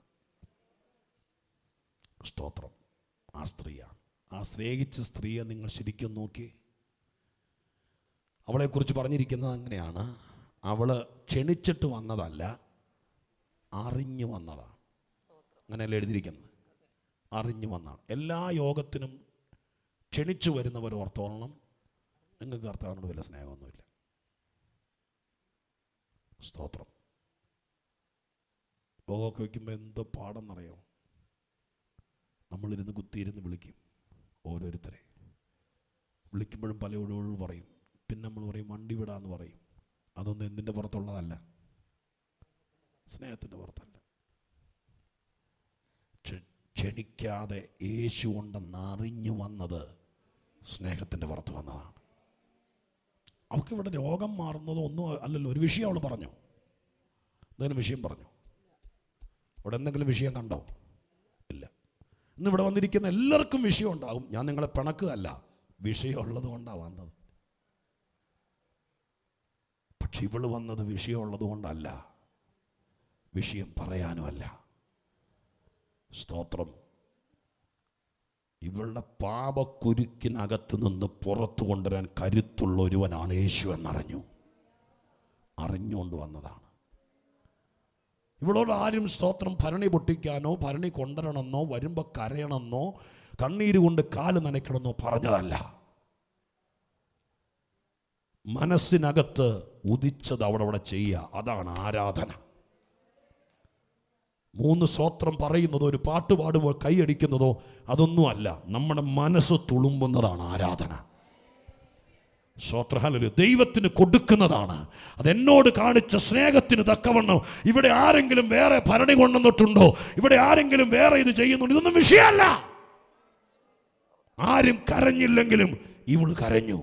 സ്തോത്രം. ആ സ്ത്രീയാണ്. ആ സ്നേഹിച്ച സ്ത്രീയെ നിങ്ങൾ ശരിക്കും നോക്കി. അവളെക്കുറിച്ച് പറഞ്ഞിരിക്കുന്നത് അങ്ങനെയാണ്, അവൾ ക്ഷണിച്ചിട്ട് വന്നതല്ല, അറിഞ്ഞു വന്നതാണ്. അങ്ങനെയല്ല എഴുതിയിരിക്കുന്നത്, അറിഞ്ഞു വന്നതാണ്. എല്ലാ യോഗത്തിനും ക്ഷണിച്ചു വരുന്നവർ ഓർത്തോളണം, നിങ്ങൾക്ക് കർത്താവിനോട് വലിയ സ്നേഹമൊന്നുമില്ല. സ്തോത്രം. യോഗമൊക്കെ വയ്ക്കുമ്പോൾ എന്തോ പാടെന്നറിയോ? നമ്മളിരുന്ന് കുത്തിയിരുന്ന് വിളിക്കും ഓരോരുത്തരെ. വിളിക്കുമ്പോഴും പല ഒഴിവുകൾ പറയും. പിന്നെ നമ്മൾ പറയും വണ്ടി വിടാന്ന് പറയും. അതൊന്നും എന്തിൻ്റെ പുറത്തുള്ളതല്ല, സ്നേഹത്തിൻ്റെ പുറത്തല്ല. ക്ഷണിക്കാതെ യേശു ഉണ്ടെന്ന് അറിഞ്ഞു വന്നത് സ്നേഹത്തിൻ്റെ പുറത്ത് വന്നതാണ്. അവൾക്കിവിടെ രോഗം മാറുന്നതോ ഒന്നും അല്ലല്ലോ. ഒരു വിഷയം അവൾ പറഞ്ഞു, എന്തെങ്കിലും വിഷയം പറഞ്ഞു. അവിടെ എന്തെങ്കിലും വിഷയം കണ്ടോ? ഇല്ല. ഇന്നിവിടെ വന്നിരിക്കുന്ന എല്ലാവർക്കും വിഷയം ഉണ്ടാകും. ഞാൻ നിങ്ങളെ പിണക്കുകയല്ല, വിഷയമുള്ളത് കൊണ്ടാണ് വന്നത്. പക്ഷെ ഇവൾ വന്നത് വിഷയമുള്ളത് കൊണ്ടല്ല, വിഷയം പറയാനുമല്ല. സ്തോത്രം. ഇവളുടെ പാപക്കുരുക്കിനകത്ത് നിന്ന് പുറത്തു കൊണ്ടുവരാൻ കരുത്തുള്ള ഒരുവനാണ് യേശു എന്നറിഞ്ഞു. അറിഞ്ഞുകൊണ്ട് വന്നതാണ്. ഇവളോട് ആരും സ്തോത്രം ഭരണി പൊട്ടിക്കാനോ ഭരണി കൊണ്ടുവരണമെന്നോ വരുമ്പോൾ കരയണമെന്നോ കണ്ണീര് കൊണ്ട് കാല് നനയ്ക്കണമെന്നോ പറഞ്ഞതല്ല. മനസ്സിനകത്ത് ഉദിച്ചത് അവിടെ ചെയ്യുക, അതാണ് ആരാധന. 3 സ്തോത്രം പറയുന്നതോ ഒരു പാട്ട് പാടുമ്പോൾ കൈയടിക്കുന്നതോ അതൊന്നുമല്ല. നമ്മുടെ മനസ്സ് തുളുമ്പുന്നതാണ് ആരാധന. സ്തോത്രം. ദൈവത്തിന് കൊടുക്കുന്നതാണ്. അതെന്നോട് കാണിച്ച സ്നേഹത്തിന് തക്കവണ്ണം ഇവിടെ ആരെങ്കിലും വേറെ ഭരണി കൊണ്ടുവന്നിട്ടുണ്ടോ, ഇവിടെ ആരെങ്കിലും വേറെ ഇത് ചെയ്യുന്നുണ്ടോ, ഇതൊന്നും വിഷയമല്ല. ആരും കരഞ്ഞില്ലെങ്കിലും ഇവള് കരഞ്ഞു.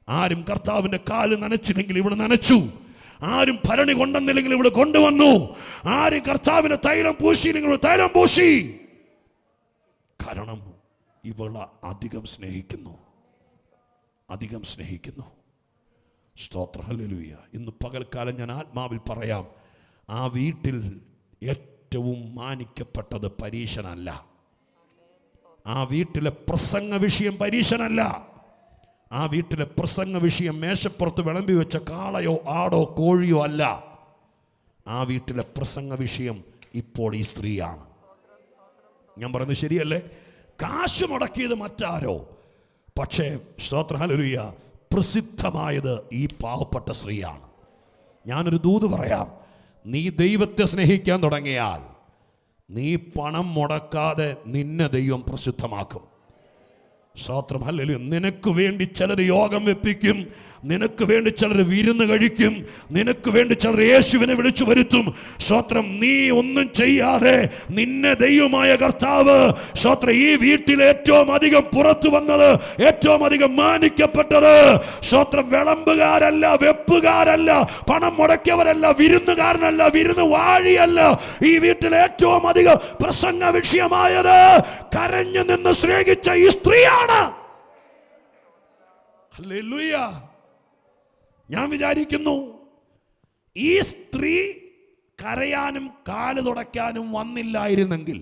ആരും കർത്താവിന്റെ കാല് നനച്ചില്ലെങ്കിൽ ഇവള് നനച്ചു. ആരും ഭരണി കൊണ്ടുവന്നില്ലെങ്കിൽ ഇവിടെ കൊണ്ടുവന്നു. ആരും കർത്താവിന് തൈലം പൂശിയില്ലെങ്കിൽ തൈലം പൂശി. കാരണം ഇവള അധികം സ്നേഹിക്കുന്നു. സ്തോത്രം, ഹല്ലേലൂയ. ഇന്ന് പകൽക്കാലം ഞാൻ ആത്മാവിൽ പറയാം, ആ വീട്ടിൽ ഏറ്റവും മാനിക്കപ്പെട്ടത് പരീശനല്ല. ആ വീട്ടിലെ പ്രസംഗ വിഷയം പരീശനല്ല. ആ വീട്ടിലെ പ്രസംഗ വിഷയം മേശപ്പുറത്ത് വിളമ്പി വെച്ച കാളയോ ആടോ കോഴിയോ അല്ല. ആ വീട്ടിലെ പ്രസംഗ വിഷയം ഇപ്പോൾ ഈ സ്ത്രീയാണ്. ഞാൻ പറയുന്നത് ശരിയല്ലേ? കാശ് മുടക്കിയത് മറ്റാരോ, പക്ഷേ സ്തോത്രം, ഹല്ലേലൂയ, പ്രസിദ്ധമായത് ഈ പാവപ്പെട്ട സ്ത്രീയാണ്. ഞാനൊരു ദൂത് പറയാം, നീ ദൈവത്തെ സ്നേഹിക്കാൻ തുടങ്ങിയാൽ നീ പണം മുടക്കാതെ നിന്നെ ദൈവം പ്രസിദ്ധമാക്കും. സ്തോത്രം, ഹല്ലേലൂയ. നിനക്ക് വേണ്ടി ചിലർ യോഗം വെപ്പിക്കും, നിനക്ക് വേണ്ടി ചിലർ വിരുന്ന് കഴിക്കും, നിനക്ക് വേണ്ടി ചിലർ യേശുവിനെ വിളിച്ചു വരുത്തും. സ്തോത്രം, നീ ഒന്നും ചെയ്യാതെ നിന്നെ ദൈവമായ കർത്താവ്, സ്തോത്രം, ഈ വീട്ടിൽ ഏറ്റവും അധികം പുറത്തു വന്നത്, ഏറ്റവും അധികം മാനിക്കപ്പെട്ടത്, സ്തോത്രം, വിളമ്പുകാരല്ല, വെപ്പുകാരല്ല, പണം മുടക്കിയവരല്ല, വിരുന്നുകാരനല്ല, വിരുന്ന് വാഴിയല്ല. ഈ വീട്ടിൽ ഏറ്റവും അധികം പ്രസംഗ വിഷയമായത് കരഞ്ഞു നിന്ന് സ്നേഹിച്ച ഈ സ്ത്രീയാണ്. ഹല്ലേലൂയ. ഞാൻ വിചാരിക്കുന്നു ഈ സ്ത്രീ കരയാനും കാല് തുടയ്ക്കാനും വന്നില്ലായിരുന്നെങ്കിൽ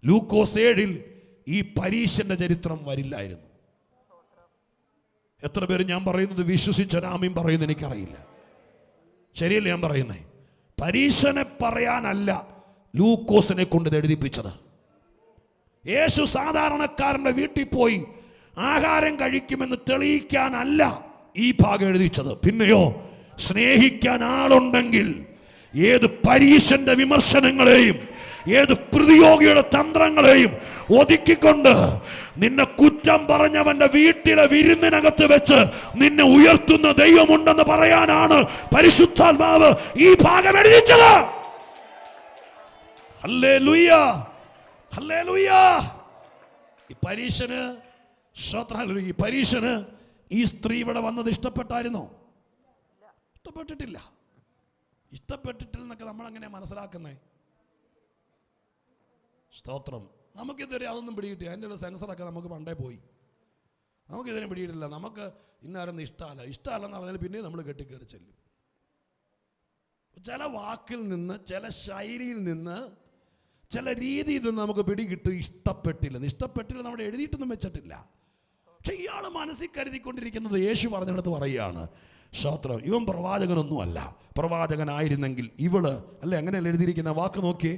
ലൂക്കോസ് 7 ഈ പരീശന്റെ ചരിത്രം വരില്ലായിരുന്നു. എത്ര പേര് ഞാൻ പറയുന്നത് വിശ്വസിച്ച ആമീൻ പറയുന്നത് എനിക്കറിയില്ല. ശരിയല്ലേ ഞാൻ പറയുന്നേ? പരീശനെ പറയാനല്ല ലൂക്കോസിനെ കൊണ്ട് ഇത് എഴുതിപ്പിച്ചത്. യേശു സാധാരണക്കാരന്റെ വീട്ടിൽ പോയി ആഹാരം കഴിക്കുമെന്ന് തെളിയിക്കാനല്ല ഈ ഭാഗം എഴുതിച്ചത്. പിന്നെയോ, സ്നേഹിക്കാൻ ആളുണ്ടെങ്കിൽ ഏത് പരീശന്റെ വിമർശനങ്ങളെയും ഏത് പ്രതിയോഗിയുടെ തന്ത്രങ്ങളെയും ഒതുക്കിക്കൊണ്ട് നിന്നെ കുറ്റം പറഞ്ഞവന്റെ വീട്ടിലെ വിരുന്നിനകത്ത് വെച്ച് നിന്നെ ഉയർത്തുന്ന ദൈവമുണ്ടെന്ന് പറയാനാണ് പരിശുദ്ധാത്മാവ് ഈ ഭാഗം എഴുതിച്ചത്. Hallelujah, hallelujah. ഈ പരീശന്, ഈ പരീശന് ഈ സ്ത്രീ ഇവിടെ വന്നത് ഇഷ്ടപ്പെട്ടായിരുന്നോ? ഇഷ്ടപ്പെട്ടിട്ടില്ല. ഇഷ്ടപ്പെട്ടിട്ടില്ലെന്നൊക്കെ നമ്മൾ എങ്ങനെയാ മനസ്സിലാക്കുന്നേ? സ്തോത്രം, നമുക്കിതുവരെ അതൊന്നും പിടികിട്ടില്ല. അതിൻ്റെ ഉള്ള സെൻസറൊക്കെ നമുക്ക് പണ്ടേ പോയി. നമുക്കിതിനെ പിടിയിട്ടില്ല. നമുക്ക് ഇന്നാരൊന്നും ഇഷ്ടമല്ലെന്ന് പറഞ്ഞാൽ പിന്നെ നമ്മൾ കെട്ടിക്കയറി ചെല്ലും. ചില വാക്കിൽ നിന്ന്, ചില ശൈലിയിൽ നിന്ന്, ചില രീതിയിൽ നിന്ന് നമുക്ക് പിടികിട്ടും ഇഷ്ടപ്പെട്ടില്ല നമ്മുടെ എഴുതിയിട്ടൊന്നും വെച്ചിട്ടില്ല. പക്ഷെ ഇയാൾ മനസ്സിൽ കരുതിക്കൊണ്ടിരിക്കുന്നത് യേശു പറഞ്ഞിടത്ത് പറയുകയാണ്, സ്തോത്രം, ഇവൻ പ്രവാചകനൊന്നുമല്ല. പ്രവാചകനായിരുന്നെങ്കിൽ ഇവള് അല്ലെ, അങ്ങനെയല്ല എഴുതിയിരിക്കുന്ന വാക്ക് നോക്കി.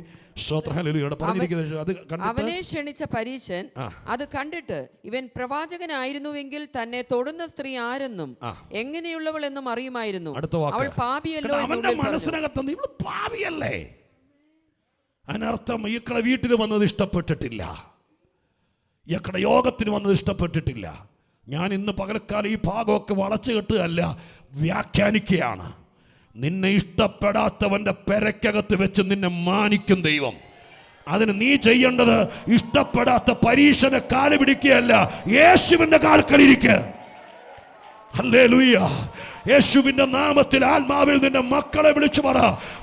സ്തോത്രം, ഹല്ലേലൂയ. പറഞ്ഞിരിക്കുന്നത് അവനെ ക്ഷണിച്ച പരീശൻ അത് കണ്ടിട്ട് ഇവൻ പ്രവാചകനായിരുന്നുവെങ്കിൽ തന്നെ തൊടുന്ന സ്ത്രീ ആരെന്നും എങ്ങനെയുള്ളവൾ എന്നും അറിയുമായിരുന്നു. അവൾ പാപിയല്ലോ. അവന്റെ മനസ്സിനകത്ത് ഇവള് പാപിയല്ലേ? അതിനർത്ഥം ഇയാളുടെ വീട്ടിൽ വന്നത് ഇഷ്ടപ്പെട്ടിട്ടില്ല, ഇയാളുടെ യോഗത്തിന് വന്നത് ഇഷ്ടപ്പെട്ടിട്ടില്ല. ഞാൻ ഇന്ന് പകൽക്കാലം ഈ ഭാഗമൊക്കെ വളച്ചു കെട്ടുകയല്ല, വ്യാഖ്യാനിക്കുകയാണ്. നിന്നെ ഇഷ്ടപ്പെടാത്തവന്റെ പെരക്കകത്ത് വെച്ച് നിന്നെ മാനിക്കും ദൈവം. അതിന് നീ ചെയ്യേണ്ടത് ഇഷ്ടപ്പെടാത്ത പരീശനെ കാല് പിടിക്കുകയല്ല, യേശുവിന്റെ കാൽക്കലിരിക്കുക. ഹല്ലേലൂയ. യേശുവിന്റെ നാമത്തിൽ ആത്മാവിൽ നിന്റെ മക്കളെ വിളിച്ചു പറ,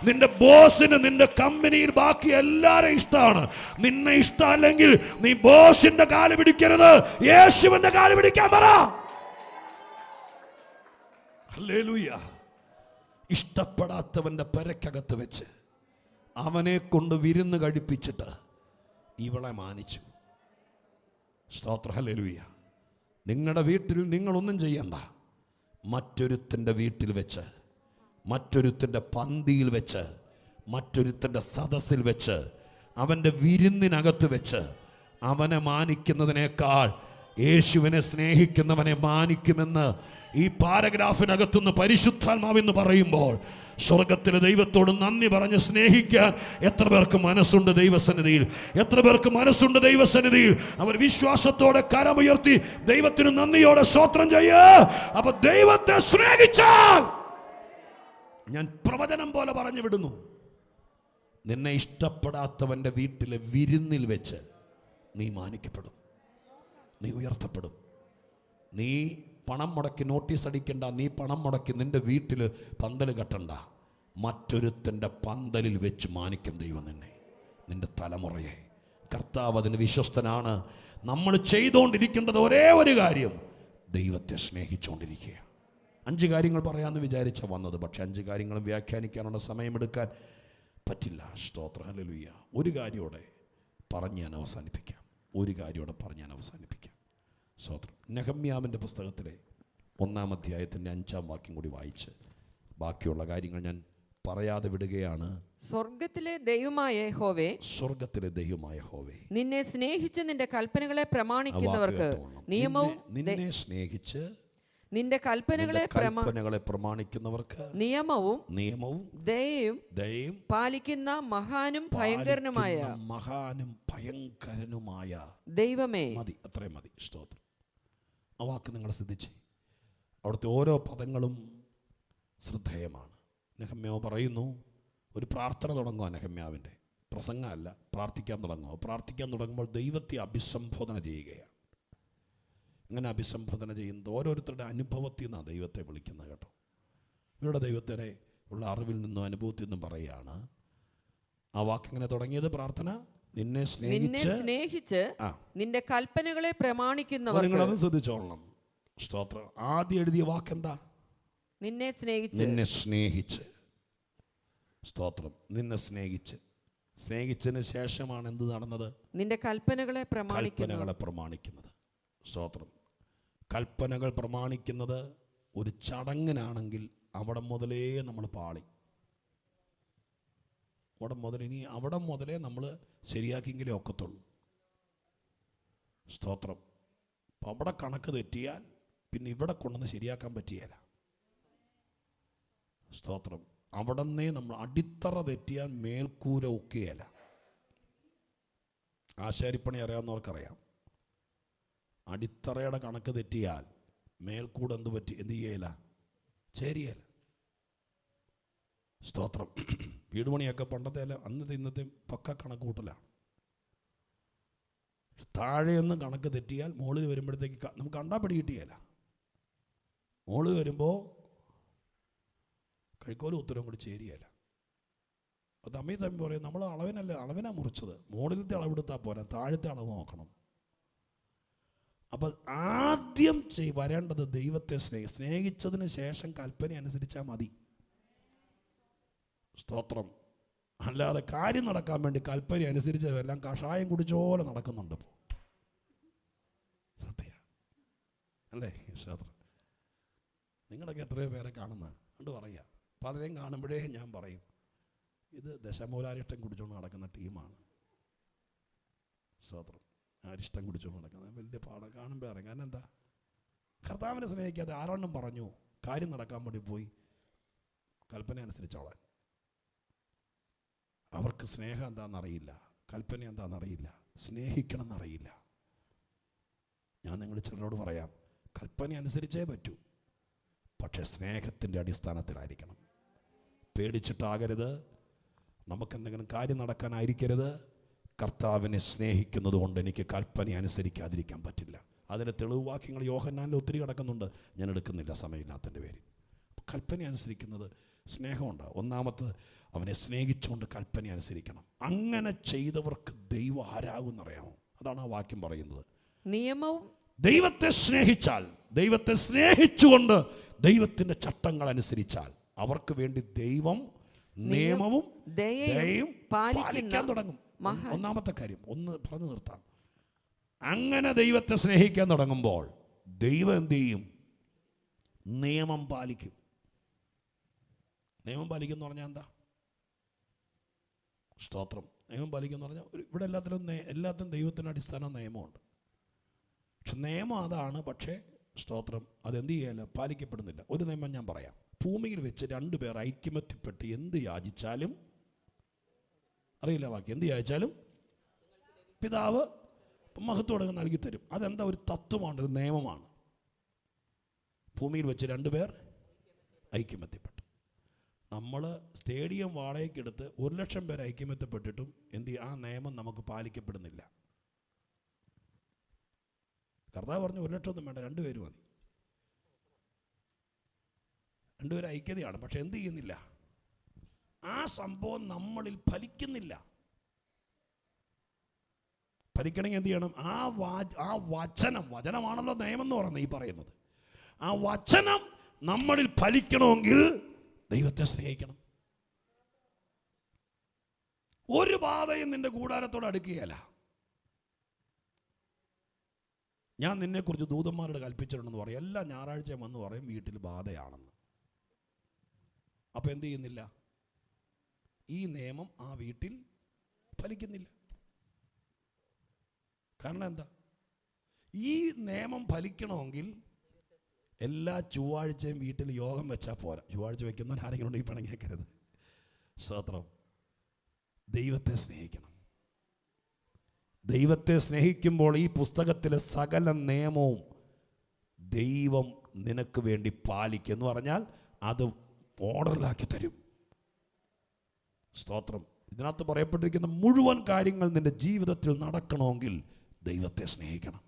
നിന്റെ ബോസിന് നിന്റെ കമ്പനിയിൽ ബാക്കി എല്ലാവരും ഇഷ്ടമാണ്. നിന്നെ ഇഷ്ടമല്ലെങ്കിൽ നീ ബോസിന്റെ കാല് പിടിക്കരുത്, യേശുവിന്റെ കാല് പിടിക്കാൻ പറ. ഹല്ലേലൂയ. ഇഷ്ടപ്പെടാത്തവന്റെ പെരക്കകത്ത് വെച്ച് അവനെ കൊണ്ട് വിരുന്ന് കഴിപ്പിച്ചിട്ട് ഇവളെ മാനിച്ചു. സ്തോത്രം, ഹല്ലേലൂയ. നിങ്ങളുടെ വീട്ടിൽ നിങ്ങളൊന്നും ചെയ്യണ്ട. മറ്റൊരുത്തൻ്റെ വീട്ടിൽ വെച്ച്, മറ്റൊരുത്തൻ്റെ പന്തിയിൽ വെച്ച്, മറ്റൊരുത്തൻ്റെ സദസ്സിൽ വെച്ച്, അവൻ്റെ വിരുന്നിനകത്ത് വെച്ച് അവനെ മാനിക്കുന്നതിനേക്കാൾ യേശുവിനെ സ്നേഹിക്കുന്നവനെ മാനിക്കുമെന്ന് ഈ പാരഗ്രാഫിനകത്തുനിന്ന് പരിശുദ്ധാത്മാവെന്ന് പറയുമ്പോൾ, സ്വർഗത്തിലെ ദൈവത്തോട് നന്ദി പറഞ്ഞ് സ്നേഹിക്കാൻ എത്ര പേർക്ക് മനസ്സുണ്ട് ദൈവസന്നിധിയിൽ? എത്ര പേർക്ക് മനസ്സുണ്ട് ദൈവസന്നിധിയിൽ? അവർ വിശ്വാസത്തോടെ കരമുയർത്തി ദൈവത്തിന് നന്ദിയോടെ സ്തോത്രം ചെയ്യുക. അപ്പൊ ദൈവത്തെ സ്നേഹിച്ചാൽ, ഞാൻ പ്രവചനം പോലെ പറഞ്ഞു വിടുന്നു, നിന്നെ ഇഷ്ടപ്പെടാത്തവന്റെ വീട്ടിലെ വിരുന്നിൽ വെച്ച് നീ മാനിക്കപ്പെടും, നീ ഉയർത്തപ്പെടും. നീ പണം മുടക്കി നോട്ടീസ് അടിക്കണ്ട, നീ പണം മുടക്കി നിന്റെ വീട്ടിൽ പന്തൽ കെട്ടണ്ട. മറ്റൊരുത്തൻ്റെ പന്തലിൽ വെച്ച് മാനിക്കും ദൈവം നിന്നെ, നിന്റെ തലമുറയെ. കർത്താവ് അതിന് വിശ്വസ്തനാണ്. നമ്മൾ ചെയ്തുകൊണ്ടിരിക്കേണ്ടത് ഒരേ ഒരു കാര്യം, ദൈവത്തെ സ്നേഹിച്ചുകൊണ്ടിരിക്കുക. 5 കാര്യങ്ങൾ പറയാമെന്ന് വിചാരിച്ച വന്നത്, പക്ഷെ 5 കാര്യങ്ങളും വ്യാഖ്യാനിക്കാനുള്ള സമയമെടുക്കാൻ പറ്റില്ല. സ്തോത്രം, ഹല്ലേലൂയ. ഒരു കാര്യത്തോടെ പറഞ്ഞ് ഞാൻ അവസാനിപ്പിക്കാം. സ്തോത്രം. നെഹമ്യാവിൻ്റെ പുസ്തകത്തിലെ 1-ാം അധ്യായത്തിൻ്റെ 5-ാം വാക്യം കൂടി വായിച്ച് ബാക്കിയുള്ള കാര്യങ്ങൾ ഞാൻ പറയാതെ വിടുകയാണ്. സ്വർഗത്തിലെ ദൈവമായ യഹോവേ, നിന്നെ സ്നേഹിച്ച് നിന്റെ കൽപ്പനകളെ പ്രമാണിക്കുന്നവർക്ക് നിയമവും, നിന്നെ സ്നേഹിച്ച് നിന്റെ കൽപ്പനകളെ പ്രമാണിക്കുന്നവർക്ക് നിയമവും ദയയും പാലിക്കുന്ന മഹാനും ഭയങ്കരനുമായ ദൈവമേ. മതി, അത്രയും മതി. സ്തോത്രം. ആ വാക്ക് നിങ്ങൾ ശ്രദ്ധിച്ചേ. അവിടുത്തെ ഓരോ പദങ്ങളും ശ്രദ്ധേയമാണ്. നെഹമ്യാവ് പറയുന്നു, ഒരു പ്രാർത്ഥന തുടങ്ങുക. നെഹമ്യാവിൻ്റെ പ്രസംഗമല്ല, പ്രാർത്ഥിക്കാൻ തുടങ്ങുക. പ്രാർത്ഥിക്കാൻ തുടങ്ങുമ്പോൾ ദൈവത്തെ അഭിസംബോധന ചെയ്യുകയാണ്. ഇങ്ങനെ അഭിസംബോധന ചെയ്യുന്നത് ഓരോരുത്തരുടെ അനുഭവത്തിൽ നിന്നാണ് ദൈവത്തെ വിളിക്കുന്നത് കേട്ടോ. ഇവരുടെ ദൈവത്തിനെ ഉള്ള അറിവിൽ നിന്നും അനുഭവത്തിൽ നിന്നും പറയുകയാണ്. ആ വാക്കെങ്ങനെ തുടങ്ങിയത്? പ്രാർത്ഥന, നിന്നെ സ്നേഹിച്ച് നിന്റെ കൽപ്പനകളെ പ്രമാണിക്കുന്നവർ. നിങ്ങളത് ശ്രദ്ധിച്ചോളണം. സ്തോത്രം. ആദ്യം എഴുതിയ വാക്കെന്താ? നിന്നെ സ്നേഹിച്ച്. സ്തോത്രം. നിന്നെ സ്നേഹിച്ചതിന് ശേഷമാണ് എന്ത് നടന്നത്? നിന്റെ കൽപ്പനകളെ പ്രമാണിക്കുന്നത്. സ്തോത്രം. കൽപ്പനകൾ പ്രമാണിക്കുന്നത് ഒരു ചടങ്ങിനാണെങ്കിൽ അവിടെ മുതലേ നമ്മൾ പാളി. അവിടെ മുതലേ നമ്മൾ ശരിയാക്കിയെങ്കിലേ ഒക്കത്തുള്ളൂ. സ്തോത്രം. അപ്പം അവിടെ കണക്ക് തെറ്റിയാൽ പിന്നെ ഇവിടെ കൊണ്ടുവന്ന് ശരിയാക്കാൻ പറ്റിയല്ല. സ്തോത്രം. അവിടെ നിന്നേ നമ്മൾ അടിത്തറ തെറ്റിയാൽ മേൽക്കൂര ഒക്കെയല്ല. ആശാരിപ്പണി അറിയാവുന്നവർക്കറിയാം. അടിത്തറയുടെ കണക്ക് തെറ്റിയാൽ മേൽക്കൂട് എന്ത് ചെയ്യല? ചേരിയല. സ്തോത്രം. വീട് പണിയൊക്കെ പണ്ടത്തെ അല്ല, ഇന്നത്തെ പക്ക കണക്ക് കൂട്ടലാണ്. താഴെയൊന്നും കണക്ക് തെറ്റിയാൽ മുകളിൽ വരുമ്പോഴത്തേക്ക് നമുക്ക് കണ്ടാൽ പിടി കിട്ടിയല്ല. മുകളിൽ വരുമ്പോൾ കഴിക്കോലും ഉത്തരവും കൂടി ചേരിയല്ല. അപ്പോൾ തമ്മി പറയും, നമ്മൾ അളവിനാ മുറിച്ചത്. മുകളിലത്തെ അളവെടുത്താൽ പോരാ, താഴത്തെ അളവ് നോക്കണം. അപ്പം ആദ്യം വരേണ്ടത് ദൈവത്തെ സ്നേഹിച്ചതിന് ശേഷം കൽപ്പന അനുസരിച്ചാൽ മതി. സ്തോത്രം. അല്ലാതെ കാര്യം നടക്കാൻ വേണ്ടി കൽപ്പന അനുസരിച്ചതെല്ലാം കഷായം കുടിച്ചോലെ നടക്കുന്നുണ്ട് ഇപ്പോൾ. സത്യ അല്ലേ? സ്തോത്രം. നിങ്ങളൊക്കെ എത്രയോ പേരെ കാണുന്ന കണ്ട് പറയാം. പലരെയും കാണുമ്പോഴേ ഞാൻ പറയും, ഇത് ദശമൂലാരിഷ്ടം കുടിച്ചുകൊണ്ട് നടക്കുന്ന ടീമാണ്. സ്തോത്രം. അരിഷ്ടം കുടിച്ചുകൊണ്ട് നടക്കുന്നത് വലിയ പാടം കാണുമ്പോൾ അറിയാം. കാരണം എന്താ? കർത്താവിനെ സ്നേഹിക്കാതെ ആരോണ്ടും പറഞ്ഞു കാര്യം നടക്കാൻ വേണ്ടി പോയി കൽപ്പന അനുസരിച്ചോളാൻ. അവർക്ക് സ്നേഹം എന്താണെന്നറിയില്ല, കൽപ്പന എന്താണെന്നറിയില്ല, സ്നേഹിക്കണം എന്നറിയില്ല. ഞാൻ നിങ്ങൾ ചിലരോട് പറയാം, കൽപ്പന അനുസരിച്ചേ പറ്റൂ, പക്ഷേ സ്നേഹത്തിൻ്റെ അടിസ്ഥാനത്തിലായിരിക്കണം. പേടിച്ചിട്ടാകരുത്. നമുക്കെന്തെങ്കിലും കാര്യം നടക്കാനായിരിക്കരുത്. കർത്താവിനെ സ്നേഹിക്കുന്നത് കൊണ്ട് എനിക്ക് കൽപ്പന അനുസരിക്കാതിരിക്കാൻ പറ്റില്ല. അതിന് തെളിവ് വാക്യങ്ങൾ യോഹന്നാനിൽ ഒത്തിരി കിടക്കുന്നുണ്ട്, ഞാൻ എടുക്കുന്നില്ല സമയമില്ലാത്തതിൻ്റെ പേരിൽ. കൽപ്പന അനുസരിക്കുന്നത് സ്നേഹമുണ്ട്. ഒന്നാമത് അവനെ സ്നേഹിച്ചുകൊണ്ട് കൽപ്പന അനുസരിക്കണം. അങ്ങനെ ചെയ്തവർക്ക് ദൈവം ആരാകുമെന്നറിയാമോ? അതാണ് ആ വാക്യം പറയുന്നത്. നിയമവും ദൈവത്തെ സ്നേഹിച്ചാൽ, ദൈവത്തെ സ്നേഹിച്ചുകൊണ്ട് ദൈവത്തിൻ്റെ ചട്ടങ്ങൾ അനുസരിച്ചാൽ അവർക്ക് വേണ്ടി ദൈവം നിയമവും ദയയും പാലിക്കാൻ തുടങ്ങും. ഒന്നാമത്തെ കാര്യം ഒന്ന് പറഞ്ഞു നിർത്താം. അങ്ങനെ ദൈവത്തെ സ്നേഹിക്കാൻ തുടങ്ങുമ്പോൾ ദൈവം എന്ത് ചെയ്യും? നിയമം പാലിക്കും. നിയമം പാലിക്കും എന്ന് പറഞ്ഞാൽ എന്താ? സ്തോത്രം. നിയമം പാലിക്കും എന്ന് പറഞ്ഞാൽ ഇവിടെ എല്ലാത്തിനും ദൈവത്തിൻ്റെ അടിസ്ഥാന നിയമമുണ്ട്. പക്ഷെ നിയമം അതാണ്. പക്ഷേ സ്തോത്രം അതെന്ത് ചെയ്യല്ല, പാലിക്കപ്പെടുന്നില്ല. ഒരു നിയമം ഞാൻ പറയാം. ഭൂമിയിൽ വെച്ച് 2 പേർ ഐക്യമത്യപ്പെട്ട് എന്ത് യാചിച്ചാലും, അറിയില്ല വാക്യം, എന്ത് യാചിച്ചാലും പിതാവ് മഹത്വം നൽകി തരും. അതെന്താ? ഒരു തത്വമാണ്, ഒരു നിയമമാണ്. ഭൂമിയിൽ വെച്ച് 2 പേർ ഐക്യമത്യപ്പെട്ടു. നമ്മൾ സ്റ്റേഡിയം വാടകയ്ക്കെടുത്ത് 1,00,000 പേർ ഐക്യമത്യപ്പെട്ടിട്ടും ആ നിയമം നമുക്ക് പാലിക്കപ്പെടുന്നില്ല. കർത്താവ് പറഞ്ഞു 1,00,000 ഒന്നും വേണ്ട, 2 പേര് മതി. 2 പേര് ഐക്യതയാണ്. പക്ഷെ എന്ത് ചെയ്യുന്നില്ല? ആ സംഭവം നമ്മളിൽ ഫലിക്കുന്നില്ല. ഫലിക്കണമെങ്കിൽ എന്ത് ചെയ്യണം? ആ വചനമാണല്ലോ നിയമം എന്ന് പറയുന്നത്, ഈ പറയുന്നത്. ആ വചനം നമ്മളിൽ ഫലിക്കണമെങ്കിൽ ദൈവത്തെ സ്നേഹിക്കണം. ഒരു ബാധയും നിന്റെ കൂടാരത്തോട് അടുക്കുകയല്ല. ഞാൻ നിന്നെക്കുറിച്ച് ദൂതന്മാരോട് കൽപ്പിച്ചിട്ടുണ്ടെന്ന് പറയും. എല്ലാ ഞായറാഴ്ചയും വന്ന് പറയും വീട്ടിൽ ബാധയാണെന്ന്. അപ്പം എന്ത് ചെയ്യുന്നില്ല? ഈ നിയമം ആ വീട്ടിൽ ഫലിക്കുന്നില്ല. കാരണം എന്താ? ഈ നിയമം ഫലിക്കണമെങ്കിൽ എല്ലാ ചൊവ്വാഴ്ചയും വീട്ടിൽ യോഗം വെച്ചാൽ പോരാ. ചൊവ്വാഴ്ച വയ്ക്കുന്നവൻ ആരെങ്കിലും ഉണ്ടെങ്കിൽ പിണങ്ങിയേക്കരുത്. സ്തോത്രം. ദൈവത്തെ സ്നേഹിക്കണം. ദൈവത്തെ സ്നേഹിക്കുമ്പോൾ ഈ പുസ്തകത്തിലെ സകല നിയമവും ദൈവം നിനക്ക് വേണ്ടി പാലിക്കും. എന്ന് പറഞ്ഞാൽ അത് ഓർഡറിലാക്കി തരും. സ്തോത്രം. ഇതിനകത്ത് പറയപ്പെട്ടിരിക്കുന്ന മുഴുവൻ കാര്യങ്ങൾ നിന്റെ ജീവിതത്തിൽ നടക്കണമെങ്കിൽ ദൈവത്തെ സ്നേഹിക്കണം.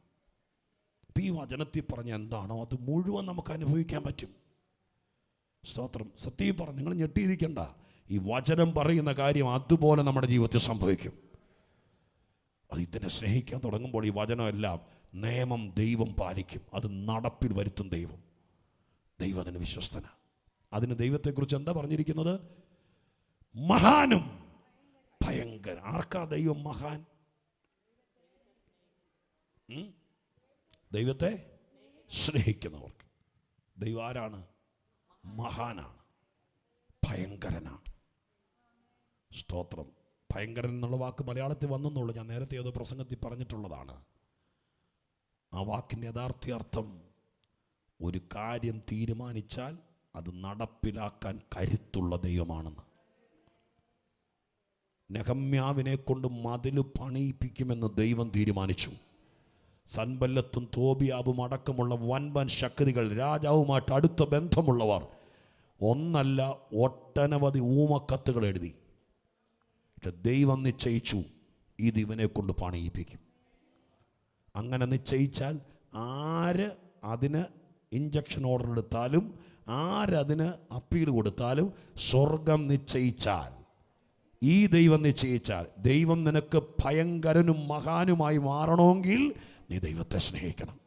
ഈ വചനത്തിൽ പറഞ്ഞ എന്താണോ അത് മുഴുവൻ നമുക്ക് അനുഭവിക്കാൻ പറ്റും. സ്തോത്രം. സത്യം പറഞ്ഞു, നിങ്ങൾ ഞെട്ടിയിരിക്കണ്ട. ഈ വചനം പറയുന്ന കാര്യം അതുപോലെ നമ്മുടെ ജീവിതത്തിൽ സംഭവിക്കും. അത് ഇതിനെ സ്നേഹിക്കാൻ തുടങ്ങുമ്പോൾ ഈ വചനമെല്ലാം നിയമം ദൈവം പാലിക്കും. അത് നടപ്പിൽ വരുത്തും ദൈവം. ദൈവം അതിന് വിശ്വസ്തന. അതിന് ദൈവത്തെക്കുറിച്ച് എന്താ പറഞ്ഞിരിക്കുന്നത്? മഹാനും ഭയങ്കര. ആർക്കാ ദൈവം മഹാൻ? ദൈവത്തെ സ്നേഹിക്കുന്നവർക്ക്. ദൈവം ആരാണ്? മഹാനാണ്, ഭയങ്കരനാണ്. സ്തോത്രം. ഭയങ്കരൻ എന്നുള്ള വാക്ക് മലയാളത്തിൽ വന്നെന്നുള്ളൂ. ഞാൻ നേരത്തെ ഏതോ പ്രസംഗത്തിൽ പറഞ്ഞിട്ടുള്ളതാണ്. ആ വാക്കിൻ്റെ യഥാർത്ഥ അർത്ഥം ഒരു കാര്യം തീരുമാനിച്ചാൽ അത് നടപ്പിലാക്കാൻ കരുത്തുള്ള ദൈവമാണെന്ന്. നെഹമ്യാവിനെ കൊണ്ട് മതിൽ പണിയിപ്പിക്കുമെന്ന് ദൈവം തീരുമാനിച്ചു. സൻബല്ലത്തും തോബിയാബും അടക്കമുള്ള വൻവൻ ശക്തികൾ, രാജാവുമായിട്ട് അടുത്ത ബന്ധമുള്ളവർ, ഒന്നല്ല ഒട്ടനവധി ഊമക്കത്തുകൾ എഴുതി. ദൈവം നിശ്ചയിച്ചു ഇത് ഇവനെ കൊണ്ട് പണിയിപ്പിക്കും. അങ്ങനെ നിശ്ചയിച്ചാൽ ആര് അതിന് ഇഞ്ചക്ഷൻ ഓർഡർ എടുത്താലും, ആരതിന് അപ്പീൽ കൊടുത്താലും, സ്വർഗം നിശ്ചയിച്ചാൽ, ഈ ദൈവം നിശ്ചയിച്ചാൽ, ദൈവം നിനക്ക് ഭയങ്കരനും മഹാനുമായി മാറണമെങ്കിൽ നീ ദൈവത്തെ സ്നേഹിക്കണം.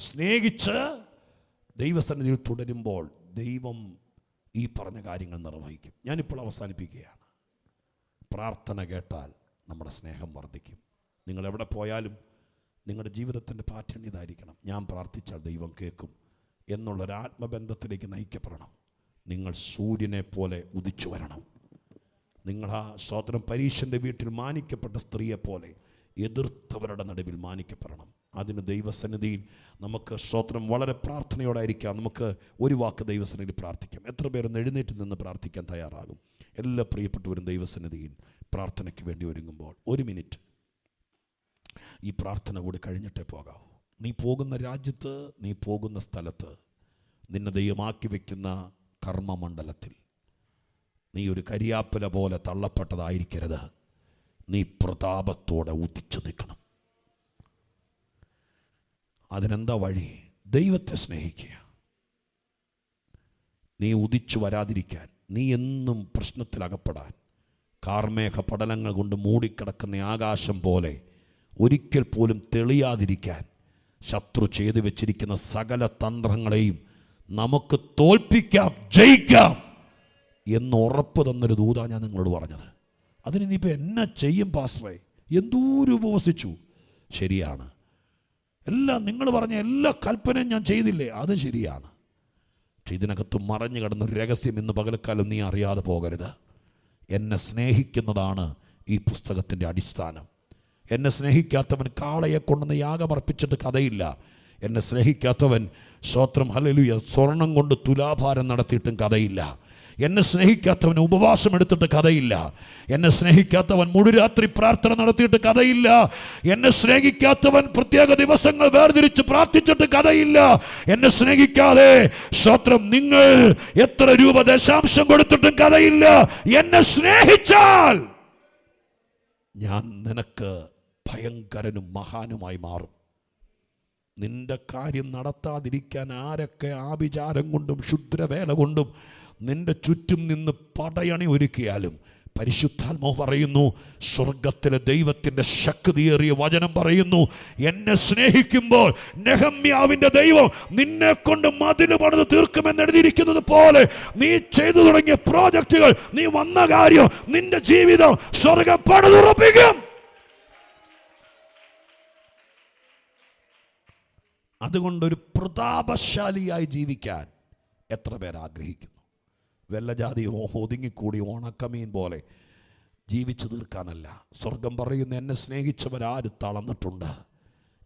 സ്നേഹിച്ച് ദൈവസന്നിധിയിൽ തുടരുമ്പോൾ ദൈവം ഈ പറഞ്ഞ കാര്യങ്ങൾ നിർവഹിക്കും. ഞാനിപ്പോൾ അവസാനിപ്പിക്കുകയാണ്. പ്രാർത്ഥന കേട്ടാൽ നമ്മുടെ സ്നേഹം വർദ്ധിക്കും. നിങ്ങൾ എവിടെ പോയാലും നിങ്ങളുടെ ജീവിതത്തിൻ്റെ പാറ്റേൺ ഇതായിരിക്കണം. ഞാൻ പ്രാർത്ഥിച്ചാൽ ദൈവം കേൾക്കും എന്നുള്ളൊരാത്മബന്ധത്തിലേക്ക് നയിക്കപ്പെടണം. നിങ്ങൾ സൂര്യനെ പോലെ ഉദിച്ചു വരണം. നിങ്ങൾ ആ സ്തോത്രം പരീശൻ്റെ വീട്ടിൽ മാനിക്കപ്പെട്ട സ്ത്രീയെപ്പോലെ എതിർത്തവരുടെ നടുവിൽ മാനിക്കപ്പെടണം. അതിന് ദൈവസന്നിധിയിൽ നമുക്ക് സ്തോത്രം വളരെ പ്രാർത്ഥനയോടായിരിക്കാം. നമുക്ക് ഒരു വാക്ക് ദൈവസന്നിധിയിൽ പ്രാർത്ഥിക്കാം. എത്ര പേരൊന്ന് എഴുന്നേറ്റ് നിന്ന് പ്രാർത്ഥിക്കാൻ തയ്യാറാകും? എല്ലാ പ്രിയപ്പെട്ടവരും ദൈവസന്നിധിയിൽ പ്രാർത്ഥനയ്ക്ക് വേണ്ടി ഒരുങ്ങുമ്പോൾ 1 മിനിറ്റ് ഈ പ്രാർത്ഥന കൂടി കഴിഞ്ഞിട്ടേ പോകാവൂ. നീ പോകുന്ന രാജ്യത്ത്, നീ പോകുന്ന സ്ഥലത്ത്, നിന്നെ ദൈവമാക്കി വയ്ക്കുന്ന കർമ്മമണ്ഡലത്തിൽ നീ ഒരു കരിയാപ്പല പോലെ തള്ളപ്പെട്ടതായിരിക്കരുത്. നീ പ്രതാപത്തോടെ ഉദിച്ചു നിൽക്കണം. അതിനെന്താ വഴി? ദൈവത്തെ സ്നേഹിക്കുക. നീ ഉദിച്ചു വരാതിരിക്കാൻ, നീ എന്നും പ്രശ്നത്തിലകപ്പെടാൻ, കാർമേഘ പടലങ്ങൾ കൊണ്ട് മൂടിക്കിടക്കുന്ന ആകാശം പോലെ ഒരിക്കൽ പോലും തെളിയാതിരിക്കാൻ ശത്രു ചെയ്തു വെച്ചിരിക്കുന്ന സകല തന്ത്രങ്ങളെയും നമുക്ക് തോൽപ്പിക്കാം, ജയിക്കാം എന്ന് ഉറപ്പ് തന്നൊരു ദൂതാ ഞാൻ നിങ്ങളോട് പറഞ്ഞത്. അതിനിപ്പോൾ എന്നാ ചെയ്യും പാസ്റ്ററെ? എന്തോരം ഉപവസിച്ചു. ശരിയാണ്, എല്ലാം നിങ്ങൾ പറഞ്ഞ എല്ലാ കൽപ്പനയും ഞാൻ ചെയ്തില്ലേ? അത് ശരിയാണ്. പക്ഷെ ഇതിനകത്ത് മറഞ്ഞു കിടന്നൊരു രഹസ്യം ഇന്ന് പകൽക്കാലം നീ അറിയാതെ പോകരുത്. എന്നെ സ്നേഹിക്കുന്നതാണ് ഈ പുസ്തകത്തിൻ്റെ അടിസ്ഥാനം. എന്നെ സ്നേഹിക്കാത്തവൻ കാളയെ കൊണ്ടുവന്ന് യാഗമർപ്പിച്ചിട്ട് കഥയില്ല. എന്നെ സ്നേഹിക്കാത്തവൻ സ്തോത്രം ഹല്ലേലൂയ സ്വർണം കൊണ്ട് തുലാഭാരം നടത്തിയിട്ടും കഥയില്ല. എന്നെ സ്നേഹിക്കാത്തവൻ ഉപവാസം എടുത്തിട്ട് കഥയില്ല. എന്നെ സ്നേഹിക്കാത്തവൻ മുഴുരാത്രി പ്രാർത്ഥന നടത്തിയിട്ട് കഥയില്ല. എന്നെ സ്നേഹിക്കാത്തവൻ പ്രത്യേക ദിവസങ്ങൾ വേർതിരിച്ച് പ്രാർത്ഥിച്ചിട്ട് കഥയില്ല. എന്നെ സ്നേഹിക്കാതെ സ്തോത്രം നിങ്ങൾ എത്ര രൂപ ദശാംശം കൊടുത്തിട്ടും കഥയില്ല. എന്നെ സ്നേഹിച്ചാൽ ഞാൻ നിനക്ക് ഭയങ്കരനും മഹാനുമായി മാറും. നിന്റെ കാര്യം നടത്താതിരിക്കാൻ ആരൊക്കെ ആഭിചാരം കൊണ്ടും ക്ഷുദ്രവേല കൊണ്ടും നിന്റെ ചുറ്റും നിന്ന് പടയണി ഒരുക്കിയാലും പരിശുദ്ധാത്മാവ് പറയുന്നു, സ്വർഗത്തിലെ ദൈവത്തിൻ്റെ ശക്തിയേറിയ വചനം പറയുന്നു, എന്നെ സ്നേഹിക്കുമ്പോൾ നെഹമ്യാവിൻ്റെ ദൈവം നിന്നെ കൊണ്ട് മതില് പണിത് തീർക്കുമെന്ന് എഴുതിയിരിക്കുന്നത് പോലെ നീ ചെയ്തു തുടങ്ങിയ പ്രോജക്റ്റുകൾ, നീ വന്ന കാര്യം, നിന്റെ ജീവിതം സ്വർഗം പണിതുറപ്പിക്കും. അതുകൊണ്ടൊരു പ്രതാപശാലിയായി ജീവിക്കാൻ എത്ര പേർ ആഗ്രഹിക്കുന്നു? വല്ല ജാതി ഒതുങ്ങിക്കൂടി ഓണക്കമീൻ പോലെ ജീവിച്ചു തീർക്കാനല്ല. സ്വർഗം പറയുന്ന, എന്നെ സ്നേഹിച്ചവരാര് തളർന്നിട്ടുണ്ട്,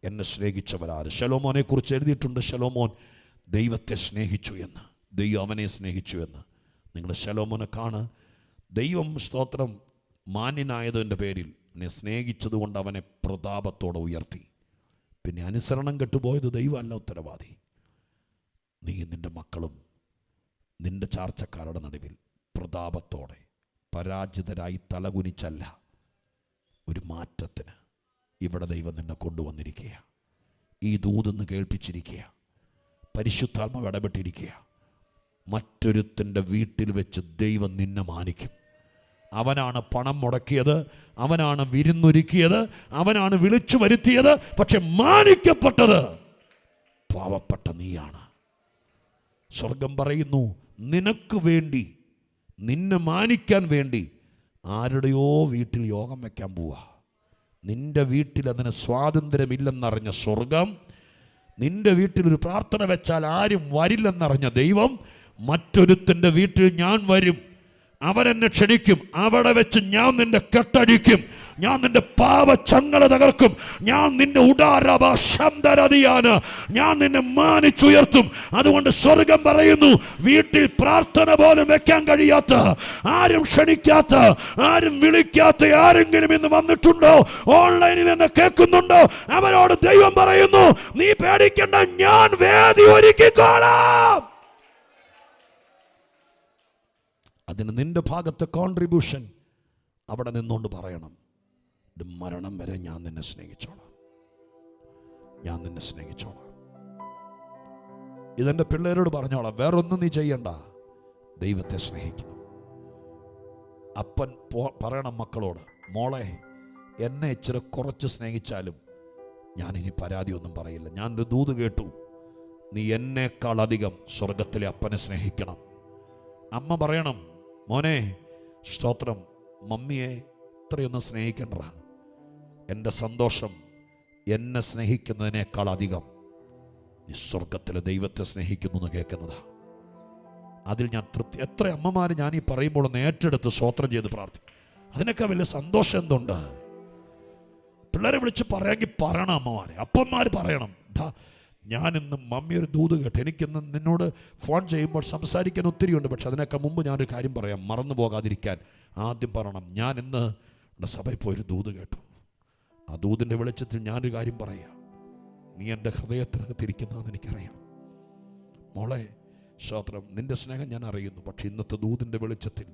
എന്നെ സ്നേഹിച്ചവരാര്. ശലോമോനെ കുറിച്ച് എഴുതിയിട്ടുണ്ട്, ശലോമോൻ ദൈവത്തെ സ്നേഹിച്ചു എന്ന്, ദൈവം അവനെ സ്നേഹിച്ചു എന്ന്. നിങ്ങൾ ശലോമോനെ കാണ്. ദൈവം സ്തോത്രം മാന്യനായതിൻ്റെ പേരിൽ എന്നെ സ്നേഹിച്ചതുകൊണ്ട് അവനെ പ്രതാപത്തോടെ ഉയർത്തി. പിന്നെ അനുസരണം കെട്ടുപോയത് ദൈവമല്ല ഉത്തരവാദി. നീ നിൻ്റെ മക്കളും നിന്റെ ചാർച്ചക്കാരുടെ നടുവിൽ പ്രതാപത്തോടെ പരാജിതരായി തലകുനിച്ചല്ല, ഒരു മാറ്റത്തിന് ഇവിടെ ദൈവം നിന്നെ കൊണ്ടുവന്നിരിക്കുക. ഈ ദൂതെന്ന് കേൾപ്പിച്ചിരിക്കുക. പരിശുദ്ധാത്മാവ് ഇടപെട്ടിരിക്കുക. മറ്റൊരുത്തൻ്റെ വീട്ടിൽ വെച്ച് ദൈവം നിന്നെ മാനിക്കും. അവനാണ് പണം മുടക്കിയത്, അവനാണ് വിരുന്നൊരുക്കിയത്, അവനാണ് വിളിച്ചു വരുത്തിയത്. പക്ഷെ മാനിക്കപ്പെട്ടത് പാവപ്പെട്ട നീയാണ്. സ്വർഗം പറയുന്നു, നിനക്ക് വേണ്ടി, നിന്നെ മാനിക്കാൻ വേണ്ടി ആരുടെയോ വീട്ടിൽ യോഗം വയ്ക്കാൻ പോവാ. നിന്റെ വീട്ടിൽ അതിന് സ്വാതന്ത്ര്യമില്ലെന്നറിഞ്ഞ സ്വർഗം, നിന്റെ വീട്ടിലൊരു പ്രാർത്ഥന വെച്ചാൽ ആരും വരില്ലെന്നറിഞ്ഞ ദൈവം, മറ്റൊരുത്തൻ്റെ വീട്ടിൽ ഞാൻ വരും, അവരെന്നെ ക്ഷണിക്കും, അവിടെ വെച്ച് ഞാൻ നിന്റെ കെട്ടടിക്കും, ഞാൻ നിന്റെ പാപച്ചങ്ങല തകർക്കും, ഞാൻ നിന്റെ ഉടാരഭാഷന്തരതിയാണ്, ഞാൻ നിന്നെ മാനിച്ചുയർത്തും. അതുകൊണ്ട് സ്വർഗം പറയുന്നു, വീട്ടിൽ പ്രാർത്ഥന പോലും വെക്കാൻ കഴിയാത്ത, ആരും ക്ഷണിക്കാത്ത, ആരും വിളിക്കാത്ത ആരെങ്കിലും ഇന്ന് വന്നിട്ടുണ്ടോ? ഓൺലൈനിൽ എന്നെ കേൾക്കുന്നുണ്ടോ? അവരോട് ദൈവം പറയുന്നു, നീ പേടിക്കണ്ട, ഞാൻ വേദി ഒരുക്കിക്കോളാം. അതിന് നിന്റെ ഭാഗത്തെ കോൺട്രിബ്യൂഷൻ അവിടെ നിന്നുകൊണ്ട് പറയണം, മരണം വരെ ഞാൻ നിന്നെ സ്നേഹിച്ചോളാം, ഞാൻ നിന്നെ സ്നേഹിച്ചോളാം. ഇതെൻ്റെ പിള്ളേരോട് പറഞ്ഞോളാം, വേറൊന്നും നീ ചെയ്യണ്ട, ദൈവത്തെ സ്നേഹിക്കണം. അപ്പൻ പറയണം മക്കളോട്, മോളെ എന്നെ ഇച്ചിരി കുറച്ച് സ്നേഹിച്ചാലും ഞാനിനി പരാതിയൊന്നും പറയില്ല. ഞാനൊരു ദൂത് കേട്ടു, നീ എന്നേക്കാൾ അധികം സ്വർഗത്തിലെ അപ്പനെ സ്നേഹിക്കണം. അമ്മ പറയണം, മോനെ സ്തോത്രം, മമ്മിയെ ഇത്രയൊന്നും സ്നേഹിക്കണ്ട, എൻ്റെ സന്തോഷം എന്നെ സ്നേഹിക്കുന്നതിനേക്കാൾ അധികം നീ സ്വർഗത്തിലെ ദൈവത്തെ സ്നേഹിക്കുന്നു എന്ന് കേൾക്കുന്നതാ. അതിൽ ഞാൻ തൃപ്തി. എത്ര അമ്മമാർ ഞാൻ ഈ പറയുമ്പോൾ ഒന്ന് ഏറ്റെടുത്ത് സ്തോത്രം ചെയ്ത് പ്രാർത്ഥിക്കും. അതിനൊക്കെ വലിയ സന്തോഷം എന്തുണ്ട്? പിള്ളേരെ വിളിച്ച് പറയാമെങ്കിൽ പറയണം അമ്മമാരെ, അപ്പന്മാർ പറയണം, ഞാനിന്ന് മമ്മി ഒരു ദൂത് കേട്ടു, എനിക്കിന്ന് നിന്നോട് ഫോൺ ചെയ്യുമ്പോൾ സംസാരിക്കാൻ ഒത്തിരിയുണ്ട്, പക്ഷെ അതിനൊക്കെ മുമ്പ് ഞാനൊരു കാര്യം പറയാം, മറന്നു പോകാതിരിക്കാൻ ആദ്യം പറയണം, ഞാൻ ഇന്ന് എൻ്റെ സഭയിൽ പോയൊരു ദൂത് കേട്ടു, ആ ദൂതിൻ്റെ വെളിച്ചത്തിൽ ഞാനൊരു കാര്യം പറയാം, നീ എൻ്റെ ഹൃദയത്തിനകത്തിരിക്കുന്നതെന്ന് എനിക്കറിയാം. മോളെ സ്തോത്രം, നിൻ്റെ സ്നേഹം ഞാൻ അറിയുന്നു, പക്ഷെ ഇന്നത്തെ ദൂതിൻ്റെ വെളിച്ചത്തിൽ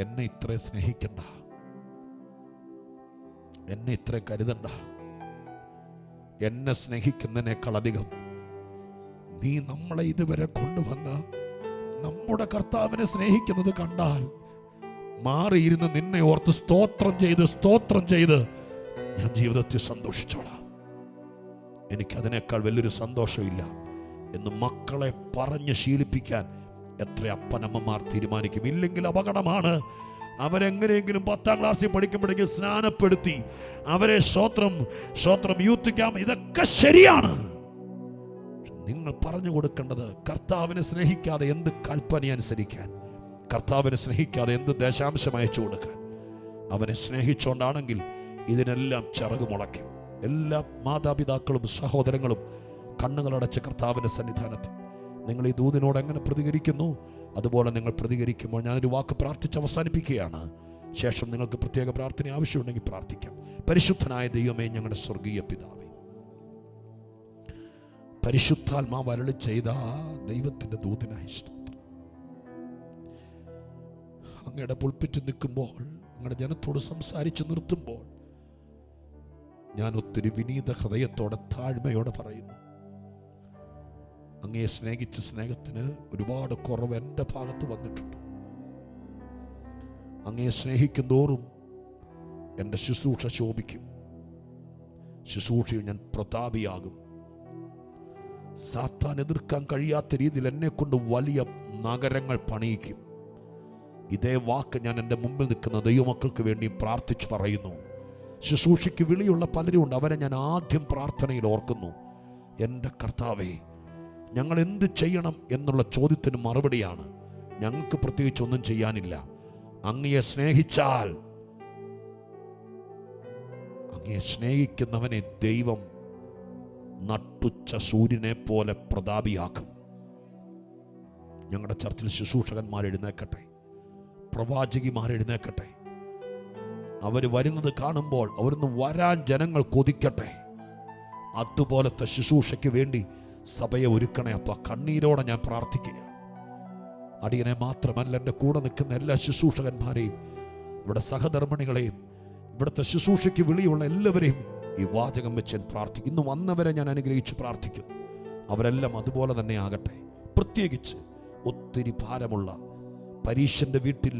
എന്നെ ഇത്രയും സ്നേഹിക്കണ്ട, എന്നെ ഇത്രയും കരുതണ്ട, എന്നെ സ്നേഹിക്കുന്നതിനേക്കാൾ അധികം നീ നമ്മളെ ഇതുവരെ കൊണ്ടുവന്ന നമ്മുടെ കർത്താവിനെ സ്നേഹിക്കുന്നത് കണ്ടാൽ മാറിയിരുന്ന് നിന്നെ ഓർത്ത് സ്തോത്രം ചെയ്ത് ഞാൻ ജീവിതത്തിൽ സന്തോഷിച്ചോളാം. എനിക്കതിനേക്കാൾ വലിയൊരു സന്തോഷമില്ല എന്ന് മക്കളെ പറഞ്ഞ് ശീലിപ്പിക്കാൻ എത്ര അപ്പനമ്മമാർ തീരുമാനിക്കും. ഇല്ലെങ്കിൽ അപകടമാണ്. അവരെങ്ങനെയെങ്കിലും 10ാം ക്ലാസ്സിൽ പഠിക്കുമ്പോഴേക്കും സ്നാനപ്പെടുത്തി അവരെ സ്തോത്രം യൂത്ത് ക്യാമ്പ്, ഇതൊക്കെ ശരിയാണ്. നിങ്ങൾ പറഞ്ഞു കൊടുക്കേണ്ടത്, കർത്താവിനെ സ്നേഹിക്കാതെ എന്ത് കൽപ്പന അനുസരിക്കാൻ, കർത്താവിനെ സ്നേഹിക്കാതെ എന്ത് ദശാംശം അയച്ചു കൊടുക്കാൻ. അവനെ സ്നേഹിച്ചുകൊണ്ടാണെങ്കിൽ ഇതിനെല്ലാം ചിറക് മുളയ്ക്കും. എല്ലാ മാതാപിതാക്കളും സഹോദരങ്ങളും കണ്ണുകളടച്ച് കർത്താവിൻ്റെ സന്നിധാനത്തിൽ നിങ്ങൾ ഈ ദൂതിനോട് എങ്ങനെ പ്രതികരിക്കുന്നു അതുപോലെ നിങ്ങൾ പ്രതികരിക്കുമ്പോൾ ഞാനൊരു വാക്ക് പ്രാർത്ഥിച്ച് അവസാനിപ്പിക്കുകയാണ്. ശേഷം നിങ്ങൾക്ക് പ്രത്യേക പ്രാർത്ഥന ആവശ്യമുണ്ടെങ്കിൽ പ്രാർത്ഥിക്കാം. പരിശുദ്ധനായ ദൈവമേ, ഞങ്ങളുടെ സ്വർഗീയ പിതാവേ, പരിശുദ്ധാത്മാവ് അരുളി ചെയ്ത ദൈവത്തിൻ്റെ ദൂതനായി സ്തോത്രം. അങ്ങയുടെ പുൽപ്പിറ്റ് നിൽക്കുമ്പോൾ, അങ്ങയുടെ ജനത്തോട് സംസാരിച്ച് നിർത്തുമ്പോൾ ഞാൻ ഒത്തിരി വിനീത ഹൃദയത്തോടെ താഴ്മയോടെ പറയുന്നു, അങ്ങയെ സ്നേഹിച്ച സ്നേഹത്തിന് ഒരുപാട് കുറവ് എൻ്റെ ഭാഗത്ത് വന്നിട്ടുണ്ട്. അങ്ങയെ സ്നേഹിക്കും തോറും എൻ്റെ ശുശ്രൂഷ ശോഭിക്കും. ശുശ്രൂഷയിൽ ഞാൻ പ്രതാപിയാകും. സാത്താൻ എതിർക്കാൻ കഴിയാത്ത രീതിയിൽ എന്നെ കൊണ്ട് വലിയ നഗരങ്ങൾ പണിയിക്കും. ഇതേ വാക്ക് ഞാൻ എൻ്റെ മുമ്പിൽ നിൽക്കുന്ന ദൈവമക്കൾക്ക് വേണ്ടി പ്രാർത്ഥിച്ച് പറയുന്നു. ശുശ്രൂഷയ്ക്ക് വിളിയുള്ള പലരും ഉണ്ട്. അവരെ ഞാൻ ആദ്യം പ്രാർത്ഥനയിൽ ഓർക്കുന്നു. എൻ്റെ കർത്താവേ, ഞങ്ങൾ എന്ത് ചെയ്യണം എന്നുള്ള ചോദ്യത്തിന് മറുപടിയാണ്, ഞങ്ങൾക്ക് പ്രത്യേകിച്ച് ഒന്നും ചെയ്യാനില്ല. അങ്ങയെ സ്നേഹിച്ചാൽ, അങ്ങയെ സ്നേഹിക്കുന്നവനെ ദൈവം നട്ടുച്ച സൂര്യനെ പോലെ പ്രതാപിയാക്കും. ഞങ്ങളുടെ ചർച്ചിൽ ശുശ്രൂഷകന്മാർ എഴുന്നേക്കട്ടെ, പ്രവാചകിമാർ എഴുന്നേക്കട്ടെ. അവർ വരുന്നത് കാണുമ്പോൾ അവരിന്ന് വരാൻ ജനങ്ങൾ കൊതിക്കട്ടെ. അതുപോലത്തെ ശുശ്രൂഷയ്ക്ക് വേണ്ടി സഭയെ ഒരുക്കണേ അപ്പ. കണ്ണീരോടെ ഞാൻ പ്രാർത്ഥിക്കുക. അടിയനെ മാത്രമല്ല, എൻ്റെ കൂടെ നിൽക്കുന്ന എല്ലാ ശുശ്രൂഷകന്മാരെയും, ഇവിടെ സഹധർമ്മിണികളെയും, ഇവിടുത്തെ ശുശ്രൂഷയ്ക്ക് വിളിയുള്ള എല്ലാവരെയും ഈ വാചകം വെച്ച് ഞാൻ പ്രാർത്ഥിക്കും. ഇന്ന് വന്നവരെ ഞാൻ അനുഗ്രഹിച്ച് പ്രാർത്ഥിക്കുന്നു. അവരെല്ലാം അതുപോലെ തന്നെ ആകട്ടെ. പ്രത്യേകിച്ച് ഒത്തിരി ഭാരമുള്ള പരീശന്റെ വീട്ടിൽ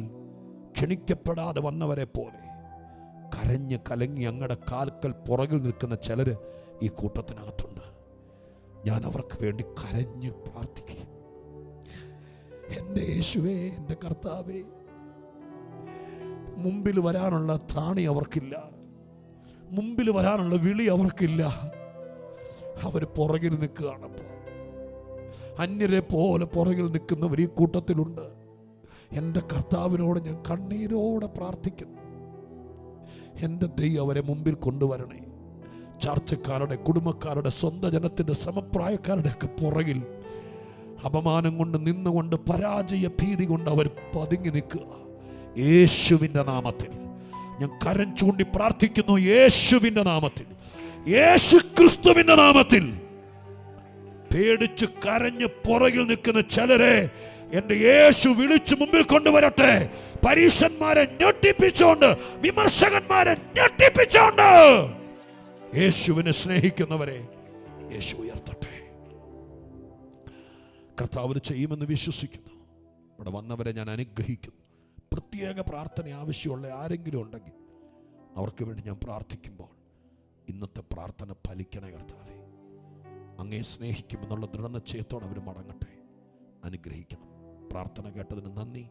ക്ഷണിക്കപ്പെടാതെ വന്നവരെ പോലെ കരഞ്ഞ് കലങ്ങി അങ്ങയുടെ കാൽക്കൽ പുറകിൽ നിൽക്കുന്ന ചിലർ ഈ കൂട്ടത്തിനകത്തുണ്ട്. ഞാൻ അവർക്ക് വേണ്ടി കരഞ്ഞ് പ്രാർത്ഥിക്കുക. എൻ്റെ യേശുവേ, എൻ്റെ കർത്താവേ, മുമ്പിൽ വരാനുള്ള ത്രാണി അവർക്കില്ല, മുമ്പിൽ വരാനുള്ള വിളി അവർക്കില്ല. അവർ പുറകിൽ നിൽക്കുകയാണപ്പോൾ. അന്യരെ പോലെ പുറകിൽ നിൽക്കുന്നവർ ഈ കൂട്ടത്തിലുണ്ട്. എൻ്റെ കർത്താവിനോട് ഞാൻ കണ്ണീരോടെ പ്രാർത്ഥിക്കുന്നു. എൻ്റെ ദൈവം അവരെ മുമ്പിൽ കൊണ്ടുവരണേ. ചർച്ചക്കാരുടെ, കുടുംബക്കാരുടെ, സ്വന്തം ജനത്തിൻ്റെ, സമപ്രായക്കാരുടെ ഒക്കെ പുറകിൽ അപമാനം കൊണ്ട്, നിന്നുകൊണ്ട്, പരാജയ ഭീതി കൊണ്ട് അവർ പതുങ്ങി നിൽക്കുക. യേശുവിൻ്റെ നാമത്തിൽ ഞാൻ കരം ചൂണ്ടി പ്രാർത്ഥിക്കുന്നു. യേശുവിൻ്റെ നാമത്തിൽ, യേശു ക്രിസ്തുവിൻ്റെ നാമത്തിൽ പേടിച്ച് കരഞ്ഞ് പുറകിൽ നിൽക്കുന്ന ചിലരെ എൻ്റെ യേശു വിളിച്ചു മുമ്പിൽ കൊണ്ടുവരട്ടെ. പരീശന്മാരെ ഞെട്ടിപ്പിച്ചോണ്ട്, വിമർശകന്മാരെ ഞെട്ടിപ്പിച്ചോണ്ട് യേശുവിനെ സ്നേഹിക്കുന്നവരെ യേശു ഉയർത്തട്ടെ. കർത്താവ് ചെയ്യുമെന്ന് വിശ്വസിക്കുന്നു. ഇവിടെ വന്നവരെ ഞാൻ അനുഗ്രഹിക്കുന്നു. പ്രത്യേക പ്രാർത്ഥന ആവശ്യമുള്ള ആരെങ്കിലും ഉണ്ടെങ്കിൽ അവർക്ക് വേണ്ടി ഞാൻ പ്രാർത്ഥിക്കുമ്പോൾ ഇന്നത്തെ പ്രാർത്ഥന ഫലിക്കണേ കർത്താവേ. അങ്ങയെ സ്നേഹിക്കുമെന്നുള്ള ദൃഢനിശ്ചയത്തോടെ അവർ മടങ്ങട്ടെ. അനുഗ്രഹിക്കണം. പ്രാർത്ഥന കേട്ടതിന് നന്ദി.